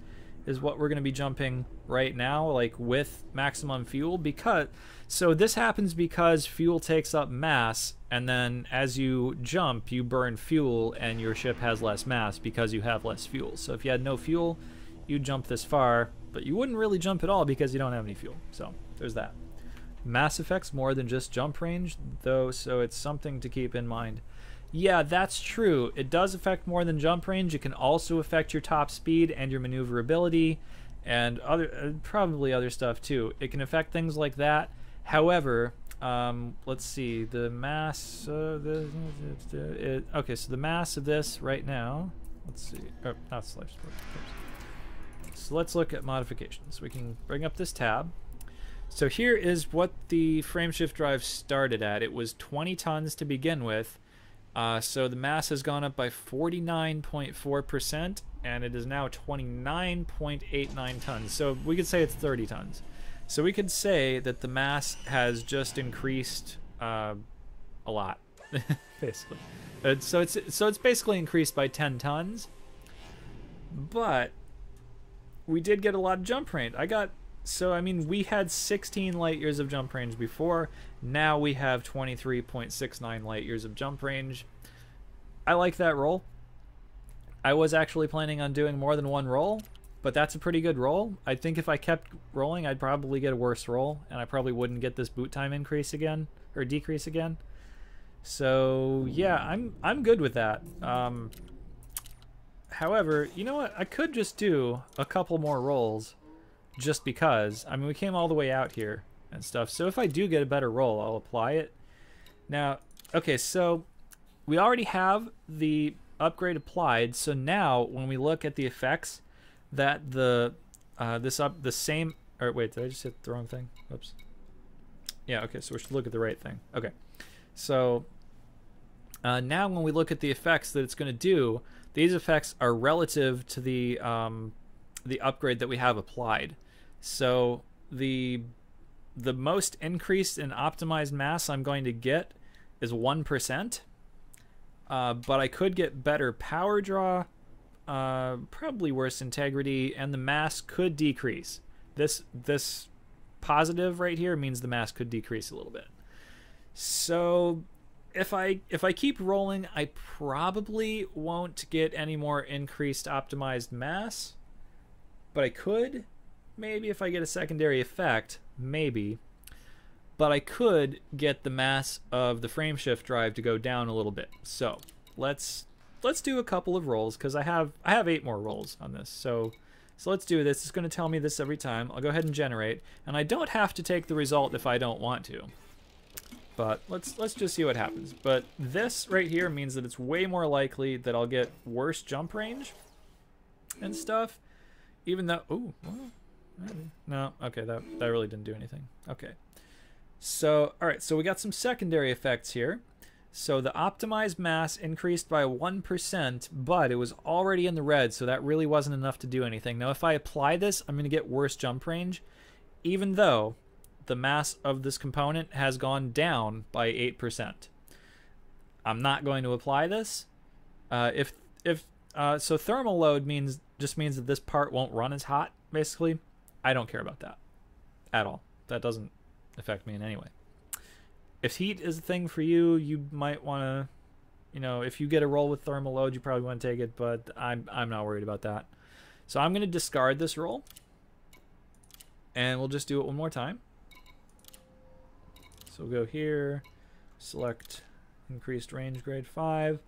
is what we're going to be jumping right now, like with maximum fuel. Because so this happens because fuel takes up mass, and then as you jump you burn fuel and your ship has less mass because you have less fuel. So if you had no fuel, you'd jump this far, but you wouldn't really jump at all because you don't have any fuel. So there's that. Mass affects more than just jump range though, so it's something to keep in mind. Yeah, that's true. It does affect more than jump range. It can also affect your top speed and your maneuverability and other probably other stuff too. It can affect things like that. However, let's see, the mass okay, so the mass of this right now, let's see. Oh, not slash support. So let's look at modifications. We can bring up this tab. So here is what the frameshift drive started at. It was 20 tons to begin with. So the mass has gone up by 49.4%, and it is now 29.89 tons. So we could say it's 30 tons. So we could say that the mass has just increased a lot, basically. So it's basically increased by 10 tons. But we did get a lot of jump range. So, I mean, we had 16 light years of jump range before. Now we have 23.69 light years of jump range. I like that roll. I was actually planning on doing more than one roll, but that's a pretty good roll. I think if I kept rolling, I'd probably get a worse roll, and I probably wouldn't get this boot time increase again, or decrease again. So, yeah, I'm good with that. However, you know what? I could just do a couple more rolls. Just because. I mean, we came all the way out here and stuff. So if I do get a better roll, I'll apply it. Now, okay, so we already have the upgrade applied. So now when we look at the effects that the same, or wait, did I just hit the wrong thing? Oops. Yeah, okay, so we should look at the right thing. Okay. So now when we look at the effects that it's going to do, these effects are relative to the upgrade that we have applied. So the most increased in optimized mass I'm going to get is 1%, but I could get better power draw, probably worse integrity, and the mass could decrease. This positive right here means the mass could decrease a little bit. So if I keep rolling, I probably won't get any more increased optimized mass. But I could, maybe if I get a secondary effect, maybe. but I could get the mass of the frameshift drive to go down a little bit. So let's do a couple of rolls, because I have 8 more rolls on this. So let's do this. It's going to tell me this every time. I'll go ahead and generate, and I don't have to take the result if I don't want to. But let's just see what happens. But this right here means that it's way more likely that I'll get worse jump range and stuff, even though, ooh, well, maybe. No, okay, that really didn't do anything. Okay. So, all right, so we got some secondary effects here. So the optimized mass increased by 1%, but it was already in the red, so that really wasn't enough to do anything. Now, if I apply this, I'm going to get worse jump range, even though the mass of this component has gone down by 8%. I'm not going to apply this. So thermal load just means that this part won't run as hot, basically. I don't care about that at all. That doesn't affect me in any way. If heat is a thing for you, you might want to, you know, if you get a roll with thermal load, you probably want to take it, but I'm not worried about that. So I'm going to discard this roll, and we'll just do it one more time. So we'll go here, select increased range grade 5,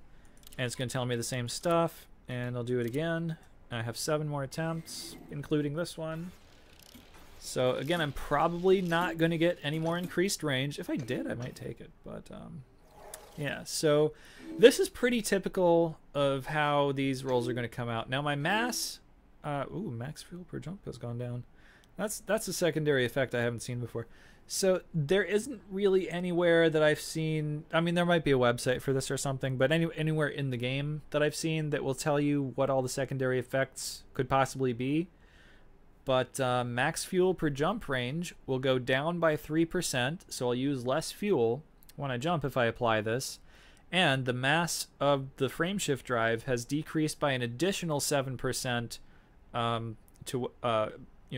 and it's going to tell me the same stuff, and I'll do it again. I have 7 more attempts, including this one. So again, I'm probably not going to get any more increased range. If I did, I might take it, but yeah. So this is pretty typical of how these rolls are going to come out. Now my mass, max fuel per jump has gone down. That's a secondary effect I haven't seen before. So there isn't really anywhere that I've seen, I mean, there might be a website for this or something, but anywhere in the game that I've seen that will tell you what all the secondary effects could possibly be. But max fuel per jump range will go down by 3%, so I'll use less fuel when I jump if I apply this. And the mass of the frameshift drive has decreased by an additional 7%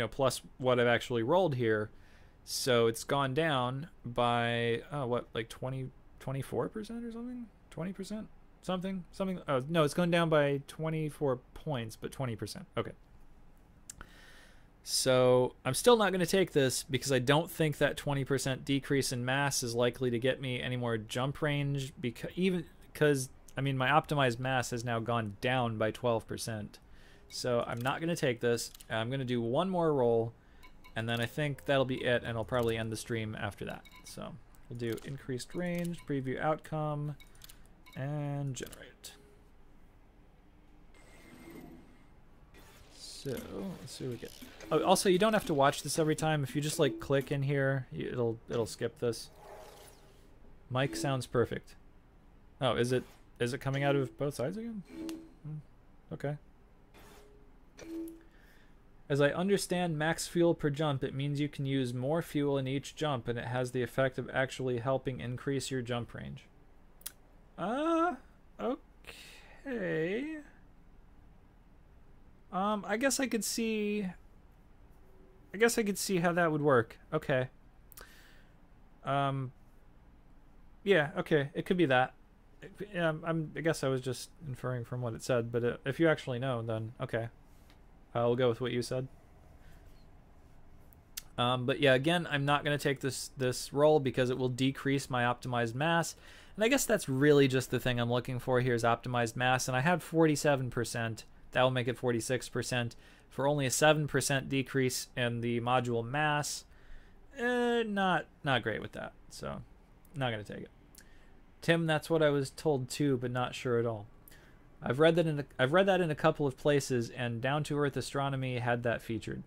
plus what I've actually rolled here. So it's gone down by, like 24% or something? 20%? Something? No, it's gone down by 24 points, but 20%. Okay. So I'm still not going to take this because I don't think that 20% decrease in mass is likely to get me any more jump range, because I mean, my optimized mass has now gone down by 12%. So I'm not going to take this. I'm going to do one more roll, and then I think that'll be it, and I'll probably end the stream after that. So we'll do increased range, preview outcome, and generate. So let's see what we get. Oh, also, you don't have to watch this every time. If you just like click in here, it'll skip this. Mic sounds perfect. Oh, is it coming out of both sides again? Okay. As I understand max fuel per jump, it means you can use more fuel in each jump, and it has the effect of actually helping increase your jump range. Okay. I guess I could see how that would work. Okay. Yeah, okay, it could be that. I guess I was just inferring from what it said, but if you actually know, then okay. I'll go with what you said. But yeah, again, I'm not going to take this roll because it will decrease my optimized mass. And I guess that's really just the thing I'm looking for here is optimized mass. And I had 47%. That will make it 46%. For only a 7% decrease in the module mass, not great with that. So, not going to take it. Tim, that's what I was told too, but not sure at all. I've read that in a couple of places, and Down to Earth Astronomy had that featured.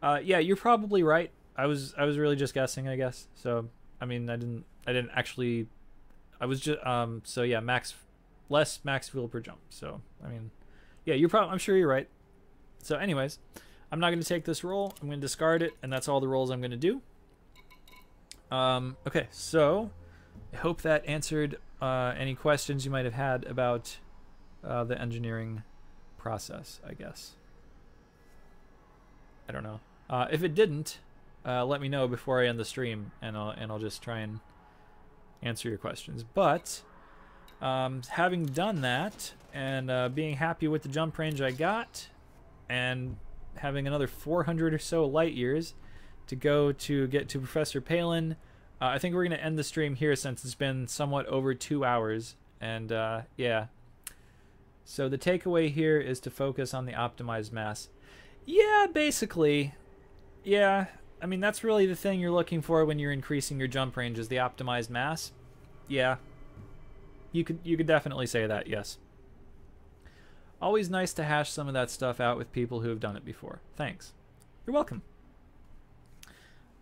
Yeah, you're probably right. I was really just guessing, I guess. So I mean, I didn't actually. I was just So yeah, less max fuel per jump. So I mean, yeah, I'm sure you're right. So anyways, I'm not going to take this roll. I'm going to discard it, and that's all the rolls I'm going to do. Okay, so I hope that answered any questions you might have had about the engineering process, I guess. I don't know. If it didn't, let me know before I end the stream, and I'll just try and answer your questions. But having done that, and being happy with the jump range I got, and having another 400 or so light years to go to get to Professor Palin, I think we're going to end the stream here since it's been somewhat over 2 hours. And yeah. So the takeaway here is to focus on the optimized mass. Yeah, basically. Yeah. I mean, that's really the thing you're looking for when you're increasing your jump range is the optimized mass. Yeah. You could definitely say that, yes. Always nice to hash some of that stuff out with people who have done it before. Thanks. You're welcome.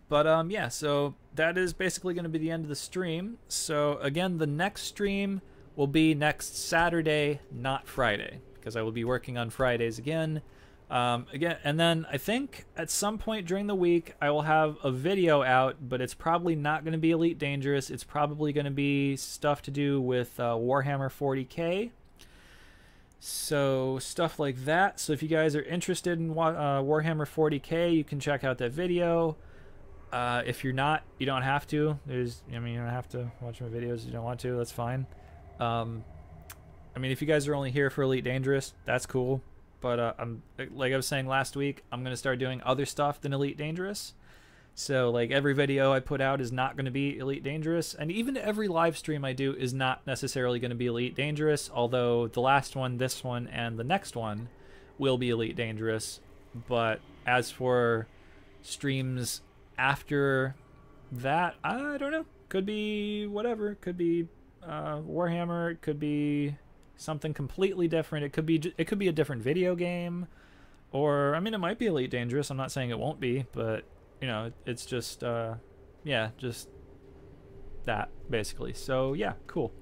But yeah, so that is basically going to be the end of the stream. So again, the next stream will be next Saturday, not Friday, because I will be working on Fridays again. Again, and then I think at some point during the week I will have a video out, but it's probably not going to be Elite Dangerous. It's probably going to be stuff to do with Warhammer 40k. So stuff like that. So if you guys are interested in Warhammer 40k, you can check out that video. If you're not, you don't have to. You don't have to watch my videos if you don't want to. That's fine. I mean, if you guys are only here for Elite Dangerous, that's cool. But I'm like I was saying last week, I'm gonna start doing other stuff than Elite Dangerous. So like every video I put out is not gonna be Elite Dangerous, and even every live stream I do is not necessarily gonna be Elite Dangerous. Although the last one, this one, and the next one will be Elite Dangerous. But as for streams after that, I don't know. Could be whatever. Could be Warhammer. It could be something completely different. It could be a different video game, or I mean, it might be Elite Dangerous. I'm not saying it won't be, but you know, it's just yeah, just that basically. So yeah, cool.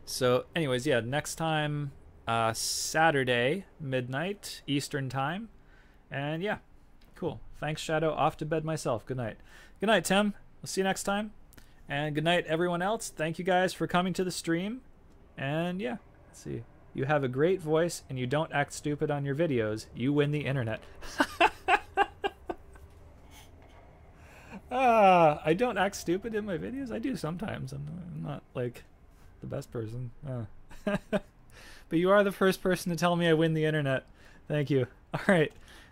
So anyways, yeah, next time Saturday midnight Eastern time, and yeah, cool. Thanks, Shadow. Off to bed myself. Good night. Good night, Tim. We'll see you next time. And good night, everyone else. Thank you guys for coming to the stream. And yeah, let's see. You have a great voice and you don't act stupid on your videos. You win the internet. I don't act stupid in my videos. I do sometimes. I'm not like the best person. But you are the first person to tell me I win the internet. Thank you. All right.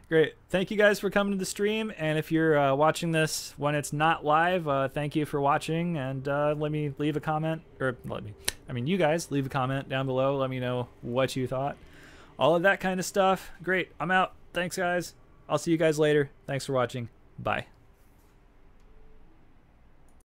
Great. Thank you guys for coming to the stream. And if you're watching this when it's not live, thank you for watching. And let me leave a comment. Or you guys leave a comment down below. Let me know what you thought. All of that kind of stuff. Great. I'm out. Thanks, guys. I'll see you guys later. Thanks for watching. Bye.